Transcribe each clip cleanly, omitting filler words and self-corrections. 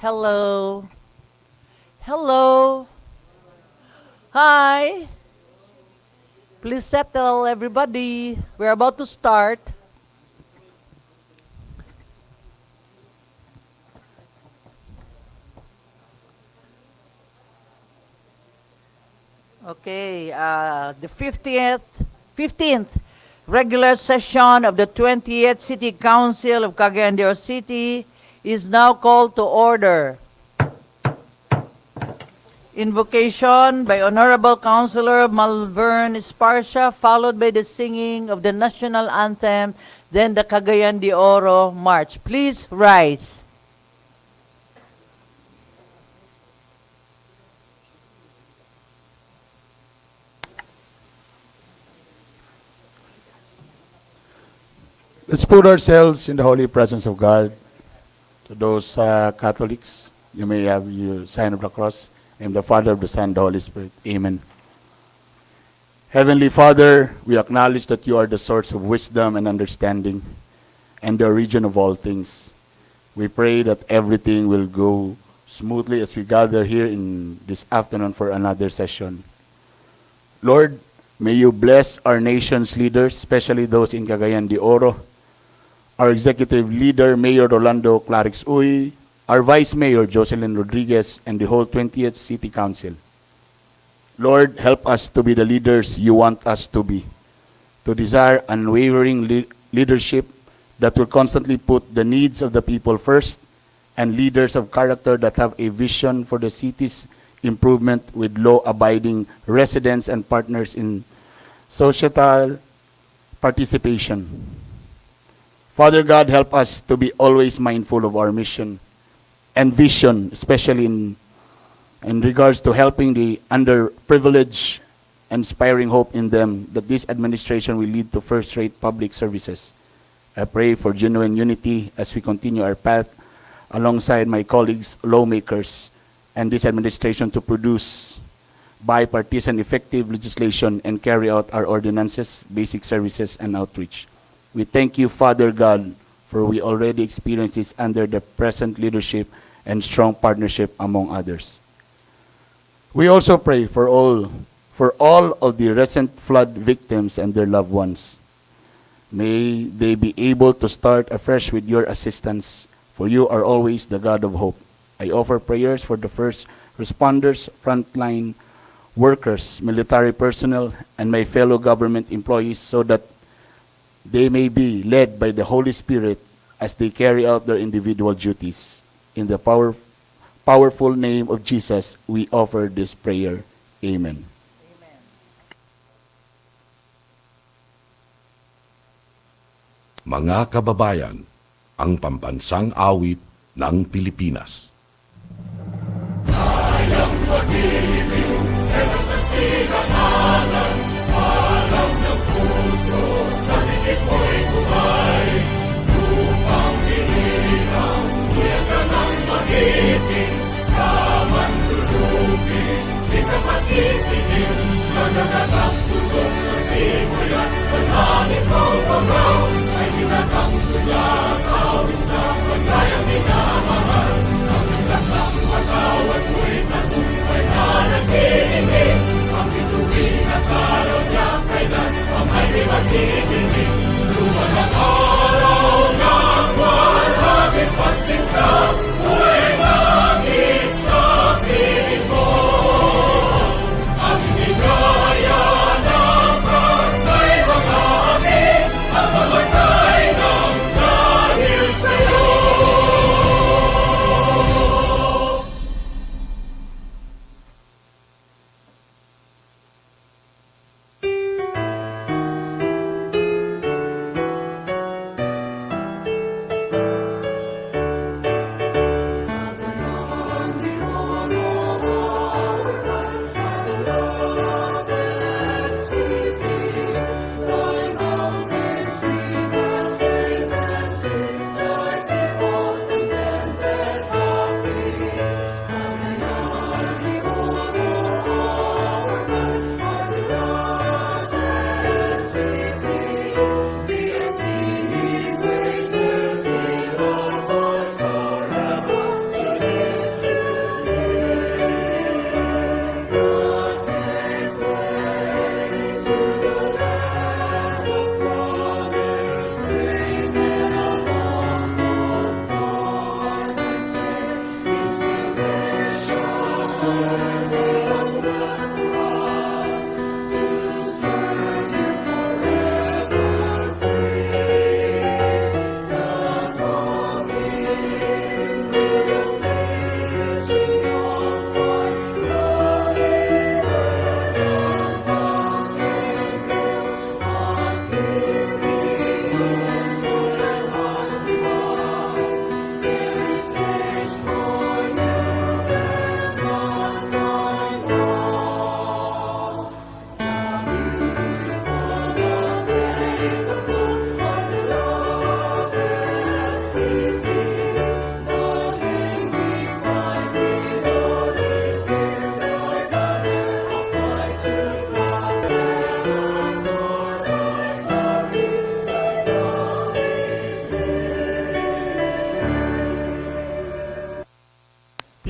Hello. Hello. Hi. Please settle, everybody. We're about to start. Okay, the 15th regular session of the 20th City Council of Cagayan de Oro City is now called to order. Invocation by Honorable Councilor Malvern Esparcia, followed by the singing of the national anthem, then the Cagayan de Oro March. Please rise. Let's put ourselves in the holy presence of God. To those Catholics, you may have your sign of the cross. I am the Father, of the Son, and the Holy Spirit. Amen. Heavenly Father, we acknowledge that you are the source of wisdom and understanding and the origin of all things. We pray that everything will go smoothly as we gather here in this afternoon for another session. Lord, may you bless our nation's leaders, especially those in Cagayan de Oro, our executive leader, Mayor Rolando Clarix Uy, our Vice Mayor, Jocelyn Rodriguez, and the whole 20th City Council. Lord, help us to be the leaders you want us to be, to desire unwavering leadership that will constantly put the needs of the people first, and leaders of character that have a vision for the city's improvement with law-abiding residents and partners in societal participation. Father God, help us to be always mindful of our mission and vision, especially in regards to helping the underprivileged, inspiring hope in them that this administration will lead to first-rate public services. I pray for genuine unity as we continue our path alongside my colleagues, lawmakers, and this administration to produce bipartisan effective legislation and carry out our ordinances, basic services, and outreach. We thank you, Father God, for we already experienced this under the present leadership and strong partnership among others. We also pray for all of the recent flood victims and their loved ones. May they be able to start afresh with your assistance, for you are always the God of hope. I offer prayers for the first responders, frontline workers, military personnel, and my fellow government employees so that they may be led by the Holy Spirit as they carry out their individual duties. In the powerful name of Jesus, we offer this prayer. Amen. Mga kababayan, ang pambansang awit ng Pilipinas. Kayang mag-ibig, sa silanganan, alam ng puso, sa likid mo'y buhay. Lupang binirang, kuya ka ng mag-ibig, sa mandulupin, di ka pasisigil, sa nagatang tulog sa simoy at sa langit mo bagaw, ay hinatang tulad, awit sa paglayang minamahal, ang isang ng matawad mo'y tagumpay na nag-iingin, ang ito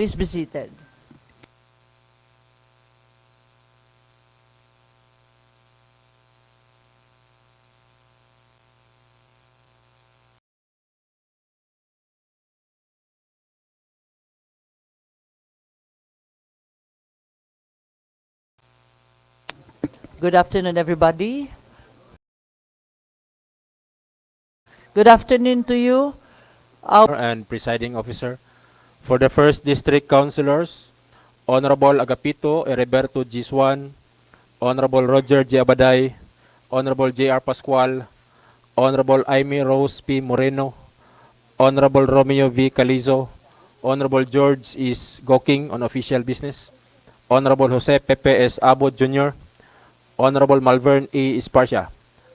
Please be seated. Good afternoon, everybody. Good afternoon to you. And presiding officer. For the first district councilors, Honorable Agapito Heriberto Giswan, Honorable Roger G. Abaday, Honorable J.R. Pascual, Honorable Amy Rose P. Moreno, Honorable Romeo V. Calizo, Honorable George is Goking on official business, Honorable Jose Pepe S. Abot Jr., Honorable Malvern E. Esparcia.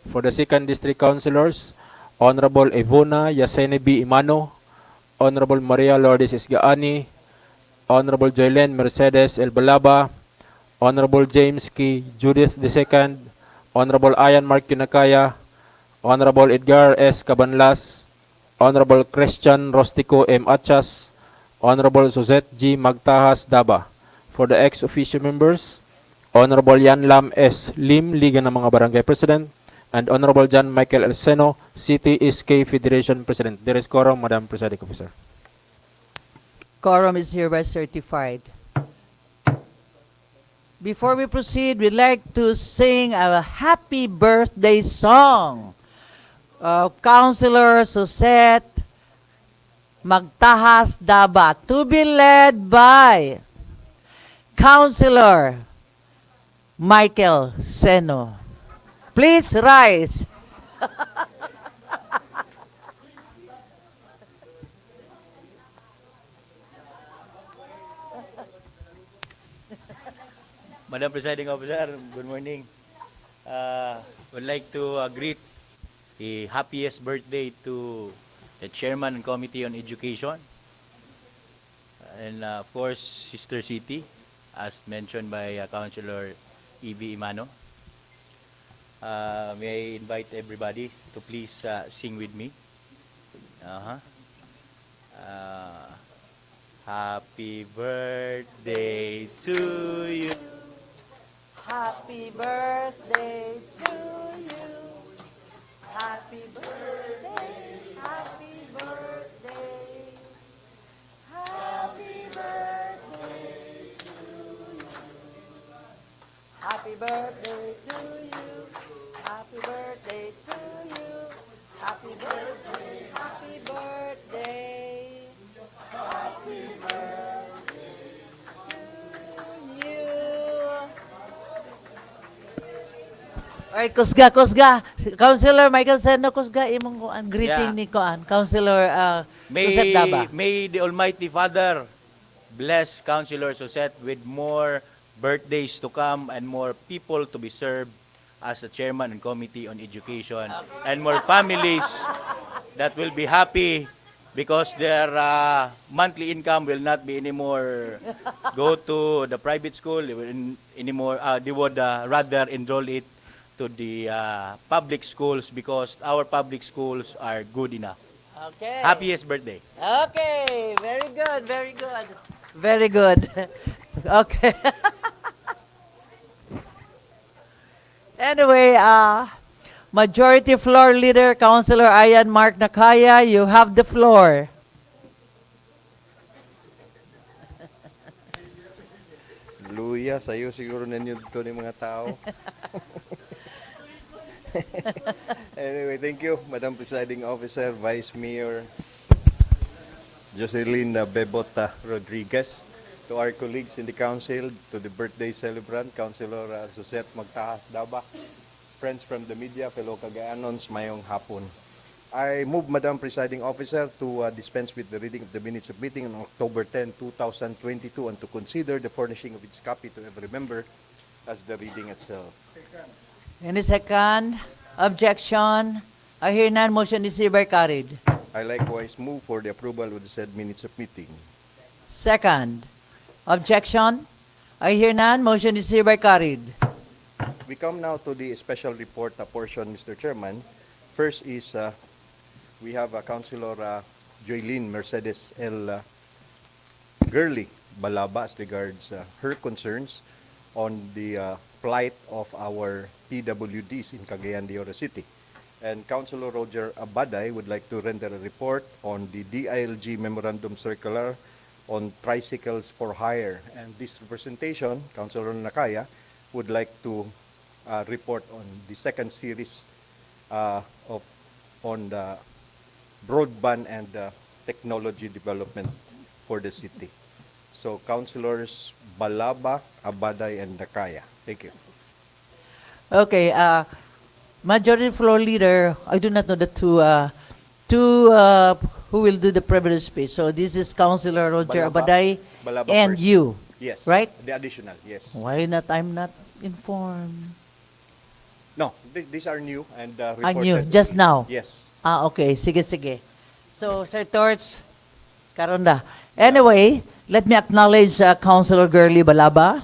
For the second district councilors, Honorable Evona Yasene B. Imano, Honorable Maria Lourdes Isgaani, Honorable Joylen Mercedes El Balaba, Honorable James K. Judith II, Honorable Ayan Mark Yunakaya, Honorable Edgar S. Cabanlas, Honorable Christian Rostico M. Achas, Honorable Suzette G. Magtahas Daba. For the ex-officio members, Honorable Yan Lam S. Lim, Liga ng mga Barangay President, and Honorable John Michael El Seno, City SK Federation President. There is quorum, Madam Presiding Officer. Quorum is hereby certified. Before we proceed, we'd like to sing a happy birthday song of Councilor Susette Magtahas Daba, to be led by Councilor Michael Seno. Please rise. Madam Presiding Officer, good morning. Would like to greet the happiest birthday to the Chairman and Committee on Education, and of course, Sister City, as mentioned by Councilor E.B. Imano. May I invite everybody to please sing with me. Uh-huh. Happy birthday to you. Happy birthday to you. Happy birthday, happy birthday. Happy birthday to you. Happy birthday to you. Happy birthday to you. Happy birthday, happy birthday. Happy birthday to you. Ay, kusga. Councilor Michael Seno, kusga, imong kuan, greeting Yeah. ni kuan. Councilor Susette Daba. May the Almighty Father bless Councilor Susette with more birthdays to come and more people to be served as the Chairman and Committee on Education, and more families that will be happy because their monthly income will not be anymore go to the private school. They will anymore they would rather enroll it to the public schools because our public schools are good enough. Okay. Happiest birthday. Okay, very good, very good. Very good. Okay. Anyway, Majority Floor Leader, Councilor Ayan Mark Nakaya, you have the floor. Luya, sayo siguro ninyo dito ng mga tao. Anyway, thank you, Madam Presiding Officer, Vice Mayor Jocelyn Bebota Rodriguez, to our colleagues in the council, to the birthday celebrant, Councilor Susette Magtahas Daba, friends from the media, fellow Cagayanons, mayong hapon. I move, Madam Presiding Officer, to dispense with the reading of the minutes of meeting on October 10, 2022, and to consider the furnishing of its copy to every member as the reading itself. Any second objection? I hear none. Motion is hereby carried. I likewise move for the approval of the said minutes of meeting. Second objection? I hear none. Motion is hereby carried. We come now to the special report portion, Mr. Chairman. First is we have Councilor Joylene Mercedes L. Gurley Balaba as regards her concerns on the plight of our PWDs in Cagayan de Oro City. And Councilor Roger Abaday would like to render a report on the DILG Memorandum Circular on tricycles for hire. And this representation, Councilor Nakaya, would like to report on the second series of on the broadband and technology development for the city. So, Councilors Balaba, Abaday, and Nakaya. Thank you. Okay, Majority Floor Leader, I do not know the two who will do the privilege speech. So this is Councilor Roger Balaba. Abaday Balaba and first. you, Yes. right? The additional, yes. Why not? I'm not informed. No, these are new and I knew, reported. just now. Yes. Okay, sige, sige. So, Sir Torch, Karonda. Anyway, let me acknowledge Councilor Girly Balaba.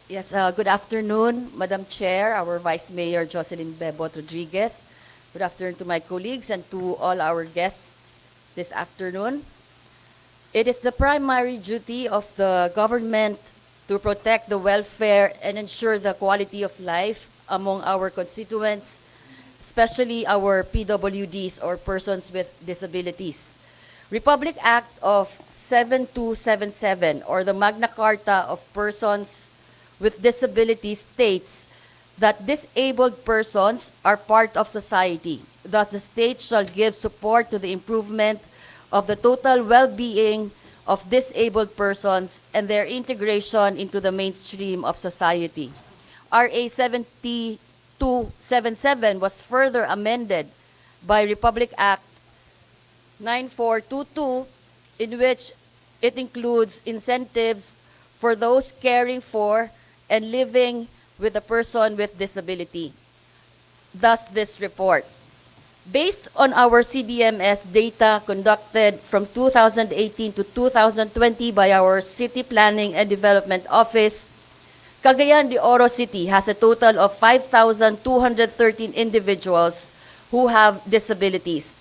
Yes, good afternoon, Madam Chair, our Vice Mayor Jocelyn Bebot Rodriguez. Good afternoon to my colleagues and to all our guests this afternoon. It is the primary duty of the government to protect the welfare and ensure the quality of life among our constituents, especially our PWDs or persons with disabilities. Republic Act of 7277 or the Magna Carta of Persons with Disabilities states that disabled persons are part of society. Thus, the state shall give support to the improvement of the total well-being of disabled persons and their integration into the mainstream of society. RA 7277 was further amended by Republic Act 9422, in which it includes incentives for those caring for and living with a person with disability. Thus, this report. Based on our CDMS data conducted from 2018 to 2020 by our City Planning and Development Office, Cagayan de Oro City has a total of 5,213 individuals who have disabilities,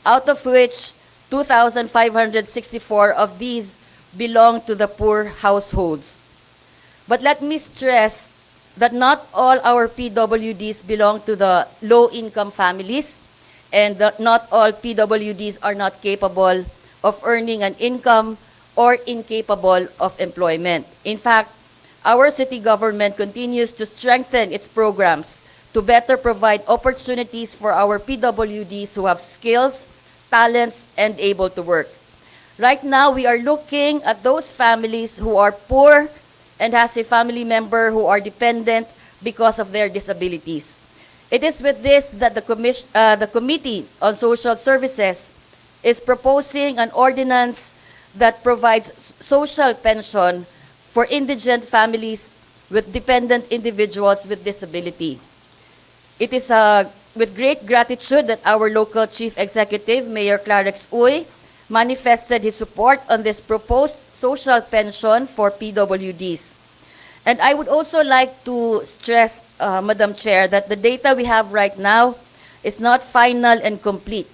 out of which 2,564 of these belong to the poor households. But let me stress that not all our PWDs belong to the low-income families, and that not all PWDs are not capable of earning an income or incapable of employment. In fact, our city government continues to strengthen its programs to better provide opportunities for our PWDs who have skills, talents, and able to work. Right now, we are looking at those families who are poor and has a family member who are dependent because of their disabilities. It is with this that the Committee on Social Services is proposing an ordinance that provides social pension for indigent families with dependent individuals with disability. It is with great gratitude that our local Chief Executive, Mayor Clarex Uy, manifested his support on this proposed social pension for PWDs. And I would also like to stress, Madam Chair, that the data we have right now is not final and complete.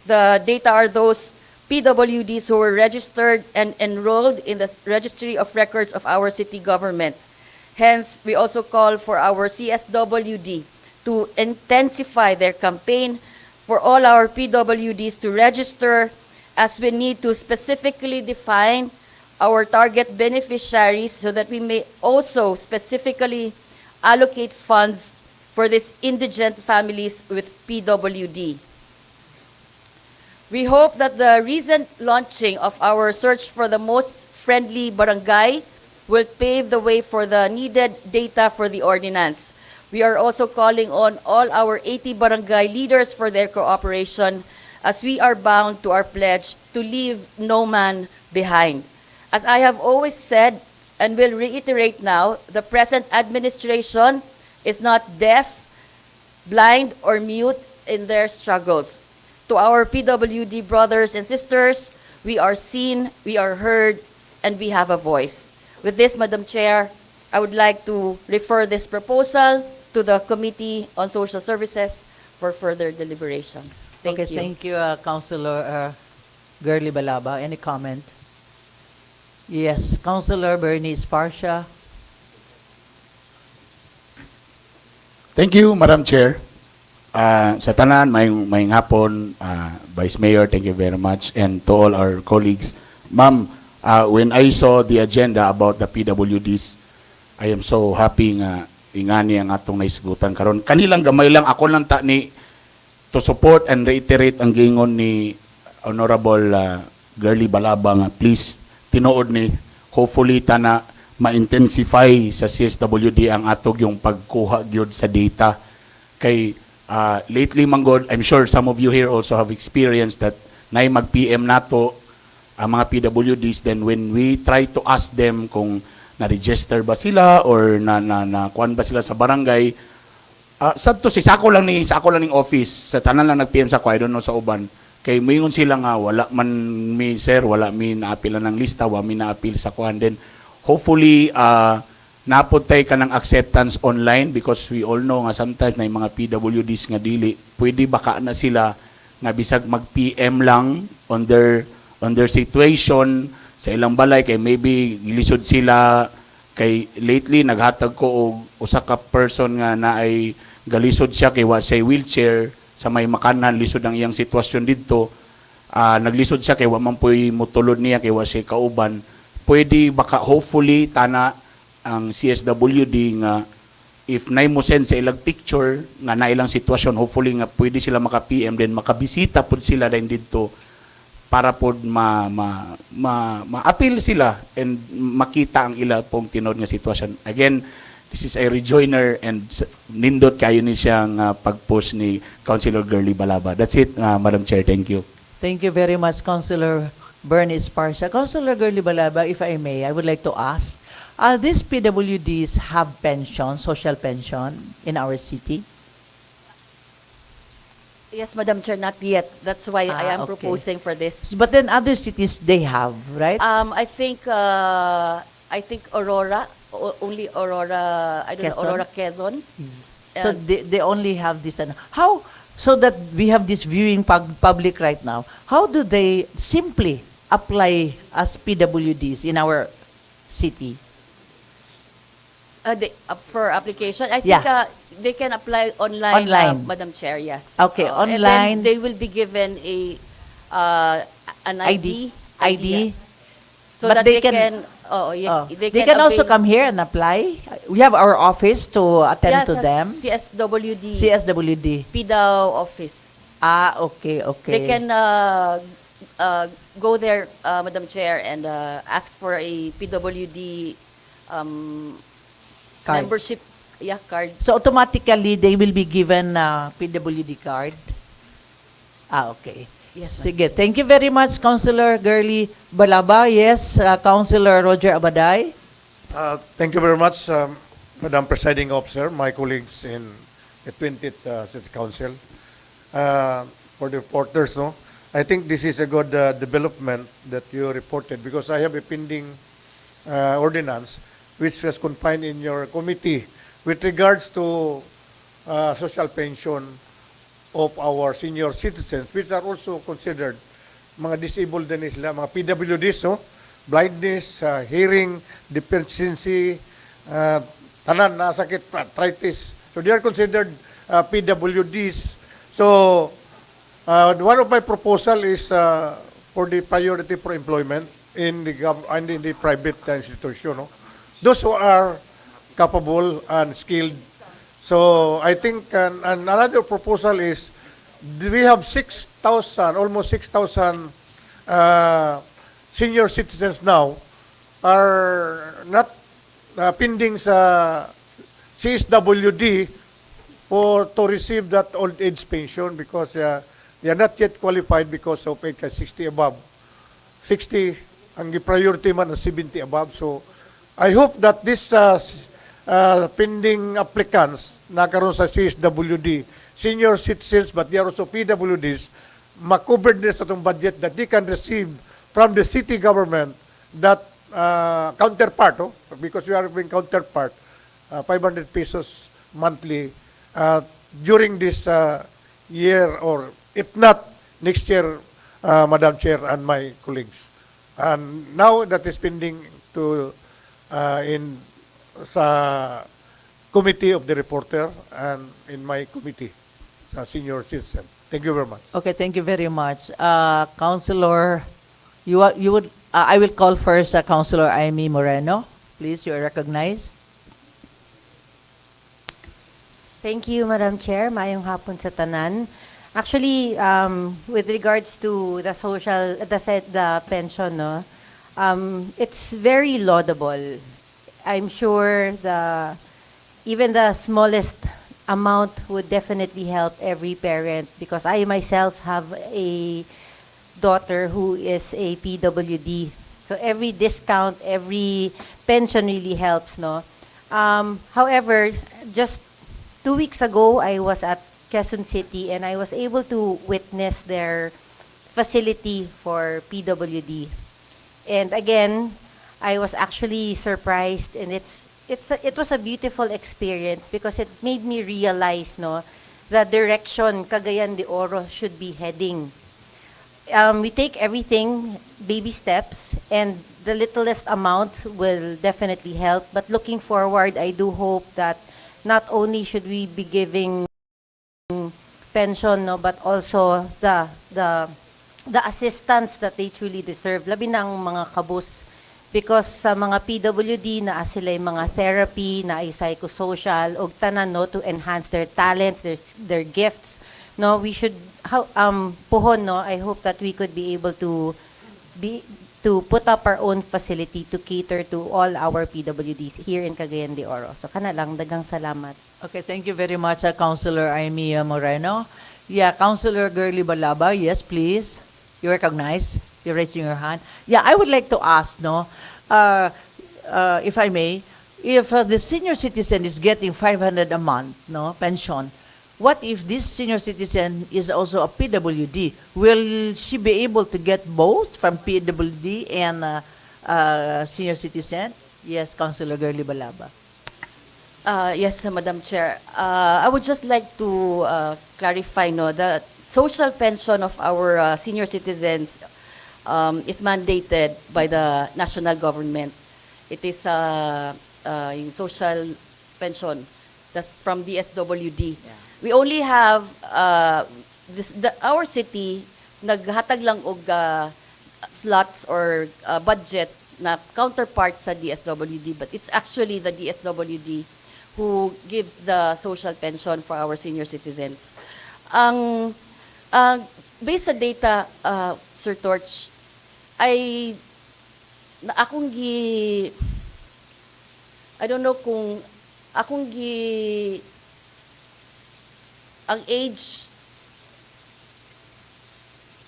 The data are those PWDs who were registered and enrolled in the Registry of Records of our city government. Hence, we also call for our CSWD to intensify their campaign for all our PWDs to register, as we need to specifically define our target beneficiaries so that we may also specifically allocate funds for these indigent families with PWD. We hope that the recent launching of our search for the most friendly barangay will pave the way for the needed data for the ordinance. We are also calling on all our 80 barangay leaders for their cooperation, as we are bound to our pledge to leave no man behind. As I have always said and will reiterate now, the present administration is not deaf, blind, or mute in their struggles. To our PWD brothers and sisters, we are seen, we are heard, and we have a voice. With this, Madam Chair, I would like to refer this proposal to the Committee on Social Services for further deliberation. Thank Okay, you. thank you, Councilor Girly Balaba, any comment? Yes, Councilor Bernice Parsha. Thank you, Madam Chair. Sa tanan, may hapon, Vice Mayor, thank you very much, and to all our colleagues. Ma'am, when I saw the agenda about the PWDs, I am so happy nga ingani ang atong naisgutan karon. Kanilang gamay lang, ako lang ta ni to support and reiterate ang gingon ni Honorable Girly Balaba nga please tinuod ni hopefully ta na ma-intensify sa CSWD ang atog yung pagkuha gyud sa data kay lately manggod I'm sure some of you here also have experienced that nay mag PM nato ang mga PWDs, then when we try to ask them kung na-register ba sila or na kuan ba sila sa barangay, sadto si sako lang ning office sa tanan lang nag-PM sa ko, I don't know sa uban kay moingon sila nga wala man mi sir, wala mi naapil ng lista, wa mi naapil sa kuan. Then hopefully naputay ka ng acceptance online because we all know nga sometimes may mga PWDs nga dili pwede baka na sila nga bisag mag-PM lang on their situation sa ilang balay kay maybe gilisod sila kay lately naghatag ko og usa ka person nga naay galisod siya kay wa siya wheelchair sa may makanan lisod ang iyang sitwasyon didto. Naglisod siya kay wa man poy motulod niya kay wa siya kauban. Pwede baka hopefully tana ang CSWD nga if nay mo send sa ilang picture nga na ilang sitwasyon hopefully nga pwede sila maka-PM then makabisita pud sila din didto para pod ma-appeal sila and makita ang ila pong tinod nga sitwasyon. Again, this is a rejoiner and nindot kayo ni siyang pag-post ni Councilor Girly Balaba. That's it, Madam Chair. Thank you. Thank you very much, Councilor Bernice Parsha. Councilor Girly Balaba, if I may, I would like to ask, these PWDs have pension, social pension in our city? Yes, Madam Chair, not yet. That's why I am Okay. proposing for this. But then other cities, they have, right? I think Aurora, only Aurora, I don't know, Quezon? Aurora Quezon. So they only have this. How, so that we have this viewing public right now, how do they simply apply as PWDs in our city? For application, I think Yeah. they can apply online, Online. Madam Chair, yes. Okay, And online. then they will be given an ID. ID. So But that they they can- can, yeah, They can also avail- come here and apply. We have our office to attend Yes, to them. CSWD, CSWD. PDAO office. Okay, okay. They can go there, Madam Chair, and ask for a PWD Card. membership, card. So automatically they will be given a PWD card. Okay. Yes, Sige. Thank you very much, Councilor Girly Balaba. Yes, Councilor Roger Abaday. Thank you very much, Madam Presiding Officer, my colleagues in the 20th City Council. For the reporters, no, I think this is a good development that you reported because I have a pending ordinance which was confined in your committee with regards to social pension of our senior citizens, which are also considered mga disabled din sila, mga PWDs, no? Blindness, hearing, deficiency, tanan na sakit, arthritis. So they are considered PWDs. So one of my proposal is for the priority for employment in the private institution, no? Those who are capable and skilled. So I think another proposal is we have 6,000, almost 6,000 senior citizens now are not pending sa CSWD to receive that old age pension because they are not yet qualified because of age 60 above. 60 ang priority man ang 70 above. So I hope that this pending applicants na karon sa CSWD, senior citizens but they are also PWDs, ma-cover this itong budget that they can receive from the city government that counterpart, because we are being counterpart, 500 pesos monthly during this year or if not next year Madam Chair and my colleagues. And now that is pending to in sa committee of the reporter and in my committee, sa senior citizen. Thank you very much. Okay, thank you very much. Councilor, you would, I will call first Councilor Amy Moreno. Please, you are recognized. Thank you, Madam Chair. Mayong hapon sa tanan. Actually, with regards to the the pension, no, it's very laudable. I'm sure even the smallest amount would definitely help every parent, because I myself have a daughter who is a PWD. So every discount, every pension really helps, no? However, just 2 weeks ago, I was at Quezon City and I was able to witness their facility for PWD. And again, I was actually surprised, and it was a beautiful experience because it made me realize, no, the direction Cagayan de Oro should be heading. We take everything baby steps, and the littlest amount will definitely help. But looking forward, I do hope that not only should we be giving pension, no, but also the assistance that they truly deserve, labi ng mga kabus. Because sa mga PWD na sila yung mga therapy, na ay psychosocial, o tanan, no, to enhance their talents, their gifts, no, we should, puhon, no, I hope that we could be able to put up our own facility to cater to all our PWDs here in Cagayan de Oro. So kana lang, dagang salamat. Okay, thank you very much, Councilor Amy Moreno. Yeah, Councilor Girly Balaba, yes, please. You recognize? You're raising your hand. Yeah, I would like to ask, no, if I may, if the senior citizen is getting 500 a month, no, pension, what if this senior citizen is also a PWD? Will she be able to get both from PWD and senior citizen? Yes, Councilor Girly Balaba. Yes, Madam Chair. I would just like to clarify, no, the social pension of our senior citizens is mandated by the national government. It is yung social pension that's from the SWD. Yeah. We only have our city naghatag lang og slots or budget na counterpart sa DSWD, but it's actually the DSWD who gives the social pension for our senior citizens. Ang based sa data, Sir Torch, I don't know kung ang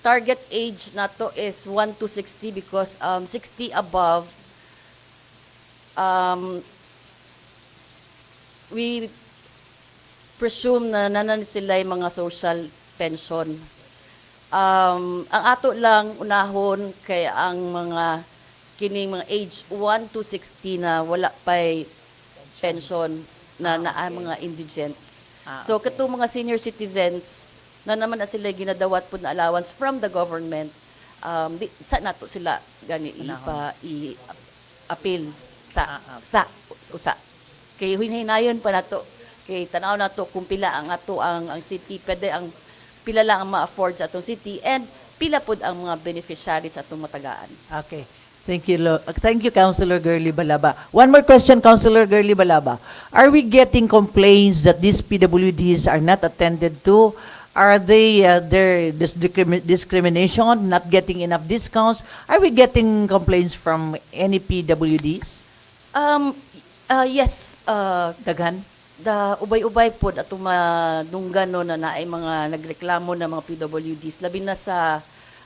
target age nato is 1 to 60, because 60 above, we presume na nanan sila yung mga social pension. Ang ato lang unahon kay ang mga kining mga age 1 to 60 na wala pay pension na mga indigents. So katong mga senior citizens na naman na sila ginadawat po na allowance from the government, sa nato sila gani i-appeal sa usa. Kay hinhinayon pa nato, kay tanaw nato kung pila ang ato ang city, pwede ang pila lang ang ma-afford sa atong city, and pila pod ang mga beneficiaries sa atong matagaan. Okay. Thank you, Councilor Girly Balaba. One more question, Councilor Girly Balaba. Are we getting complaints that these PWDs are not attended to? Are they discrimination, not getting enough discounts? Are we getting complaints from any PWDs? Yes, Daghan? the ubay-ubay pod atong madunggan no na naay mga nagreklamo na mga PWDs, labi na sa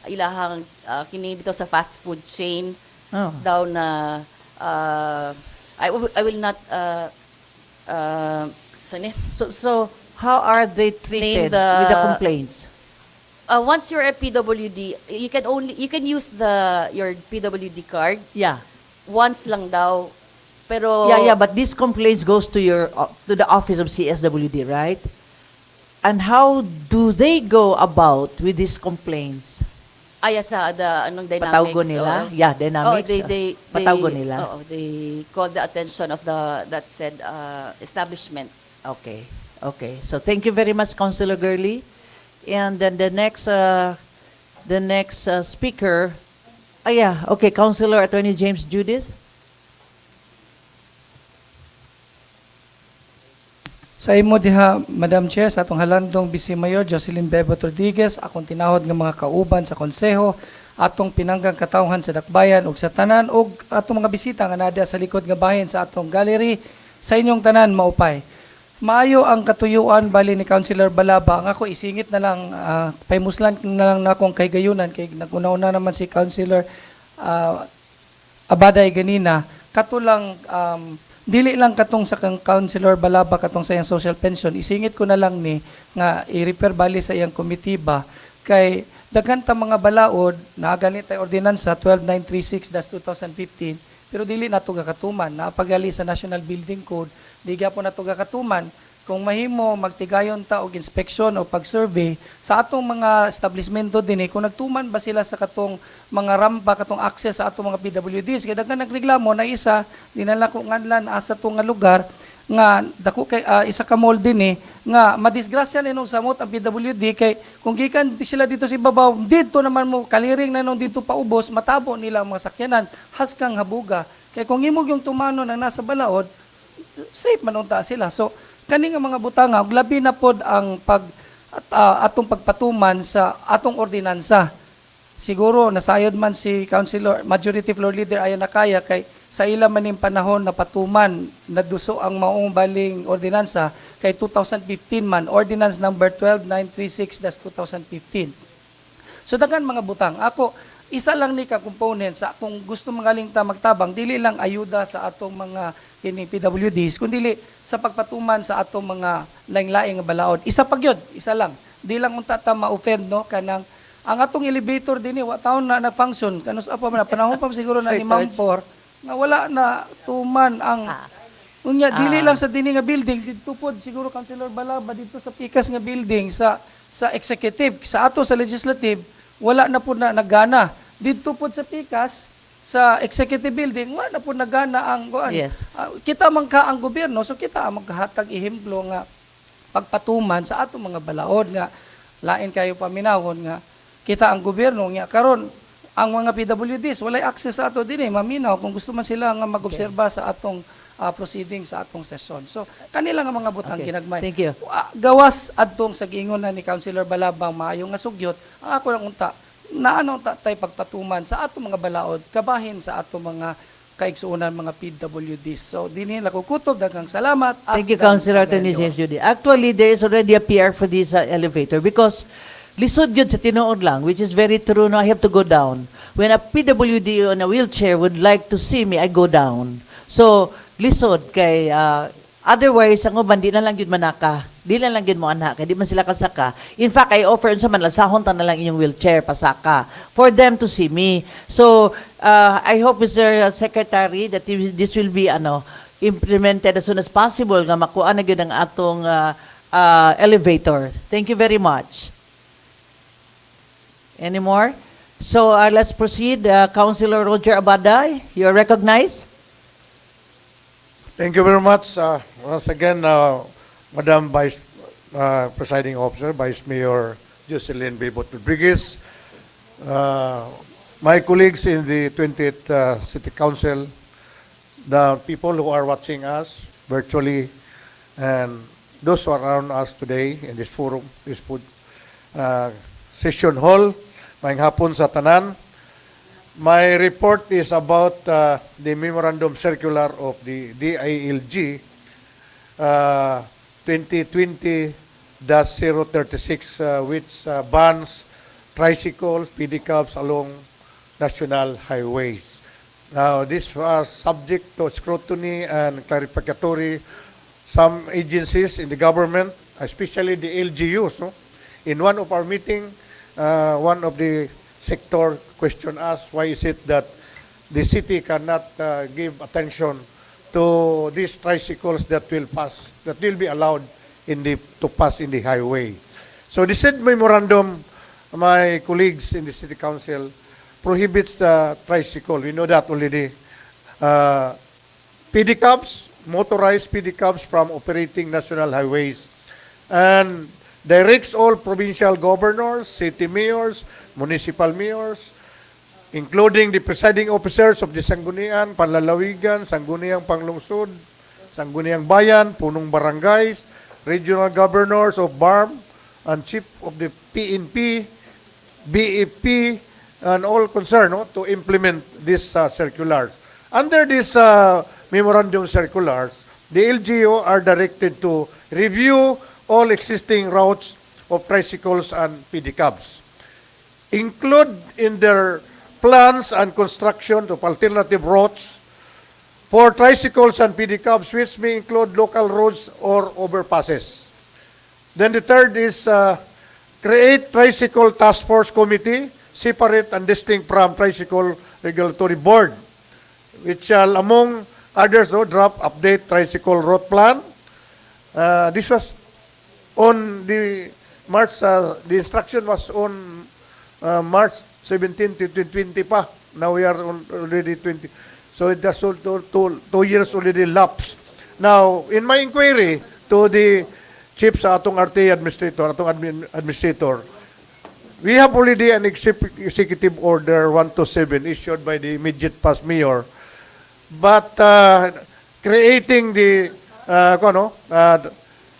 ilahang kini dito sa fast food chain. Oh. Daw na I will not saan So how are they treated with the complaints? once you're a PWD, you can use your PWD card Yeah. once lang daw, pero Yeah, but these complaints goes to to the office of CSWD, right? And how do they go about with these complaints? Sa anong dynamics. Patawgo nila? Yeah, dynamics. Patawgo nila? They called the attention of that said establishment. Okay. Okay. So thank you very much, Councilor Gurley. And then the next speaker, okay, Councilor Attorney James Judith. Sa imo diha, Madam Chair, sa atong halandong Vice Mayor Jocelyn Bebot Rodriguez, akong tinahod nga mga kauban sa konseho, atong pinanggang katawhan sa Dakbayan ug sa tanan ug atong mga bisita nga nadia sa likod nga bahin sa atong gallery, sa inyong tanan maupay. Maayo ang katuyuan bali ni Councilor Balaba. Ang ako isingit na lang, paimuslan na lang na akong kay gayunan kay naguna-una naman si Councilor Abaday ganina. Katulang dili lang katong sa kang Councilor Balaba katong sa iyang social pension, isingit ko na lang ni nga i-refer bali sa iyang komitiba kay daghan ta mga balaod na ganit ay ordinansa 12936-2015 pero dili nato gakatuman, napagali sa National Building Code, di gyapon nato gakatuman. Kung mahimo magtigayon ta og inspeksyon o pag-survey sa atong mga establishmento dinhi kung nagtuman ba sila sa katong mga rampa katong access sa atong mga PWDs kay daghan nagreklamo na isa dinala ko nganlan asa to nga lugar nga dako kay isa ka mall dinhi nga madisgrasya ninong samot ang PWD kay kung gikan sila dito sa ibabaw dito naman mo kaliring na nung dito paubos matabo nila ang mga sakyanan haskang habuga kay kung imog yung tumano na nasa balaod safe man unta sila. So kani nga mga butanga ug labi na pod ang atong pagpatuman sa atong ordinansa. Siguro nasayod man si Councilor Majority Floor Leader ayon na kaya kay sa ila maning panahon na patuman naduso ang maong baling ordinansa kay 2015 man ordinance number 12936-2015. So daghan mga butang. Ako isa lang ni ka component sa kung gusto magaling ta magtabang dili lang ayuda sa atong mga kini PWDs kundi sa pagpatuman sa atong mga laing-laing nga balaod. Isa pa gyud, isa lang. Di lang unta ta ma-offend no kanang ang atong elevator dinhi wa taon na nag-function kanus apa man panahon pa siguro na ni Mampor nga wala na tuman ang unya dili lang sa dinhi nga building dito pod siguro Councilor Balaba dito sa pikas nga building sa executive sa ato sa legislative wala na pud na nagana dito pod sa pikas sa executive building wala na pud nagana ang kuan. Yes. Kita man ka ang gobyerno so kita ang magkahatag ehemplo nga pagpatuman sa ato mga balaod nga lain kayo paminawon nga kita ang gobyerno nga karon ang mga PWDs walay access sa ato dinhi maminaw kung gusto man sila nga mag-obserba sa atong proceeding sa atong session. So kanila nga mga butang kinagmay. Thank you. Gawas adtong sa giingon na ni Councilor Balabang maayo nga sugyot ang ako lang unta naano tay pagpatuman sa ato mga balaod kabahin sa ato mga kaigsuunan mga PWDs. So dinhi la ko kutob daghang salamat. Thank you, Councilor Attorney James Judy. Actually, there is already a PR for this elevator because lisod yun sa tinuod lang, which is very true. No, I have to go down. When a PWD on a wheelchair would like to see me, I go down. So lisod kay otherwise ang uban di na lang yun manaka. Di na lang yun mo anak, kaya di man sila kasaka. In fact, I offer sa man lasahon ta na lang inyong wheelchair pasaka for them to see me. So, I hope Mr. Secretary that this will be implemented as soon as possible nga makuha na gyud ang atong elevator. Thank you very much. Any more? So, let's proceed. Councilor Roger Abaday, you are recognized. Thank you very much. Once again, Madam Vice Presiding Officer, Vice Mayor Jocelyn Bebot Rodriguez, my colleagues in the 20th City Council, the people who are watching us virtually, and those who are around us today in this forum, this food session hall, maayong hapon sa tanan. My report is about the memorandum circular of the DILG 2020-036 which bans tricycles, pedicabs along national highways. Now, this was subject to scrutiny and clarificatory. Some agencies in the government, especially the LGUs, no? In one of our meeting, one of the sector questioned us, why is it that the city cannot give attention to these tricycles that will be allowed to pass in the highway. So the said memorandum my colleagues in the City Council prohibits the tricycle. We know that already. pedicabs, motorized pedicabs from operating national highways, and directs all provincial governors, city mayors, municipal mayors, including the presiding officers of the Sangguniang Panlalawigan, Sangguniang Panglungsod, Sangguniang Bayan, punong barangays, regional governors of BARM, and chief of the PNP, BEP, and all concerned to implement these circulars. Under these memorandum circulars, the LGU are directed to review all existing routes of tricycles and pedicabs, include in their plans and construction of alternative routes for tricycles and pedicabs, which may include local roads or overpasses. Then the third is create tricycle task force committee, separate and distinct from tricycle regulatory board, which shall, among others, draft update tricycle route plan. This was on the March, the instruction was on March 17 to 20 pa. Now we are on already 20. So it has 2 years already lapsed. Now, in my inquiry to the chief sa atong RTA administrator, administrator, we have already an executive order 127 issued by the immediate past mayor, but creating the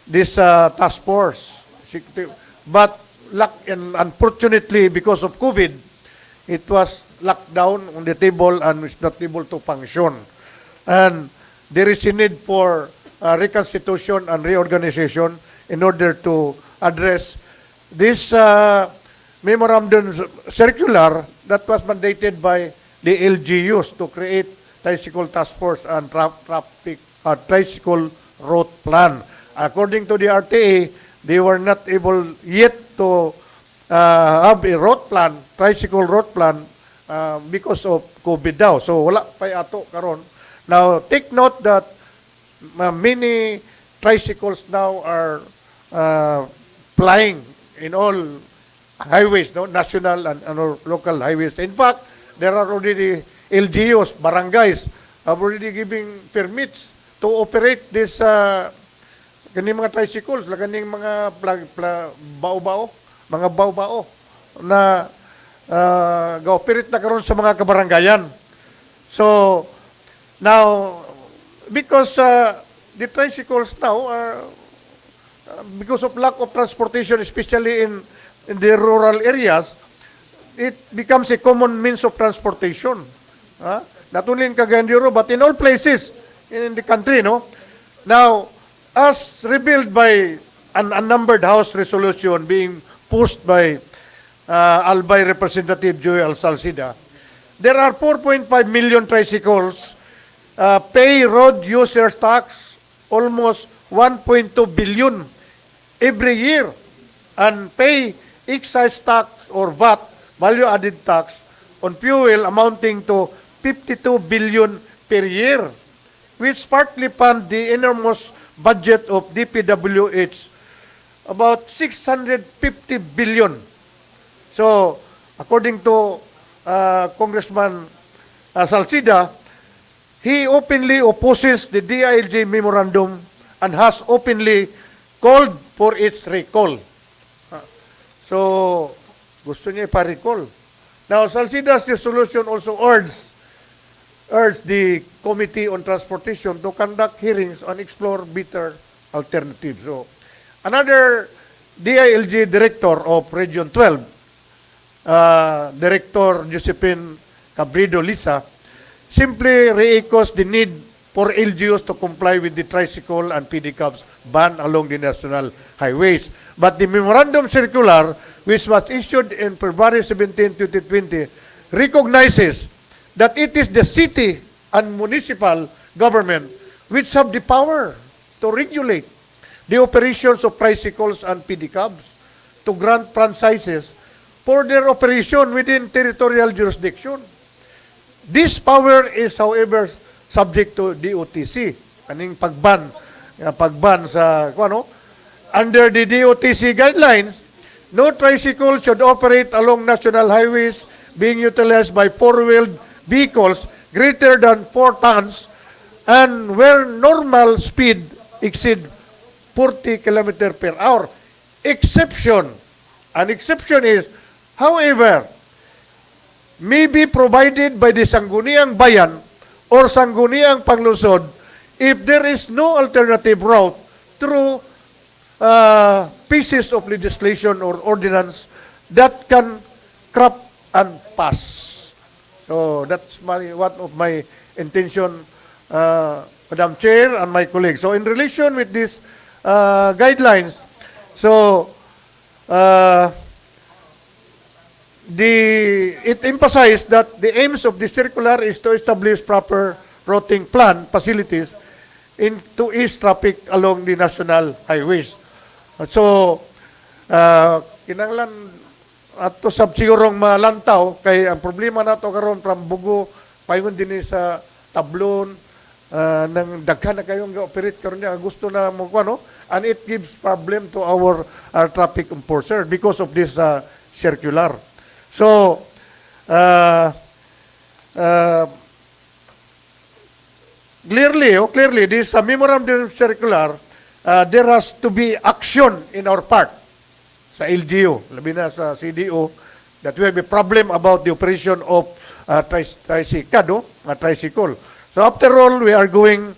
this task force. But unfortunately, because of COVID, it was locked down on the table and is not able to function. And there is a need for reconstitution and reorganization in order to address this memorandum circular that was mandated by the LGUs to create tricycle task force and traffic tricycle route plan. According to the RTA, they were not able yet to have a route plan, tricycle route plan, because of COVID daw. So wala pa ato karon. Now take note that many tricycles now are flying in all highways, national and local highways. In fact, there are already LGUs, barangays, have already giving permits to operate this kaning mga tricycles, kaning mga bao-bao, mga bao-bao na ga-operate na karon sa mga kabarangayan. So, now, because the tricycles now are, because of lack of transportation, especially in the rural areas, it becomes a common means of transportation. Not only in Cagayan de Oro, but in all places in the country, no? Now, as revealed by an unnumbered House resolution being pushed by Albay Representative Joel Salcida, there are 4.5 million tricycles, pay road users tax almost 1.2 billion every year, and pay excise tax or VAT, value-added tax, on fuel amounting to 52 billion per year, which partly fund the enormous budget of DPWH, about 650 billion. So, according to Congressman Salcida, he openly opposes the DILG memorandum and has openly called for its recall. So, gusto niya ipa-recall. Now, Salcida's resolution also urged the Committee on Transportation to conduct hearings and explore better alternatives. So, another DILG director of Region 12, Director Josephine Cabredo Lisa, simply re-echoes the need for LGUs to comply with the tricycle and pedicabs ban along the national highways. But the memorandum circular, which was issued in February 17, 2020, recognizes that it is the city and municipal government which have the power to regulate the operations of tricycles and pedicabs, to grant franchises for their operation within territorial jurisdiction. This power is, however, subject to DOTC. Kaning pagban sa under the DOTC guidelines, no tricycle should operate along national highways being utilized by four-wheeled vehicles greater than 4 tons and where normal speed exceed 40 km per hour. Exception. An exception is, however, may be provided by the Sangguniang Bayan or Sangguniang Panglungsod if there is no alternative route through pieces of legislation or ordinance that can craft and pass. So that's one of my intention, Madam Chair and my colleagues. So in relation with these guidelines, so it emphasized that the aims of the circular is to establish proper routing plan facilities to ease traffic along the national highways. So, kinanglan ato sab sigurong malantaw kay ang problema nato karon from Bugo paingon din sa Tablon nang daghan na kayong operate karon niya gusto na mo ano, and it gives problem to our traffic enforcer because of this circular. So, clearly, this memorandum circular, there has to be action in our part sa LGU, labi na sa CDO, that we have a problem about the operation of tricycle. So after all, we are going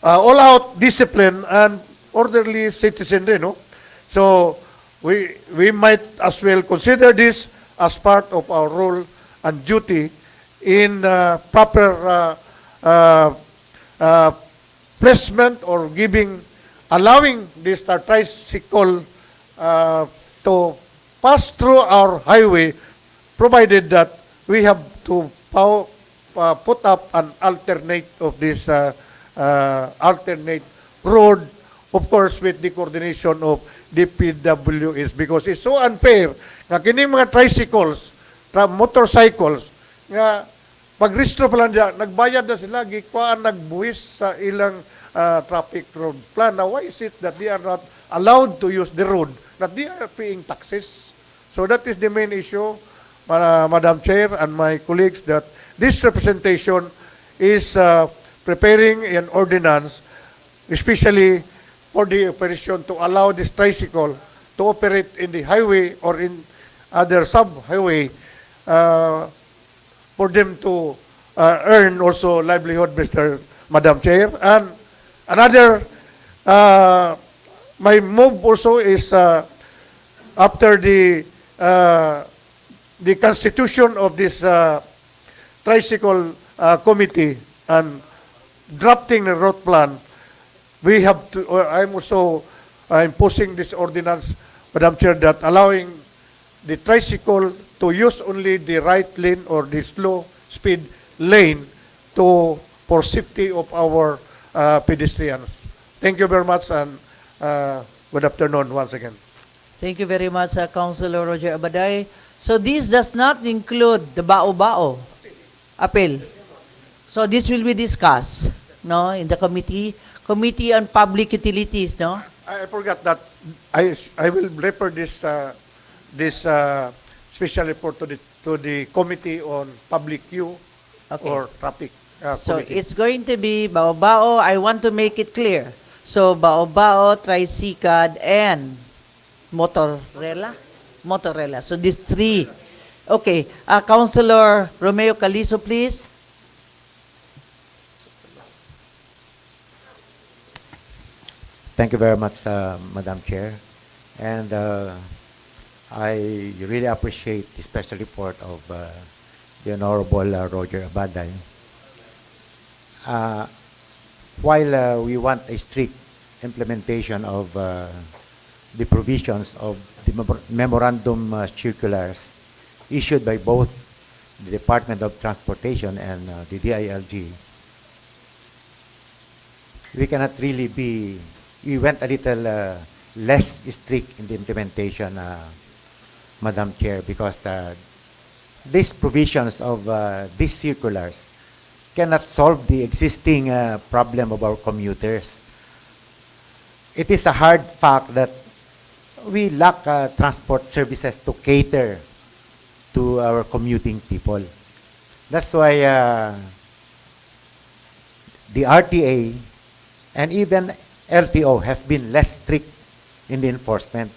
all out discipline and orderly citizen din, no? So we might as well consider this as part of our role and duty in proper placement or allowing this tricycle to pass through our highway, provided that we have to put up an alternate of this alternate road, of course, with the coordination of DPWs, because it's so unfair nga kining mga tricycles, motorcycles, nga pag-restro pa lang dyan, nagbayad na sila, gikwaan, nagbuwis sa ilang traffic road plan. Now, why is it that they are not allowed to use the road, that they are paying taxes? So that is the main issue, Madam Chair and my colleagues, that this representation is preparing an ordinance, especially for the operation to allow this tricycle to operate in the highway or in other sub-highway for them to earn also livelihood, Madam Chair. And another, my move also is after the constitution of this tricycle committee and drafting the road plan, we have to, I'm also imposing this ordinance, Madam Chair, that allowing the tricycle to use only the right lane or the slow speed lane for safety of our pedestrians. Thank you very much, and good afternoon once again. Thank you very much, Councilor Roger Abaday. So this does not include the bao-bao appeal. So this will be discussed, no, in the Committee on Public Utilities, no? I forgot that I will refer this special report to the Committee on Public Okay. or Traffic So Committee. it's going to be bao-bao. I want to make it clear. So bao-bao, tricycad, and motorella. So these three. Okay. Councilor Romeo Calizo, please. Thank you very much, Madam Chair. And I really appreciate the special report of the Honorable Roger Abaday. While we want a strict implementation of the provisions of the memorandum circulars issued by both the Department of Transportation and the DILG, we cannot really we went a little less strict in the implementation, Madam Chair, because these provisions of these circulars cannot solve the existing problem of our commuters. It is a hard fact that we lack transport services to cater to our commuting people. That's why the RTA and even LTO has been less strict in the enforcement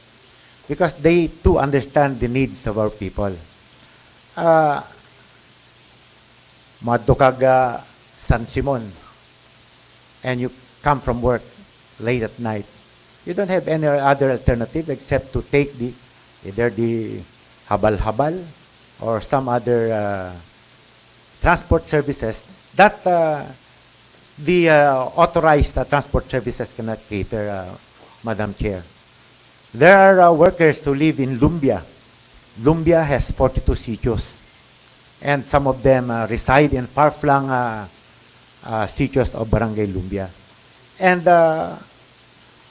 because they too understand the needs of our people. Madto kag San Simon and you come from work late at night, you don't have any other alternative except to take either the habal-habal or some other transport services that the authorized transport services cannot cater, Madam Chair. There are workers who live in Lumbia. Lumbia has 42 sitios, and some of them reside in far-flung sitios of Barangay Lumbia. And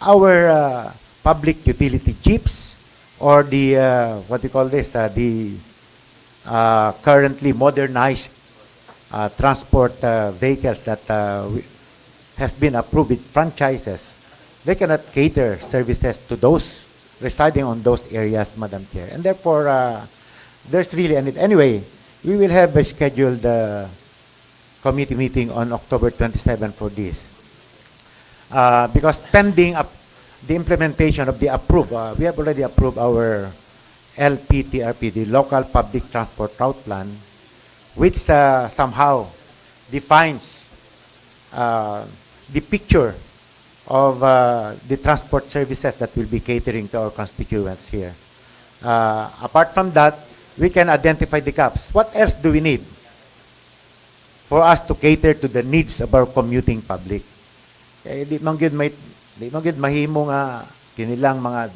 our public utility jeeps or the, what do you call this, the currently modernized transport vehicles that has been approved with franchises, they cannot cater services to those residing on those areas, Madam Chair. And therefore, there's really a need. Anyway, we will have a scheduled committee meeting on October 27 for this. Because pending the implementation of the approved, we have already approved our LPTRP, the Local Public Transport Route Plan, which somehow defines the picture of the transport services that will be catering to our constituents here. Apart from that, we can identify the gaps. What else do we need for us to cater to the needs of our commuting public? Di man gyud mahimo nga kinilang mga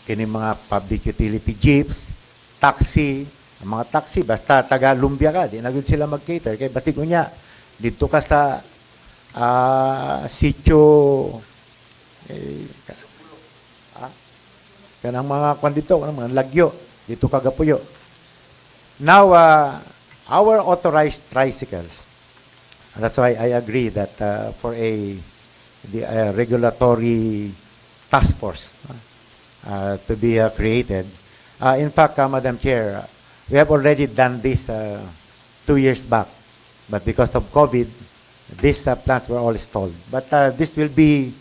kining mga public utility jeeps, taxi, mga taxi basta taga Lumbia ka, di na gyud sila mag-cater kay basig unya dito ka sa sitio kanang mga kwan dito, kanang mga lagyo dito kagapuyo. Now our authorized tricycles, that's why I agree that for the regulatory task force to be created. In fact, Madam Chair, we have already done this 2 years back, but because of COVID, these plans were all stalled. But this will be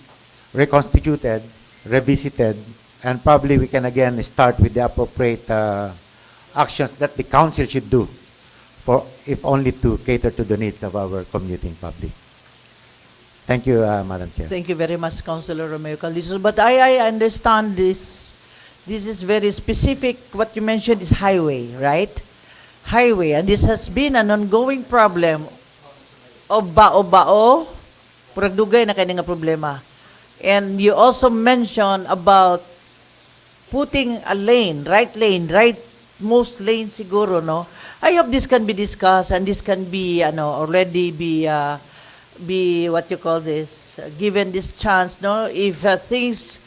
reconstituted, revisited, and probably we can again start with the appropriate actions that the council should do, for if only to cater to the needs of our commuting public. Thank you, Madam Chair. Thank you very much, Councilor Romeo Caldizo. But I understand this is very specific. What you mentioned is highway, right? Highway. And this has been an ongoing problem. O bao-bao, puragdugay na kaya nga problema. And you also mentioned about putting a lane, rightmost lane siguro, no? I hope this can be discussed and this can be, already be what you call this, given this chance, no? If things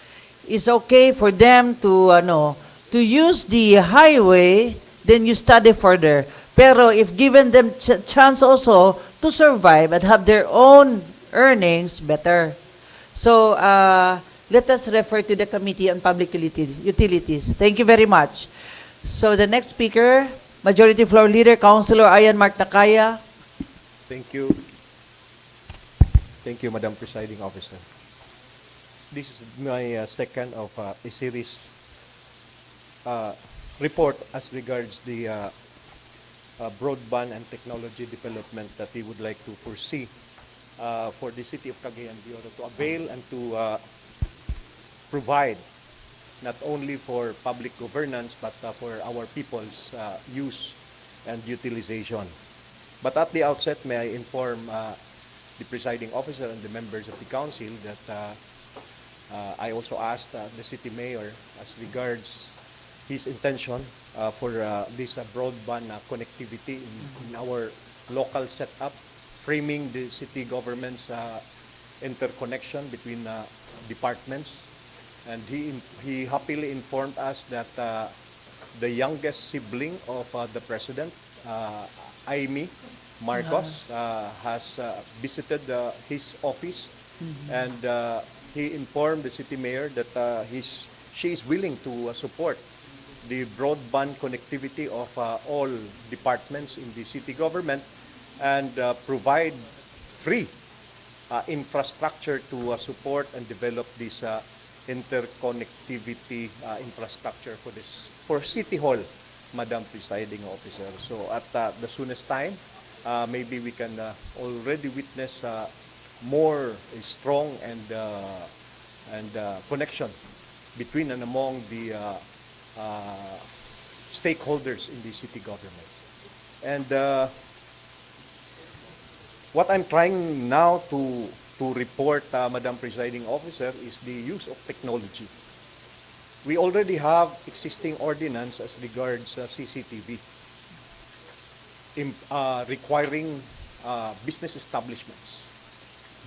is okay for them to use the highway, then you study further. Pero if given them chance also to survive and have their own earnings, better. So let us refer to the Committee on Public Utilities. Thank you very much. So the next speaker, Majority Floor Leader, Councilor Ayan Mark Nakaya. Thank you. Thank you, Madam Presiding Officer. This is my second of a series report as regards the broadband and technology development that we would like to foresee for the city of Cagayan de Oro to avail and to provide not only for public governance but for our people's use and utilization. But at the outset, may I inform the presiding officer and the members of the council that I also asked the city mayor as regards his intention for this broadband connectivity in our local setup, framing the city government's interconnection between departments. And he happily informed us that the youngest sibling of the president, Amy Marcos, has visited his office and he informed the city mayor that she is willing to support the broadband connectivity of all departments in the city government and provide free infrastructure to support and develop this interconnectivity infrastructure for City Hall, Madam Presiding Officer. So at the soonest time, maybe we can already witness more strong and connection between and among the stakeholders in the city government. And what I'm trying now to report, Madam Presiding Officer, is the use of technology. We already have existing ordinance as regards CCTV requiring business establishments.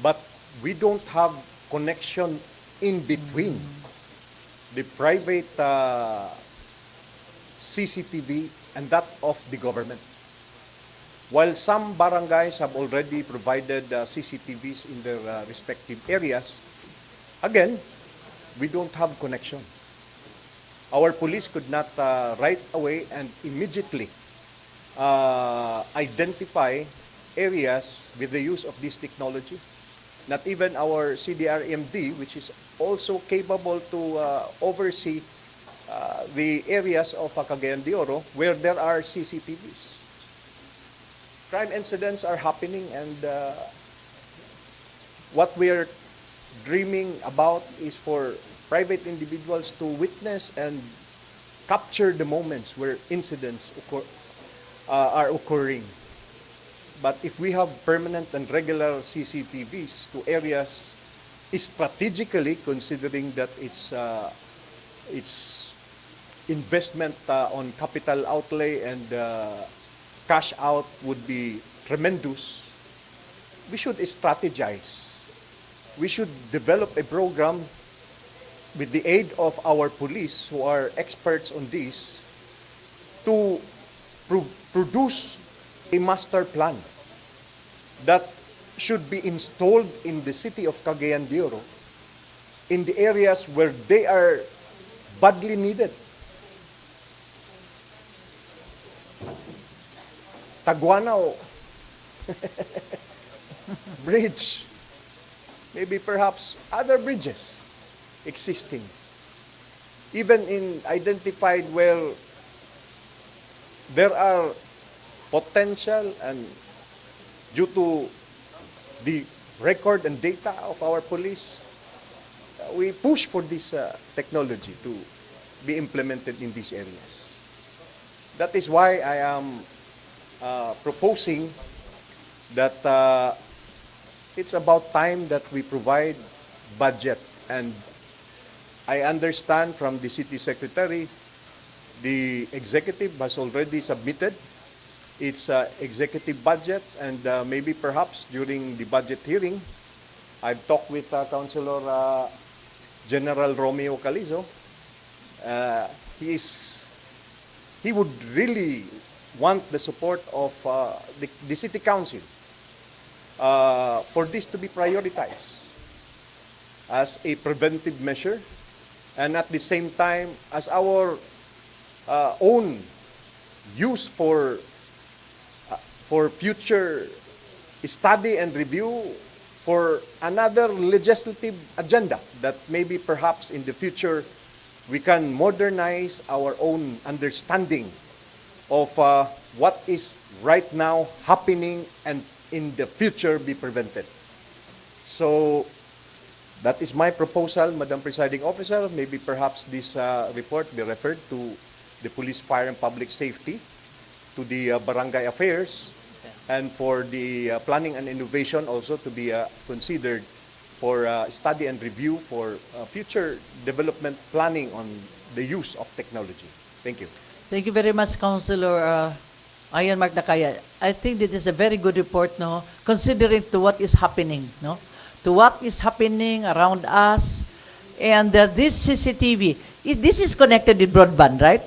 But we don't have connection in between the private CCTV and that of the government. While some barangays have already provided CCTVs in their respective areas, again, we don't have connection. Our police could not right away and immediately identify areas with the use of this technology. Not even our CDR-MD, which is also capable to oversee the areas of Cagayan de Oro where there are CCTVs. Crime incidents are happening, and what we are dreaming about is for private individuals to witness and capture the moments where incidents are occurring. But if we have permanent and regular CCTVs to areas strategically, considering that its investment on capital outlay and cash out would be tremendous, we should strategize. We should develop a program with the aid of our police, who are experts on this, to produce a master plan that should be installed in the city of Cagayan de Oro in the areas where they are badly needed. Taguanao bridge, maybe perhaps other bridges existing, even in identified where there are potential, and due to the record and data of our police, we push for this technology to be implemented in these areas. That is why I am proposing that it's about time that we provide budget. And I understand from the city secretary, the executive has already submitted its executive budget, and maybe perhaps during the budget hearing, I've talked with Councilor General Romeo Calizo. He would really want the support of the City Council for this to be prioritized as a preventive measure, and at the same time as our own use for future study and review for another legislative agenda that maybe perhaps in the future we can modernize our own understanding of what is right now happening and in the future be prevented. So that is my proposal, Madam Presiding Officer. Maybe perhaps this report be referred to the Police, Fire, and Public Safety, to the Barangay Affairs, and for the Planning and Innovation also to be considered for study and review for future development planning on the use of technology. Thank you. Thank you very much, Councilor Ayan Mark Nakaya. I think this is a very good report, no? Considering to what is happening, no? To what is happening around us. And this CCTV, this is connected with broadband, right?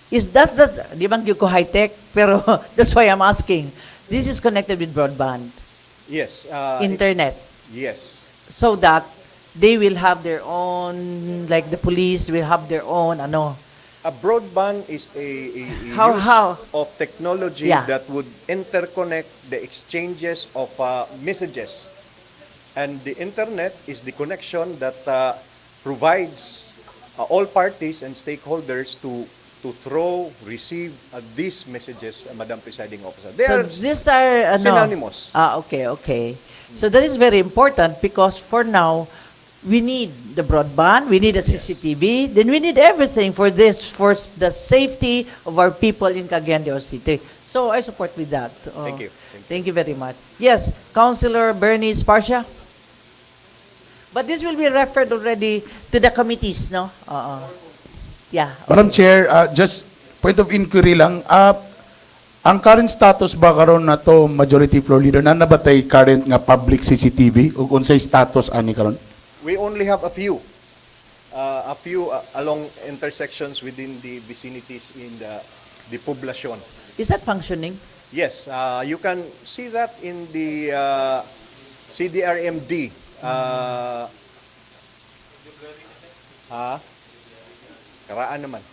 Is that, di bang ko high-tech? Pero that's why I'm asking. This is connected with broadband. Yes. Internet. Yes. So that they will have their own, like the police will have their own, ano. A broadband is a How- use how? of technology Yeah. that would interconnect the exchanges of messages. And the internet is the connection that provides all parties and stakeholders to throw, receive these messages, Madam Presiding Officer. They So are these are, ano, synonymous. okay, okay. So that is very important because for now, we need the broadband, we need a CCTV, then we need everything for this, for the safety of our people in Cagayan de Oro City. So I support with that. Thank you. Thank you very much. Yes, Councilor Bernice Parcia? But this will be referred already to the committees, no? Yeah. Madam Chair, just point of inquiry lang, ang current status ba karon na to majority floor leader na nabatay current nga public CCTV ug unsay status ani karon? We only have a few along intersections within the vicinities in the poblacion. Is that functioning? Yes, you can see that in the CDRMD. Karaan naman.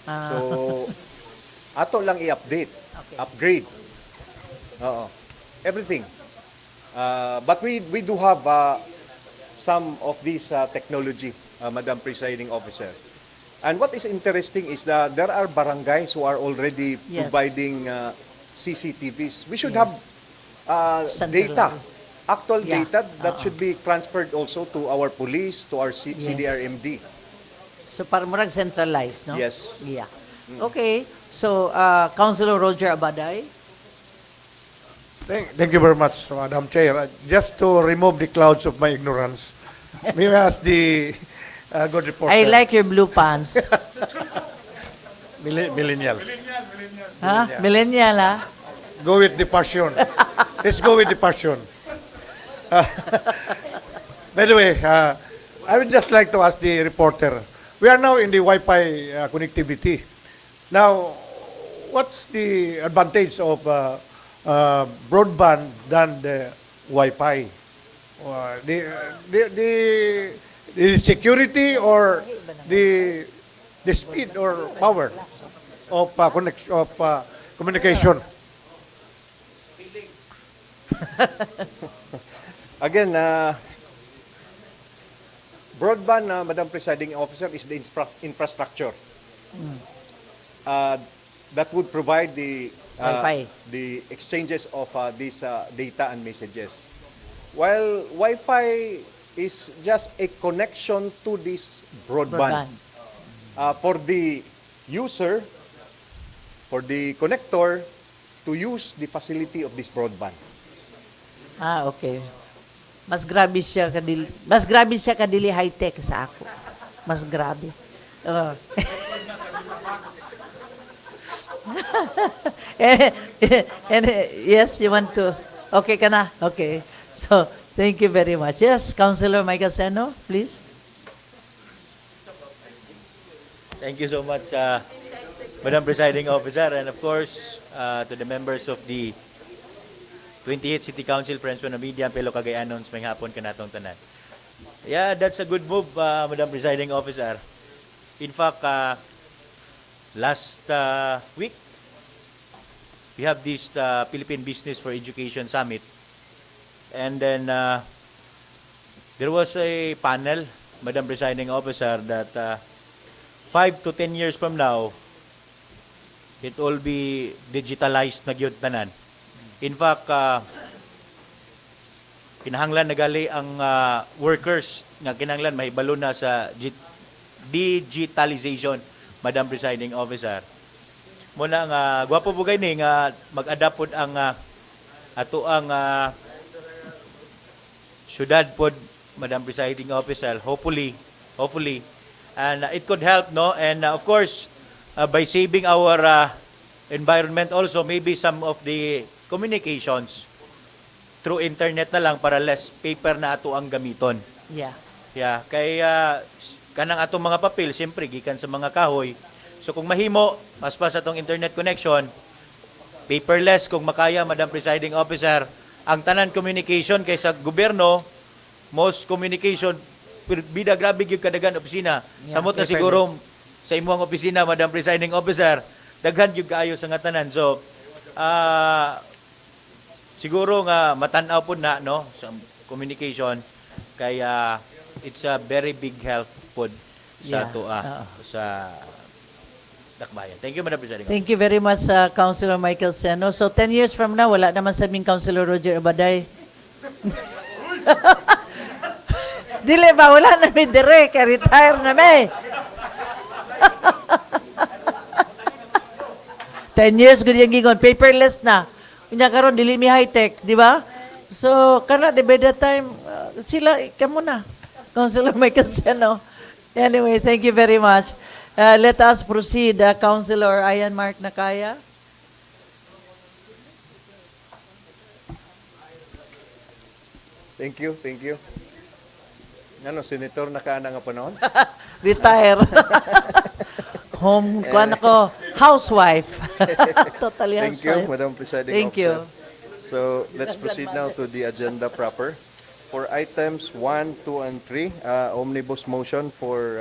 So, ato lang i-update, upgrade. Oo. Everything. But we do have some of these technology, Madam Presiding Officer. And what is interesting is that there are barangays who are already Yes. providing CCTVs. We should Yes. have data, Centralized. actual Yeah. data that should be transferred also to our police, to our Yes. CDRMD. So para murag centralized, no? Yes. Yeah. Okay. So, Councilor Roger Abaday? Thank you very much, Madam Chair. Just to remove the clouds of my ignorance, may I ask the good reporter. I like your blue pants. Millennial. Ha? Millennial, ha? Go with the passion. Let's go with the passion. By the way, I would just like to ask the reporter. We are now in the Wi-Fi connectivity. Now, what's the advantage of broadband than the Wi-Fi? The security or the speed or power of communication? Again, broadband, Madam Presiding Officer, is the infrastructure that would provide Wi-Fi. the exchanges of these data and messages. While Wi-Fi is just a connection to this broadband. For the user, for the connector, to use the facility of this broadband. Okay. Mas grabe siya kadili high-tech sa ako. Mas grabe. And yes, you want to. Okay ka na? Okay. So, thank you very much. Yes, Councilor Michael Seno, please. Thank you so much, Madam Presiding Officer, and of course, to the members of the 20th City Council, Friends from the Media, fellow Cagayanons, may hapon ka natong tanan. Yeah, that's a good move, Madam Presiding Officer. In fact, last week, we have this Philippine Business for Education Summit. And then, there was a panel, Madam Presiding Officer, that 5 to 10 years from now, it will be digitalized na gyud tanan. In fact, kinahanglan nagali ang workers nga kinahanglan mahibalo na sa digitalization, Madam Presiding Officer. Muna nga gwapo po ni nga mag-adapt pod ang ato ang syudad pod, Madam Presiding Officer, hopefully, and it could help, no? And of course, by saving our environment also, maybe some of the communications through internet na lang para less paper na ato ang gamiton. Yeah. Yeah, kaya kanang atong mga papel, siyempre gikan sa mga kahoy. So kung mahimo, paspas atong internet connection, paperless kung makaya, Madam Presiding Officer, ang tanan communication kaysa gobyerno, most communication bida grabe gyud kadagan opisina. Yeah, Samot na paperless. siguro sa imong opisina, Madam Presiding Officer, daghan gyud kaayo sa nga tanan. So, siguro nga matan-aw po na no sa communication kaya it's a very big help po sa Yeah. sa dakbayan. Thank you, Madam Presiding. Thank you very much, Councilor Michael Seno. So 10 years from now, wala naman sa aming Councilor Roger Abaday. Dili ba, wala na may dire, retire na may. 10 years, good yung gingon, paperless na. Kunya karon dili mi high-tech, di ba? So, kana the by that time, sila, kamo na. Councilor Michael Seno. Anyway, thank you very much. Let us proceed. Councilor Ayan Mark Nakaya. Thank you, thank you. Ano, senator na ka nga panahon? Retire. Home, kuan ako, housewife. Totally Thank you, housewife. Madam Presiding Thank Officer. you. So, let's proceed now to the agenda proper. For items 1, 2, and 3, omnibus motion for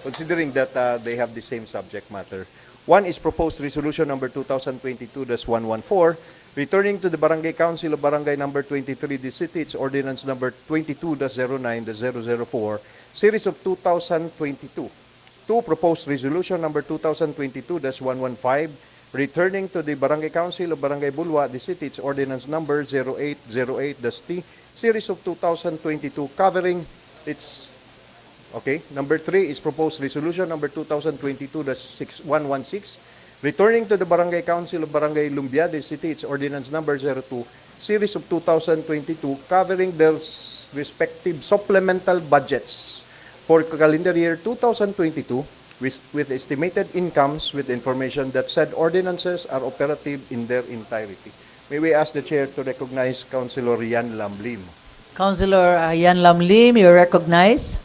considering that they have the same subject matter. One is proposed resolution number 2022-114, returning to the Barangay Council of Barangay number 23, the city, its ordinance number 22-09-004, series of 2022. Two, proposed resolution number 2022-115, returning to the Barangay Council of Barangay Bulwa, the city, its ordinance number 0808-T, series of 2022, covering its. Okay, number 3 is proposed resolution number 2022-116, returning to the Barangay Council of Barangay Lumbia, the city, its ordinance number 02, series of 2022, covering their respective supplemental budgets for calendar year 2022 with estimated incomes with information that said ordinances are operative in their entirety. May we ask the chair to recognize Councilor Yan Lamlim. Councilor Yan Lamlim, you're recognized.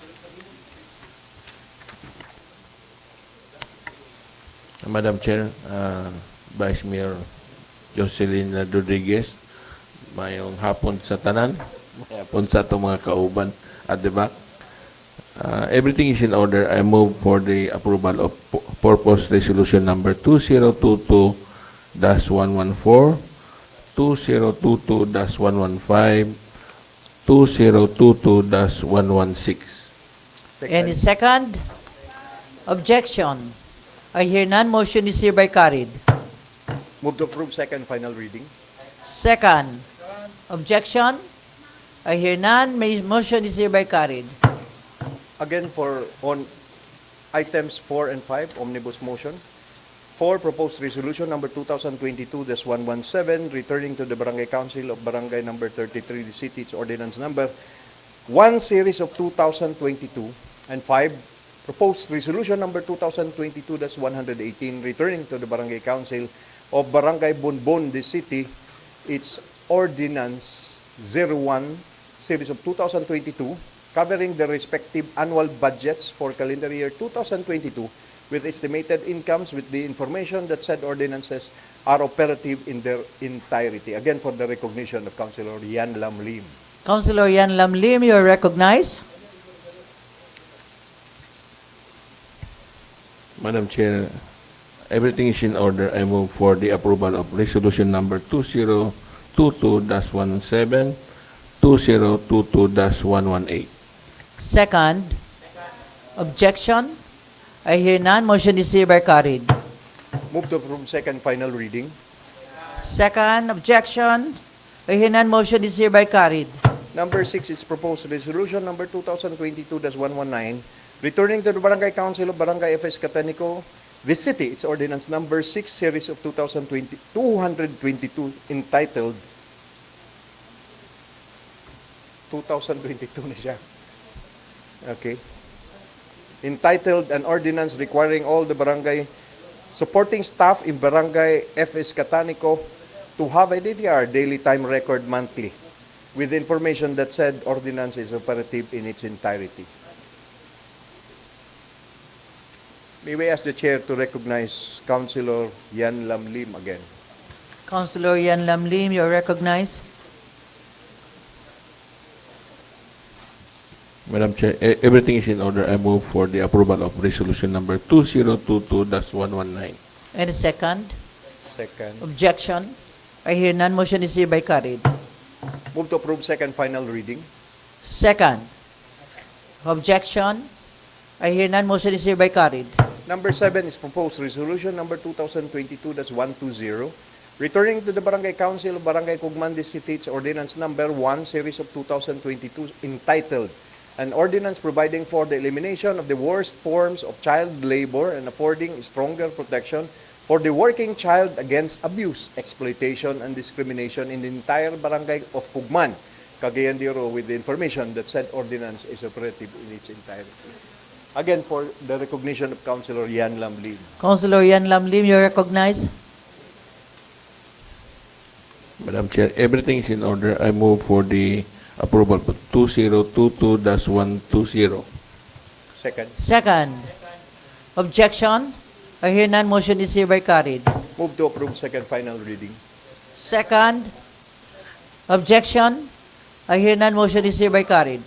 Madam Chair, Vice Mayor Jocelyn Rodriguez, mayong hapon sa tanan, hapon sa itong mga kauban at the back. Everything is in order. I move for the approval of purpose resolution number 2022-114, 2022-115, 2022-116. Any second? Objection? I hear none. Motion is hereby carried. Move to approve second final reading. Second. Objection? I hear none. Motion is hereby carried. Again, on items 4 and 5, omnibus motion. 4, proposed resolution number 2022-117, returning to the Barangay Council of Barangay number 33, the city, its ordinance number 1 series of 2022. And 5, proposed resolution number 2022-118, returning to the Barangay Council of Barangay Bonbon, the city, its ordinance 01, series of 2022, covering the respective annual budgets for calendar year 2022 with estimated incomes with the information that said ordinances are operative in their entirety. Again, for the recognition of Councilor Yan Lamlim. Councilor Yan Lamlim, you are recognized. Madam Chair, everything is in order. I move for the approval of resolution number 2022-17, 2022-118. Second. Objection? I hear none. Motion is hereby carried. Move to approve second final reading. Second. Objection? I hear none. Motion is hereby carried. Number 6 is proposed resolution number 2022-119, returning to the Barangay Council of Barangay FS Catanico, the city, its ordinance number 6, series of 222, entitled 2022 na siya. Okay. Entitled an ordinance requiring all the barangay supporting staff in Barangay FS Catanico to have a DTR, daily time record monthly, with information that said ordinance is operative in its entirety. May we ask the chair to recognize Councilor Yan Lamlim again. Councilor Yan Lamlim, you are recognized. Madam Chair, everything is in order. I move for the approval of resolution number 2022-119. Any second? Second. Objection? I hear none. Motion is hereby carried. Move to approve second final reading. Second. Objection? I hear none. Motion is hereby carried. Number 7 is proposed resolution number 2022-120, returning to the Barangay Council of Barangay Cugmandi City its ordinance number 1, series of 2022, entitled An Ordinance Providing for the Elimination of the Worst Forms of Child Labor and Affording Stronger Protection for the Working Child Against Abuse, Exploitation, and Discrimination in the entire Barangay of Cugman, Cagayan de Oro, with the information that said ordinance is operative in its entirety. Again, for the recognition of Councilor Yan Lamlim. Councilor Yan Lamlim, you recognize? Madam Chair, everything is in order. I move for the approval of 2022-120. Second. Second. Objection? I hear none. Motion is hereby carried. Move to approve second final reading. Second. Objection? I hear none. Motion is hereby carried.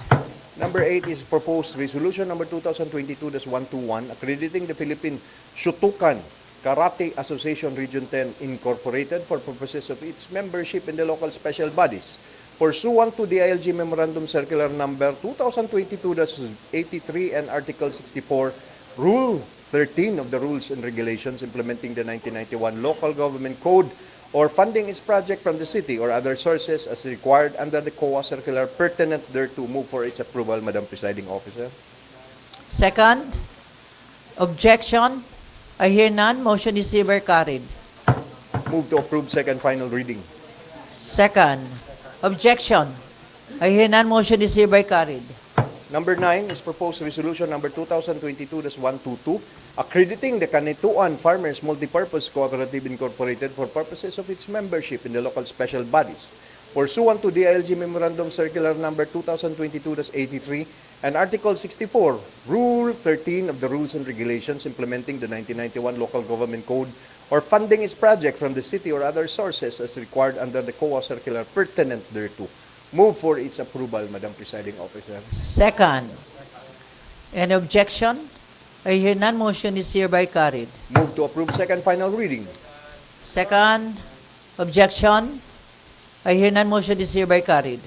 Number 8 is proposed resolution number 2022-121, accrediting the Philippine Shutukan Karate Association Region 10 Incorporated for purposes of its membership in the local special bodies. Pursuant to the ILG Memorandum Circular number 2022-83 and Article 64, Rule 13 of the Rules and Regulations implementing the 1991 Local Government Code, or funding its project from the city or other sources as required under the COA circular pertinent thereto. Move for its approval, Madam Presiding Officer. Second. Objection? I hear none. Motion is hereby carried. Move to approve second final reading. Second. Objection? I hear none. Motion is hereby carried. Number 9 is proposed resolution number 2022-122, accrediting the Kanituan Farmers Multipurpose Cooperative Incorporated for purposes of its membership in the local special bodies. Pursuant to the ILG Memorandum Circular number 2022-83 and Article 64, Rule 13 of the Rules and Regulations implementing the 1991 Local Government Code, or funding its project from the city or other sources as required under the COA circular pertinent thereto. Move for its approval, Madam Presiding Officer. Second. Any objection? I hear none. Motion is hereby carried. Move to approve second final reading. Second. Objection? I hear none. Motion is hereby carried.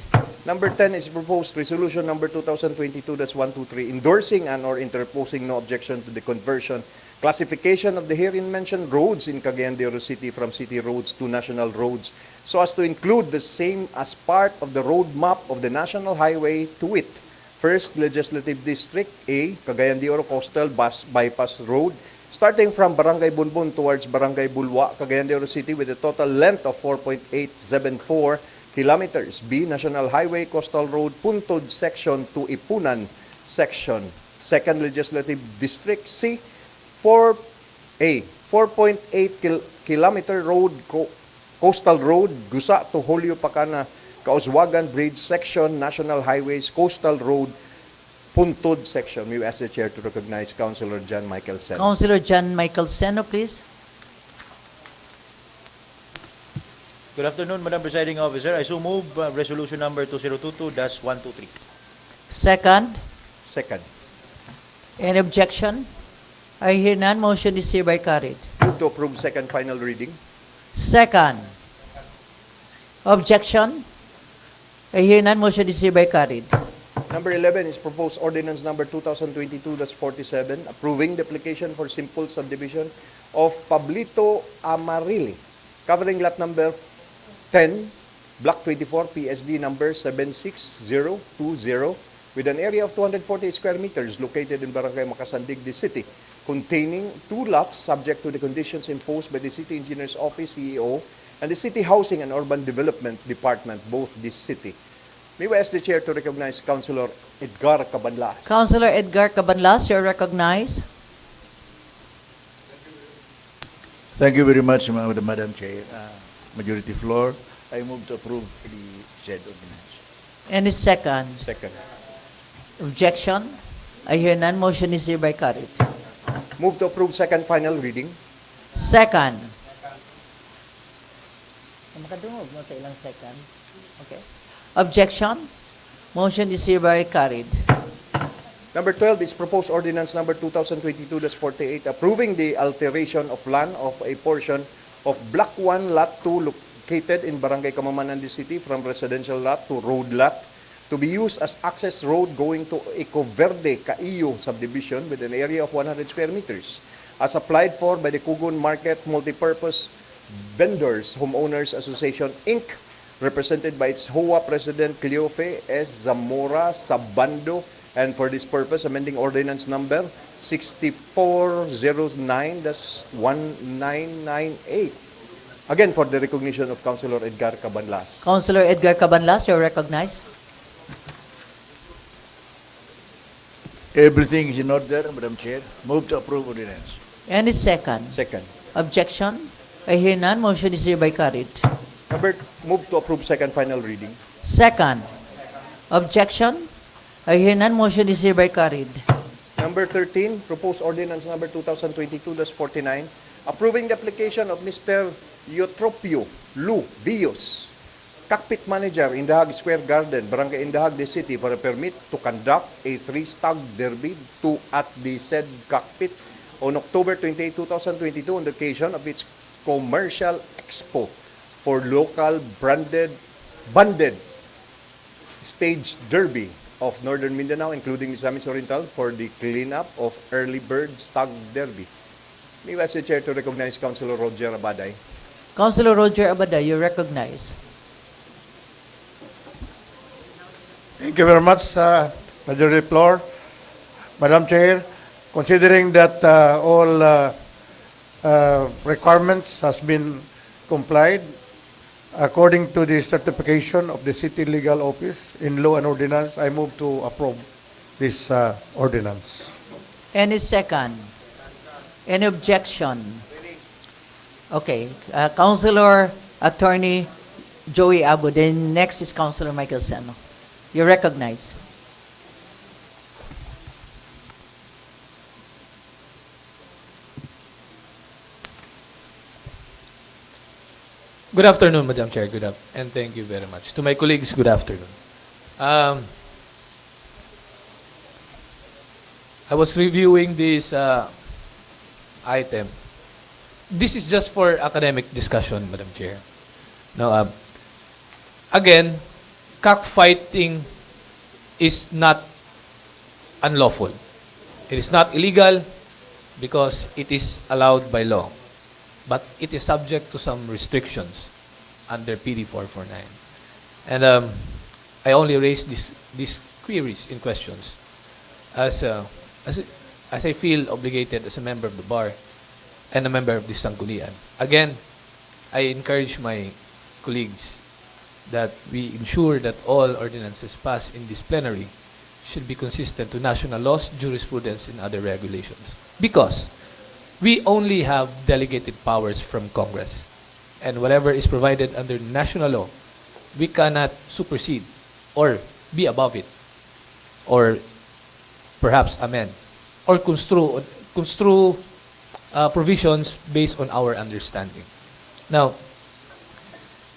Number 10 is proposed resolution number 2022-123, endorsing and or interposing no objection to the conversion, classification of the herein mentioned roads in Cagayan de Oro City from city roads to national roads, so as to include the same as part of the road map of the national highway to wit. First Legislative District A, Cagayan de Oro Coastal Bypass Road, starting from Barangay Bunbun towards Barangay Bulwa, Cagayan de Oro City, with a total length of 4.874 kilometers. B, National Highway Coastal Road Puntod Section to Ipunan Section. Second Legislative District C, 4.8 kilometer road Coastal Road Gusa to Julio Pacana Kauswagan Bridge Section, National Highways Coastal Road Puntod Section. We ask the Chair to recognize Councilor John Michael Seno. Councilor John Michael Seno, please. Good afternoon, Madam Presiding Officer. I so move resolution number 2022-123. Second. Second. Any objection? I hear none. Motion is hereby carried. Move to approve second final reading. Second. Objection? I hear none. Motion is hereby carried. Number 11 is proposed ordinance number 2022-47, approving the application for simple subdivision of Pablito Amarili, covering lot number 10, Block 24, PSD number 76020, with an area of 240 square meters located in Barangay Makasandig, the city, containing 2 lots subject to the conditions imposed by the City Engineer's Office, CEO, and the City Housing and Urban Development Department, both this city. May we ask the Chair to recognize Councilor Edgar Cabanlas. Councilor Edgar Cabanlas, you are recognized. Thank you very much, Madam Chair. Majority floor, I move to approve the said ordinance. Any second? Second. Objection? I hear none. Motion is hereby carried. Move to approve second final reading. Second. Makadungog mo sa ilang second. Okay. Objection? Motion is hereby carried. Number 12 is proposed ordinance number 2022-48 approving the alteration of land of a portion of Block 1, Lot 2 located in Barangay Kamamanandi City from residential lot to road lot to be used as access road going to Eco Verde Caiyo subdivision with an area of 100 square meters as applied for by the Kugon Market Multipurpose Vendors Homeowners Association Inc. represented by its HOA President Cleofe S. Zamora Sabando, and for this purpose, amending ordinance number 6409-1998. Again, for the recognition of Councilor Edgar Cabanlas. Councilor Edgar Cabanlas, you're recognized. Everything is in order, Madam Chair. Move to approve ordinance. Any second? Second. Objection? I hear none. Motion is hereby carried. Move to approve second final reading. Second. Objection? I hear none. Motion is hereby carried. Number 13, proposed ordinance number 2022-49, approving the application of Mr. Eutropio Lu Bios, cockpit manager in Dahag Square Garden, Barangay Indahag, the city, for a permit to conduct a three-stag derby at the said cockpit on October 28, 2022 on the occasion of its commercial expo for local banded stage derby of Northern Mindanao, including Misamis Oriental, for the cleanup of early bird stag derby. May I ask the Chair to recognize Councilor Roger Abaday. Councilor Roger Abaday, you're recognized. Thank you very much, Majority Floor. Madam Chair, considering that all requirements has been complied, according to the certification of the City Legal Office in Law and Ordinance, I move to approve this ordinance. Any second? Any objection? Okay. Councilor Attorney Joey Abu. Then next is Councilor Michael Seno. You're recognized. Good afternoon, Madam Chair. And thank you very much. To my colleagues, good afternoon. I was reviewing this item. This is just for academic discussion, Madam Chair. Now, again, cockfighting is not unlawful. It is not illegal because it is allowed by law. But it is subject to some restrictions under PD 449. And I only raised these queries in questions as I feel obligated as a member of the bar and a member of this Sanggunian. Again, I encourage my colleagues that we ensure that all ordinances passed in this plenary should be consistent to national laws, jurisprudence, and other regulations. Because we only have delegated powers from Congress. And whatever is provided under national law, we cannot supersede or be above it, or perhaps amend, or construe provisions based on our understanding. Now,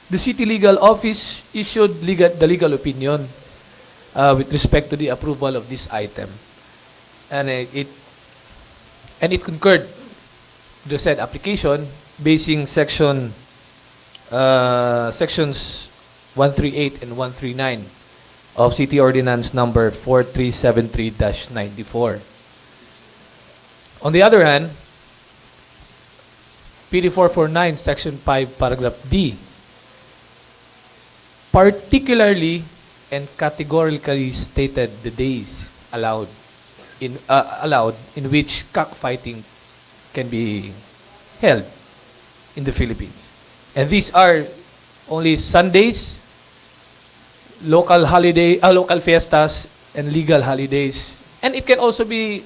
the City Legal Office issued the legal opinion with respect to the approval of this item. And it concurred the said application basing sections 138 and 139 of City Ordinance number 4373-94. On the other hand, PD 449 section 5 paragraph D particularly and categorically stated the days allowed in which cockfighting can be held in the Philippines. And these are only Sundays, local fiestas, and legal holidays. And it can also be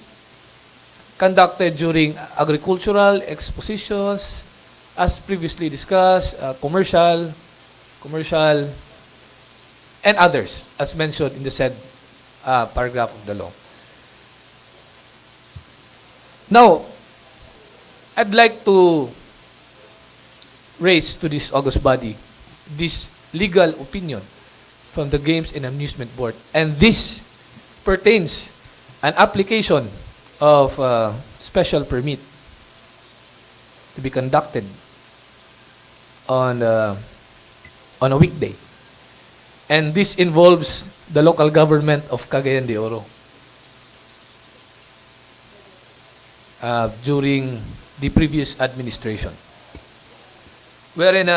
conducted during agricultural expositions, as previously discussed, commercial, and others, as mentioned in the said paragraph of the law. Now, I'd like to raise to this august body this legal opinion from the Games and Amusement Board. And this pertains an application of special permit to be conducted on a weekday. And this involves the local government of Cagayan de Oro. During the previous administration. Wherein,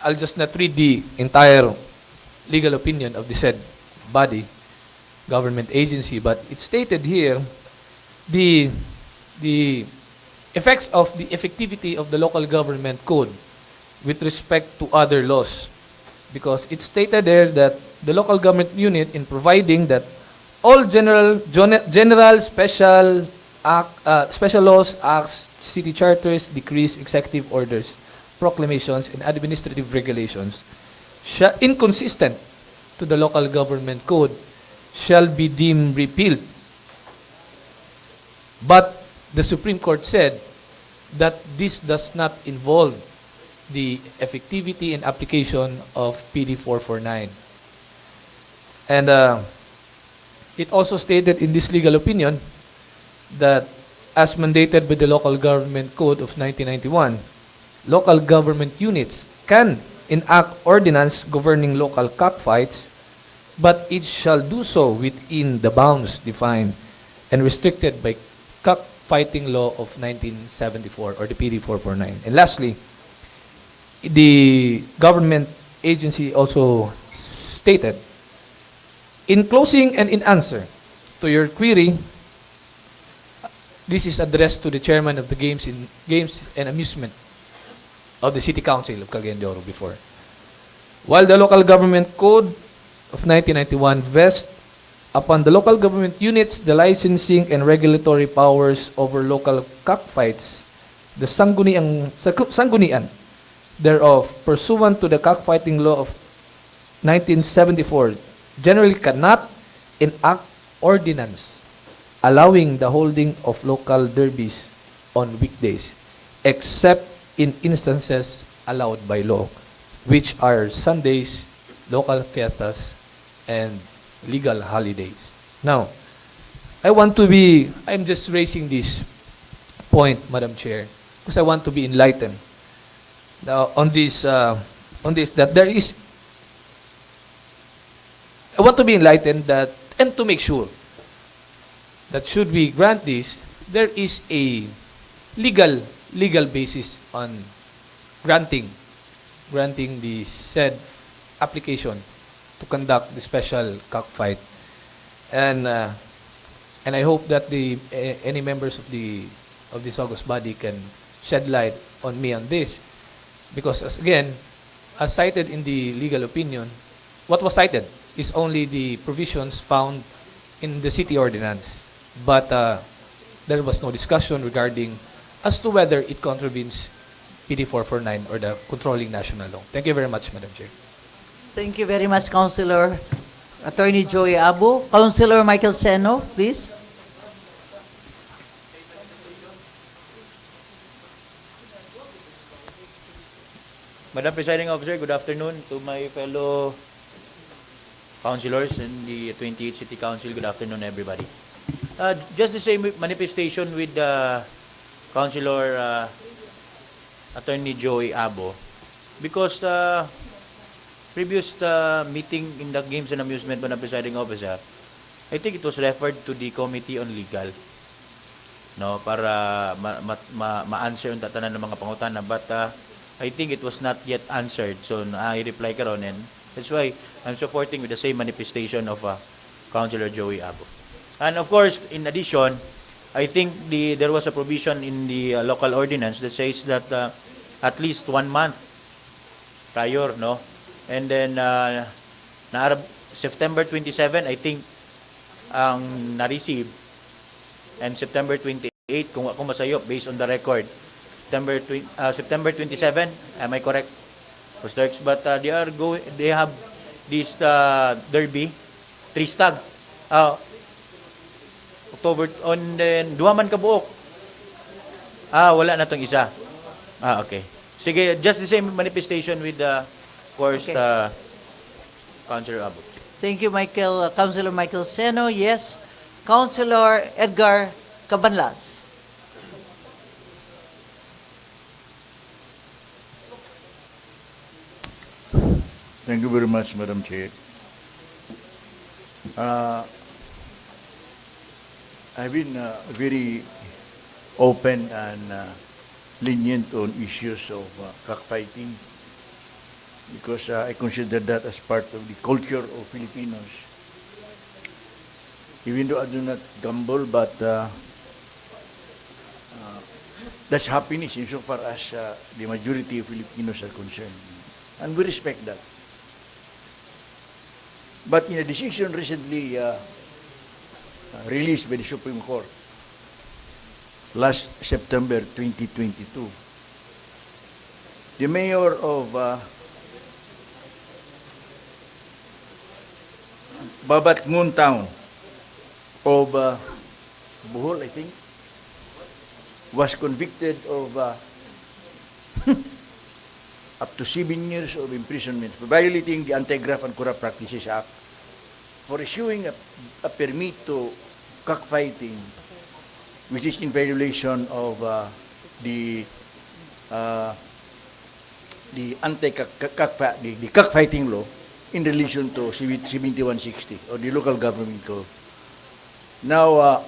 I'll just not read the entire legal opinion of the said body, government agency, but it stated here the effects of the effectivity of the local government code with respect to other laws. Because it stated there that the local government unit in providing that all general, special laws, acts, city charters, decrees, executive orders, proclamations, and administrative regulations inconsistent to the local government code shall be deemed repealed. But the Supreme Court said that this does not involve the effectivity and application of PD 449. And it also stated in this legal opinion that as mandated by the Local Government Code of 1991, local government units can enact ordinance governing local cockfights, but it shall do so within the bounds defined and restricted by cockfighting law of 1974 or the PD 449. And lastly, the government agency also stated, in closing and in answer to your query, this is addressed to the chairman of the Games and Amusement of the City Council of Cagayan de Oro before. While the Local Government Code of 1991 vests upon the local government units the licensing and regulatory powers over local cockfights, the sanggunian thereof, pursuant to the cockfighting law of 1974, generally cannot enact ordinance allowing the holding of local derbies on weekdays, except in instances allowed by law, which are Sundays, local fiestas, and legal holidays. Now, I'm just raising this point, Madam Chair, because I want to be enlightened. Now, I want to be enlightened that, and to make sure that should we grant this, there is a legal basis on granting the said application to conduct the special cockfight, and I hope that any members of this august body can shed light on me on this, because as cited in the legal opinion, what was cited is only the provisions found in the city ordinance, but there was no discussion regarding as to whether it contravenes PD 449 or the controlling national law. Thank you very much, Madam Chair. Thank you very much, Councilor Attorney Joey Abu. Councilor Michael Seno, please. Madam Presiding Officer, good afternoon to my fellow councilors in the 28th City Council. Good afternoon, everybody. Just the same manifestation with Councilor Attorney Joey Abo, because previous meeting in the Games and Amusement, Madam Presiding Officer, I think it was referred to the Committee on Legal, no, para ma-answer yung tatanan ng mga pangutana, but I think it was not yet answered, so I reply karon, and that's why I'm supporting with the same manifestation of Councilor Joey Abo. And of course, in addition, I think there was a provision in the local ordinance that says that at least 1 month prior, no? And then September 27, I think ang na-receive, and September 28, kung ako masayop based on the record, September 27, am I correct? But they have this derby, 3 stag. October, on then, duha man kabuok. Wala na tong isa. Okay. Sige, just the same manifestation with of course, Okay. Councilor Abu. Thank you, Councilor Michael Seno. Yes. Councilor Edgar Cabanlas. Thank you very much, Madam Chair. I've been very open and lenient on issues of cockfighting because I consider that as part of the culture of Filipinos. Even though I do not gamble, but that's happiness insofar as the majority of Filipinos are concerned. And we respect that. But in a decision recently released by the Supreme Court last September 2022, the mayor of Babatngun town of Bohol, I think, was convicted of up to 7 years of imprisonment for violating the Anti-Graft and Corrupt Practices Act for issuing a permit to cockfighting, which is in violation of the cockfighting law in relation to 7160 or the local government code. Now,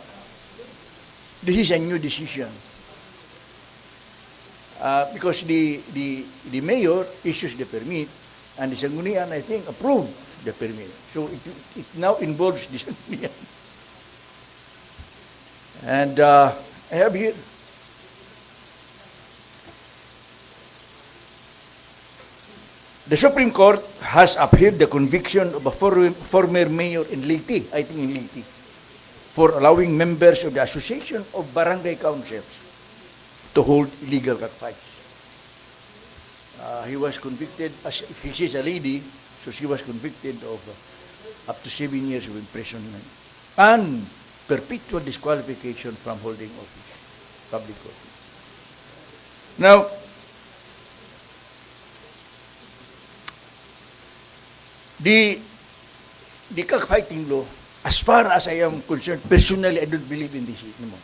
this is a new decision. Because the mayor issues the permit and the Sangguniang, I think, approved the permit. So it now involves the Sangguniang. And I have here the Supreme Court has upheld the conviction of a former mayor in Leyte, I think in Leyte, for allowing members of the Association of Barangay Councils to hold illegal cockfights. He was convicted, as she's a lady, so she was convicted of up to 7 years of imprisonment and perpetual disqualification from holding office, public office. Now, the cockfighting law, as far as I am concerned, personally, I don't believe in this anymore.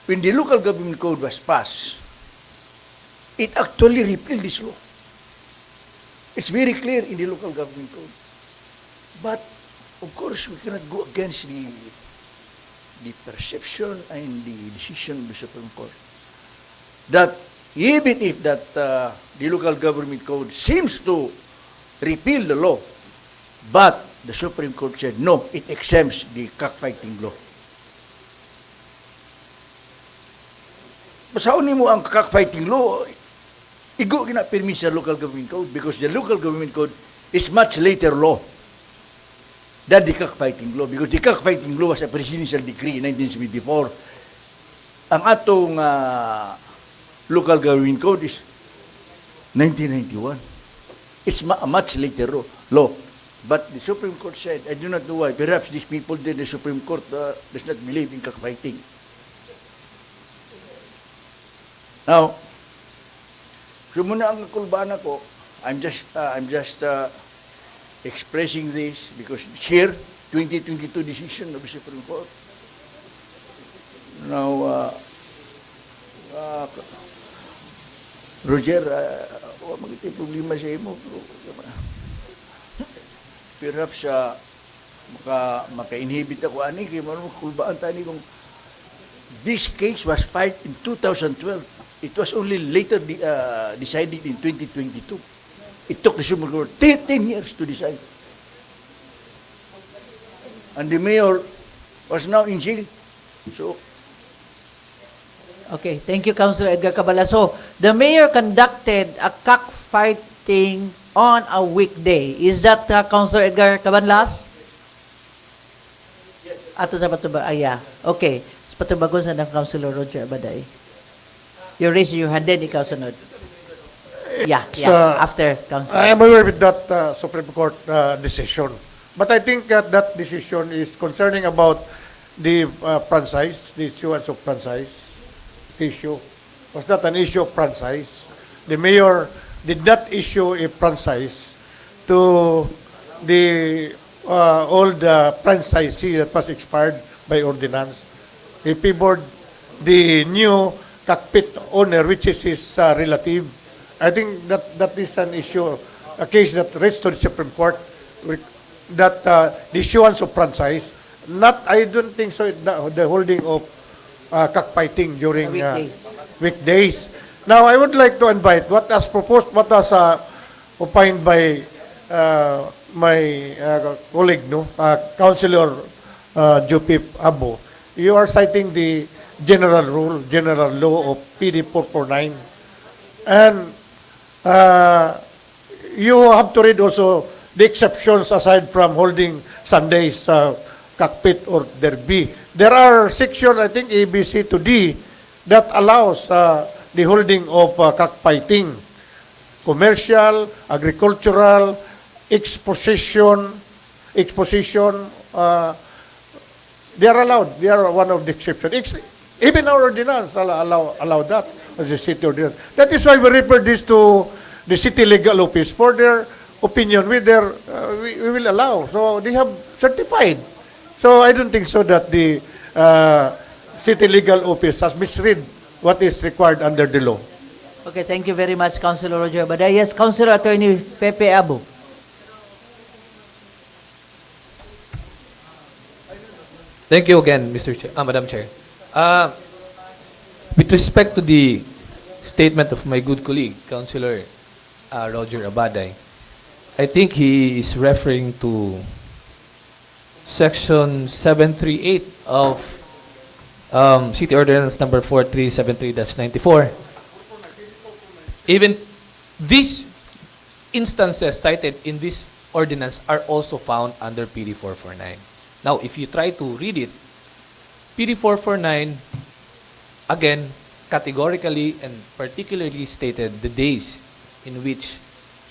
When the local government code was passed, it actually repealed this law. It's very clear in the local government code. But, of course, we cannot go against the perception and the decision of the Supreme Court that even if that the local government code seems to repeal the law, but the Supreme Court said, no, it exempts the cockfighting law. Basaunin mo ang cockfighting law, igo ginapirmi sa local government code because the local government code is much later law than the cockfighting law because the cockfighting law was a presidential decree in 1974. Ang atong local government code is 1991. It's a much later law. But the Supreme Court said, I do not know why, perhaps these people in the Supreme Court does not believe in cockfighting. Now, sumuna ang kulbana ko, I'm just expressing this because here, 2022 decision of the Supreme Court. Now, Roger, magiging problema sa imo. Perhaps maka-inhibit ako ani kay marunong kulbaan tani kung this case was filed in 2012. It was only later decided in 2022. It took the Supreme Court 10 years to decide. And the mayor was now in jail. So, okay, thank you, Councilor Edgar Cabala. So, the mayor conducted a cockfighting on a weekday. Is that Councilor Edgar Cabanlas? Ato sa patubag. Yeah. Okay. Sa patubagon sa Councilor Roger Abaday. You raise your hand, then ikaw sunod. Yeah. After Councilor. I am aware with that Supreme Court decision. But I think that decision is concerning about the franchise, the issuance of franchise issue. Was not an issue of franchise. The mayor did not issue a franchise to the old franchisee that was expired by ordinance. He favored the new cockpit owner, which is his relative. I think that is an issue, a case that reached to the Supreme Court, that the issuance of franchise, I don't think so, the holding of cockfighting during weekdays. Now, I would like to invite what was proposed, what was opined by my colleague, Councilor Jupip Abo. You are citing the general rule, general law of PD 449. And you have to read also the exceptions aside from holding Sundays, cockpit or derby. There are sections, I think A, B, C to D, that allows the holding of cockfighting. Commercial, agricultural, exposition, they are allowed. They are one of the exceptions. Even our ordinance allow that as a city ordinance. That is why we refer this to the city legal office for their opinion whether we will allow. So they have certified. So I don't think so that the city legal office has misread what is required under the law. Okay, thank you very much, Councilor Roger Baday. Yes, Councilor Attorney Pepe Abu. Thank you again, Madam Chair. With respect to the statement of my good colleague, Councilor Roger Abaday, I think he is referring to Section 738 of City Ordinance number 4373-94. Even these instances cited in this ordinance are also found under PD 449. Now, if you try to read it, PD 449, again, categorically and particularly stated the days in which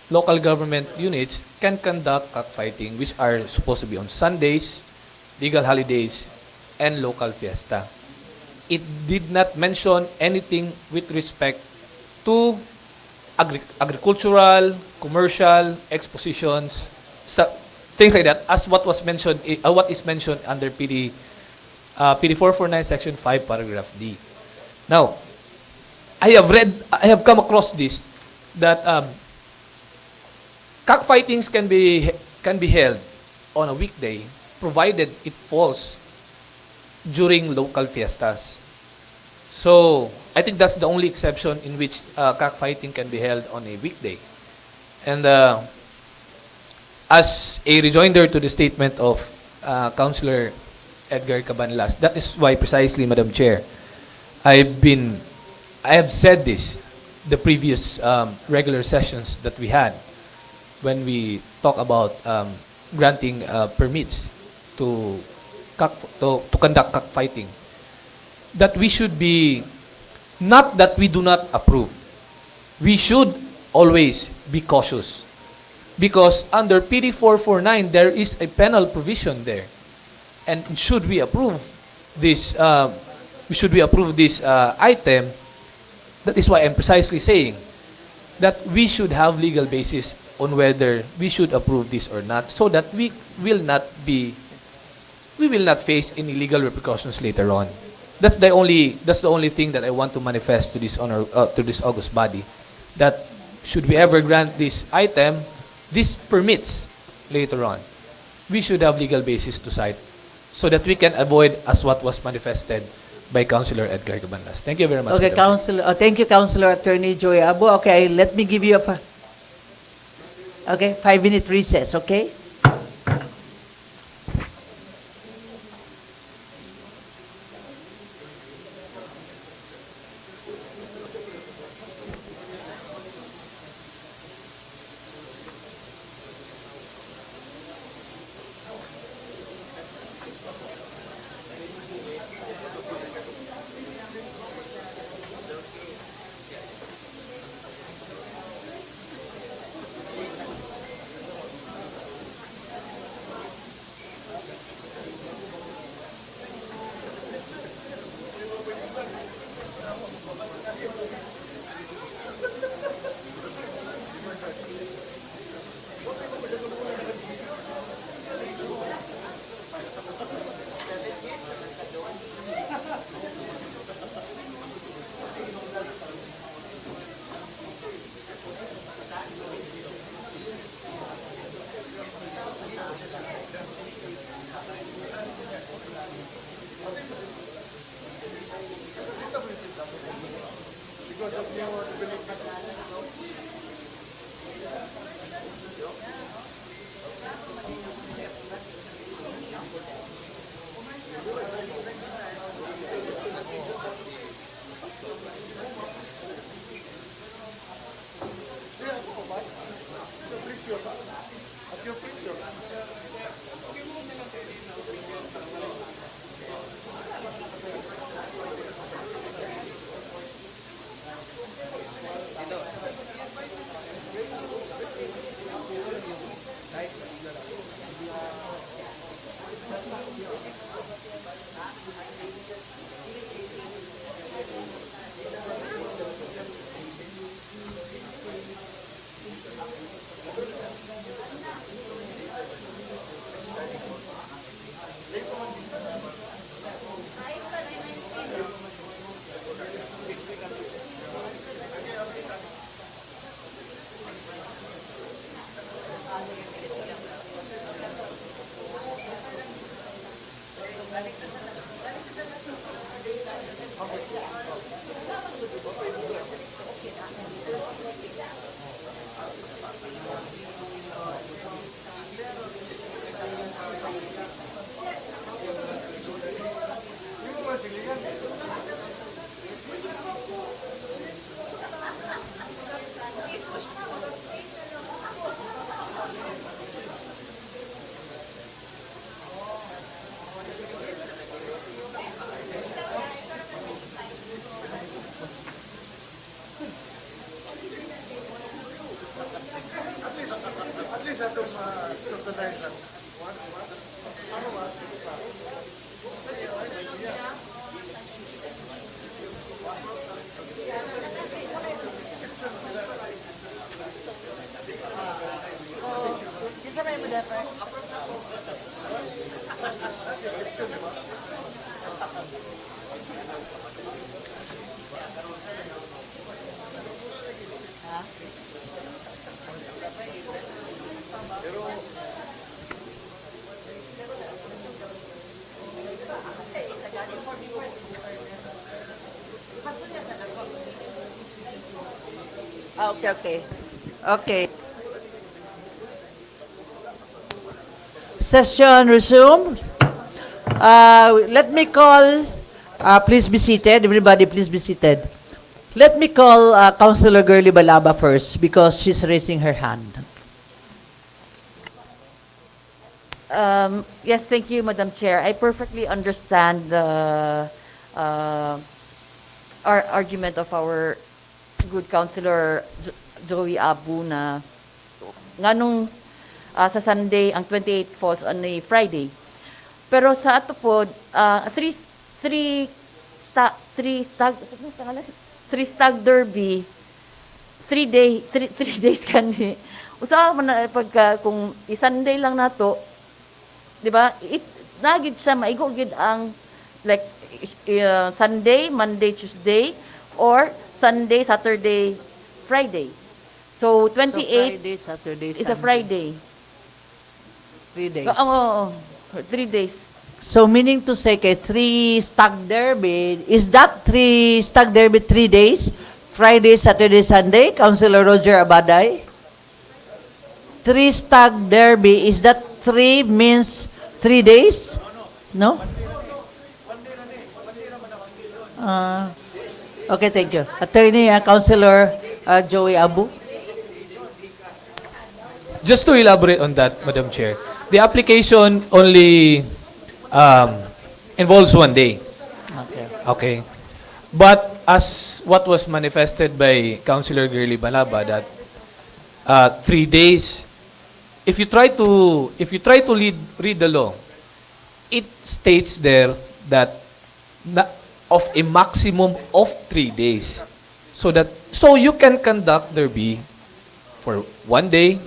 local government units can conduct cockfighting, which are supposed to be on Sundays, legal holidays, and local fiesta. It did not mention anything with respect to agricultural, commercial, expositions, things like that, as what was mentioned, what is mentioned under PD 449 Section 5, Paragraph D. Now, I have come across this, that cockfightings can be held on a weekday, provided it falls during local fiestas. So, I think that's the only exception in which cockfighting can be held on a weekday. And as a rejoinder to the statement of Councilor Edgar Cabanlas, that is why precisely, Madam Chair, I have said this the previous regular sessions that we had when we talk about granting permits to conduct cockfighting, that we should be, not that we do not approve, we should always be cautious. Because under PD 449, there is a penal provision there. And should we approve this, item, that is why I'm precisely saying that we should have legal basis on whether we should approve this or not, so that we will not face any legal repercussions later on. That's the only thing that I want to manifest to this august body, that should we ever grant this item, this permits later on, we should have legal basis to cite, so that we can avoid as what was manifested by Councilor Edgar Cabanlas. Thank you very much. Okay, thank you, Councilor Attorney Joy Abu. Okay, let me give you a 5-minute recess, okay? Okay, okay. Okay. Session resumed. Let me call, please be seated. Everybody, please be seated. Let me call Councilor Girly Balaba first because she's raising her hand. Yes, thank you, Madam Chair. I perfectly understand the our argument of our good Councilor Joey Abu na nga nung sa Sunday, ang 28 falls on a Friday. Pero sa ato po, three stag derby, 3 days kani. Usa man na pagka kung i-Sunday lang nato, di ba? Nagid siya maigo gid ang like Sunday, Monday, Tuesday, or Sunday, Saturday, Friday. So 28 So Friday, Saturday, is a Friday. 3 days. Oo, 3 days. So meaning to say, kay 3 stag derby, is that 3 stag derby 3 days? Friday, Saturday, Sunday? Councilor Roger Abaday? 3 stag derby, is that 3 means 3 days? No? Okay, thank you. Attorney, Councilor Joey Abu? Just to elaborate on that, Madam Chair, the application only involves 1 day. Okay. Okay. But as what was manifested by Councilor Girly Balaba, that 3 days, if you try to read the law, it states there that of a maximum of 3 days. So you can conduct derby for 1 day,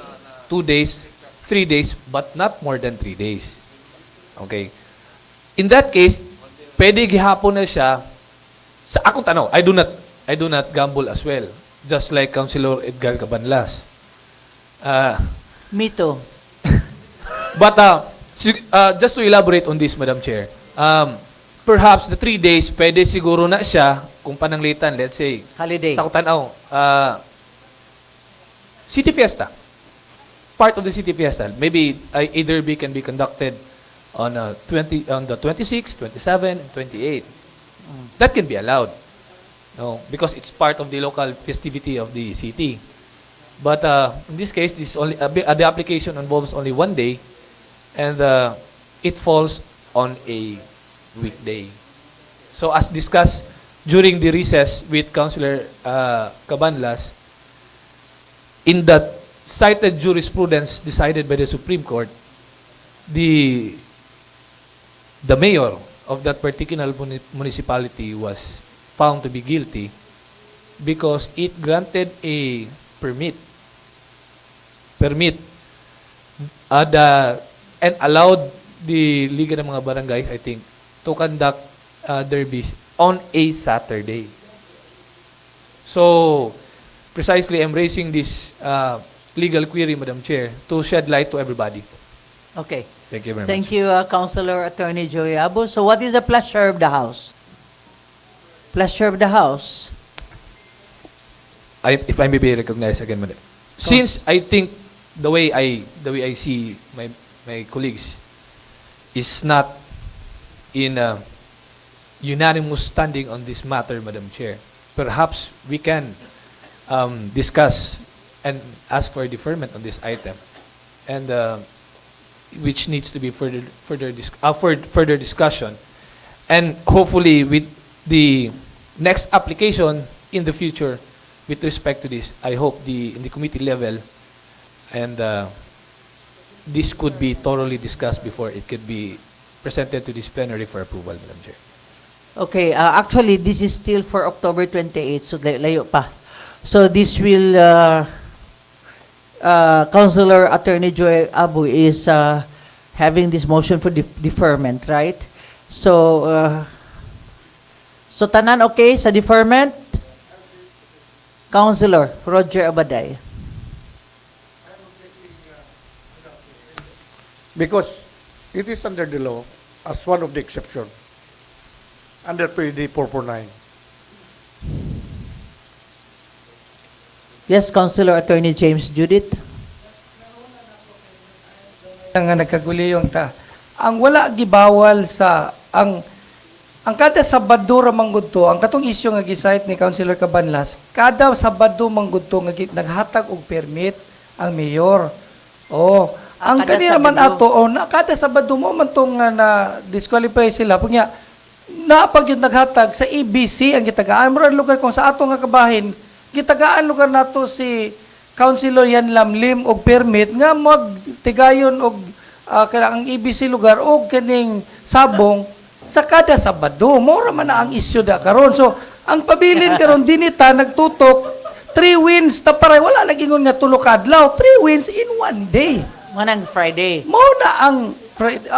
2 days, 3 days, but not more than 3 days. Okay? In that case, pwede gihapon na siya sa akong tanaw. I do not gamble as well. Just like Councilor Edgar Cabanlas. Me too. But just to elaborate on this, Madam Chair, perhaps the 3 days, pwede siguro na siya kung pananglitan, let's say, Holiday. sa akong tanaw, City Fiesta. Part of the City Fiesta. Maybe either can be conducted on the 26th, 27, and 28. That can be allowed. No, because it's part of the local festivity of the city. But in this case, this only the application involves only 1 day, and it falls on a weekday. So as discussed during the recess with Councilor Cabanlas, in that cited jurisprudence decided by the Supreme Court, the mayor of that particular municipality was found to be guilty because it granted a permit and allowed the Liga ng mga Barangays, I think, to conduct derbies on a Saturday. So, precisely, I'm raising this legal query, Madam Chair, to shed light to everybody. Okay. Thank you very much. Thank you, Councilor Attorney Joey Abu. So what is the pleasure of the House? Pleasure of the House. If I may be recognized again, Madam. Since I think the way I see my colleagues is not in a unanimous standing on this matter, Madam Chair, perhaps we can discuss and ask for deferment on this item, and which needs to be further discussion, and hopefully with the next application in the future with respect to this, I hope in the committee level and this could be thoroughly discussed before it could be presented to this plenary for approval, Madam Chair. Okay, actually, this is still for October 28, so layo pa. So this will, Councilor Attorney Joy Abu is having this motion for deferment, right? So, so tanan okay sa deferment? Councilor Roger Abaday. Because it is under the law as one of the exception under PD 449. Yes, Councilor Attorney James Judith. Nga nagkaguliyong ta. Ang wala gibawal sa ang kada Sabado ra manggud to, ang katong isyu nga gisite ni Councilor Cabanlas, kada Sabado manggud to nga naghatag og permit ang mayor. Oh, ang Kada kanina man Sabado. ato na kada Sabado mo man tong nga na disqualify sila punya na pag yung naghatag sa EBC ang gitagaan mo lugar kung sa ato nga kabahin gitagaan lugar nato si Councilor Yan Lamlim og permit nga magtigayon og ang EBC lugar og kining sabong sa kada Sabado. Mora man na ang isyu da karon. So, ang pabilin karon dinita nagtutok 3 wins ta paray wala lagi ngon nga tulo ka adlaw. 3 wins in 1 day. Manang Friday. Mao na ang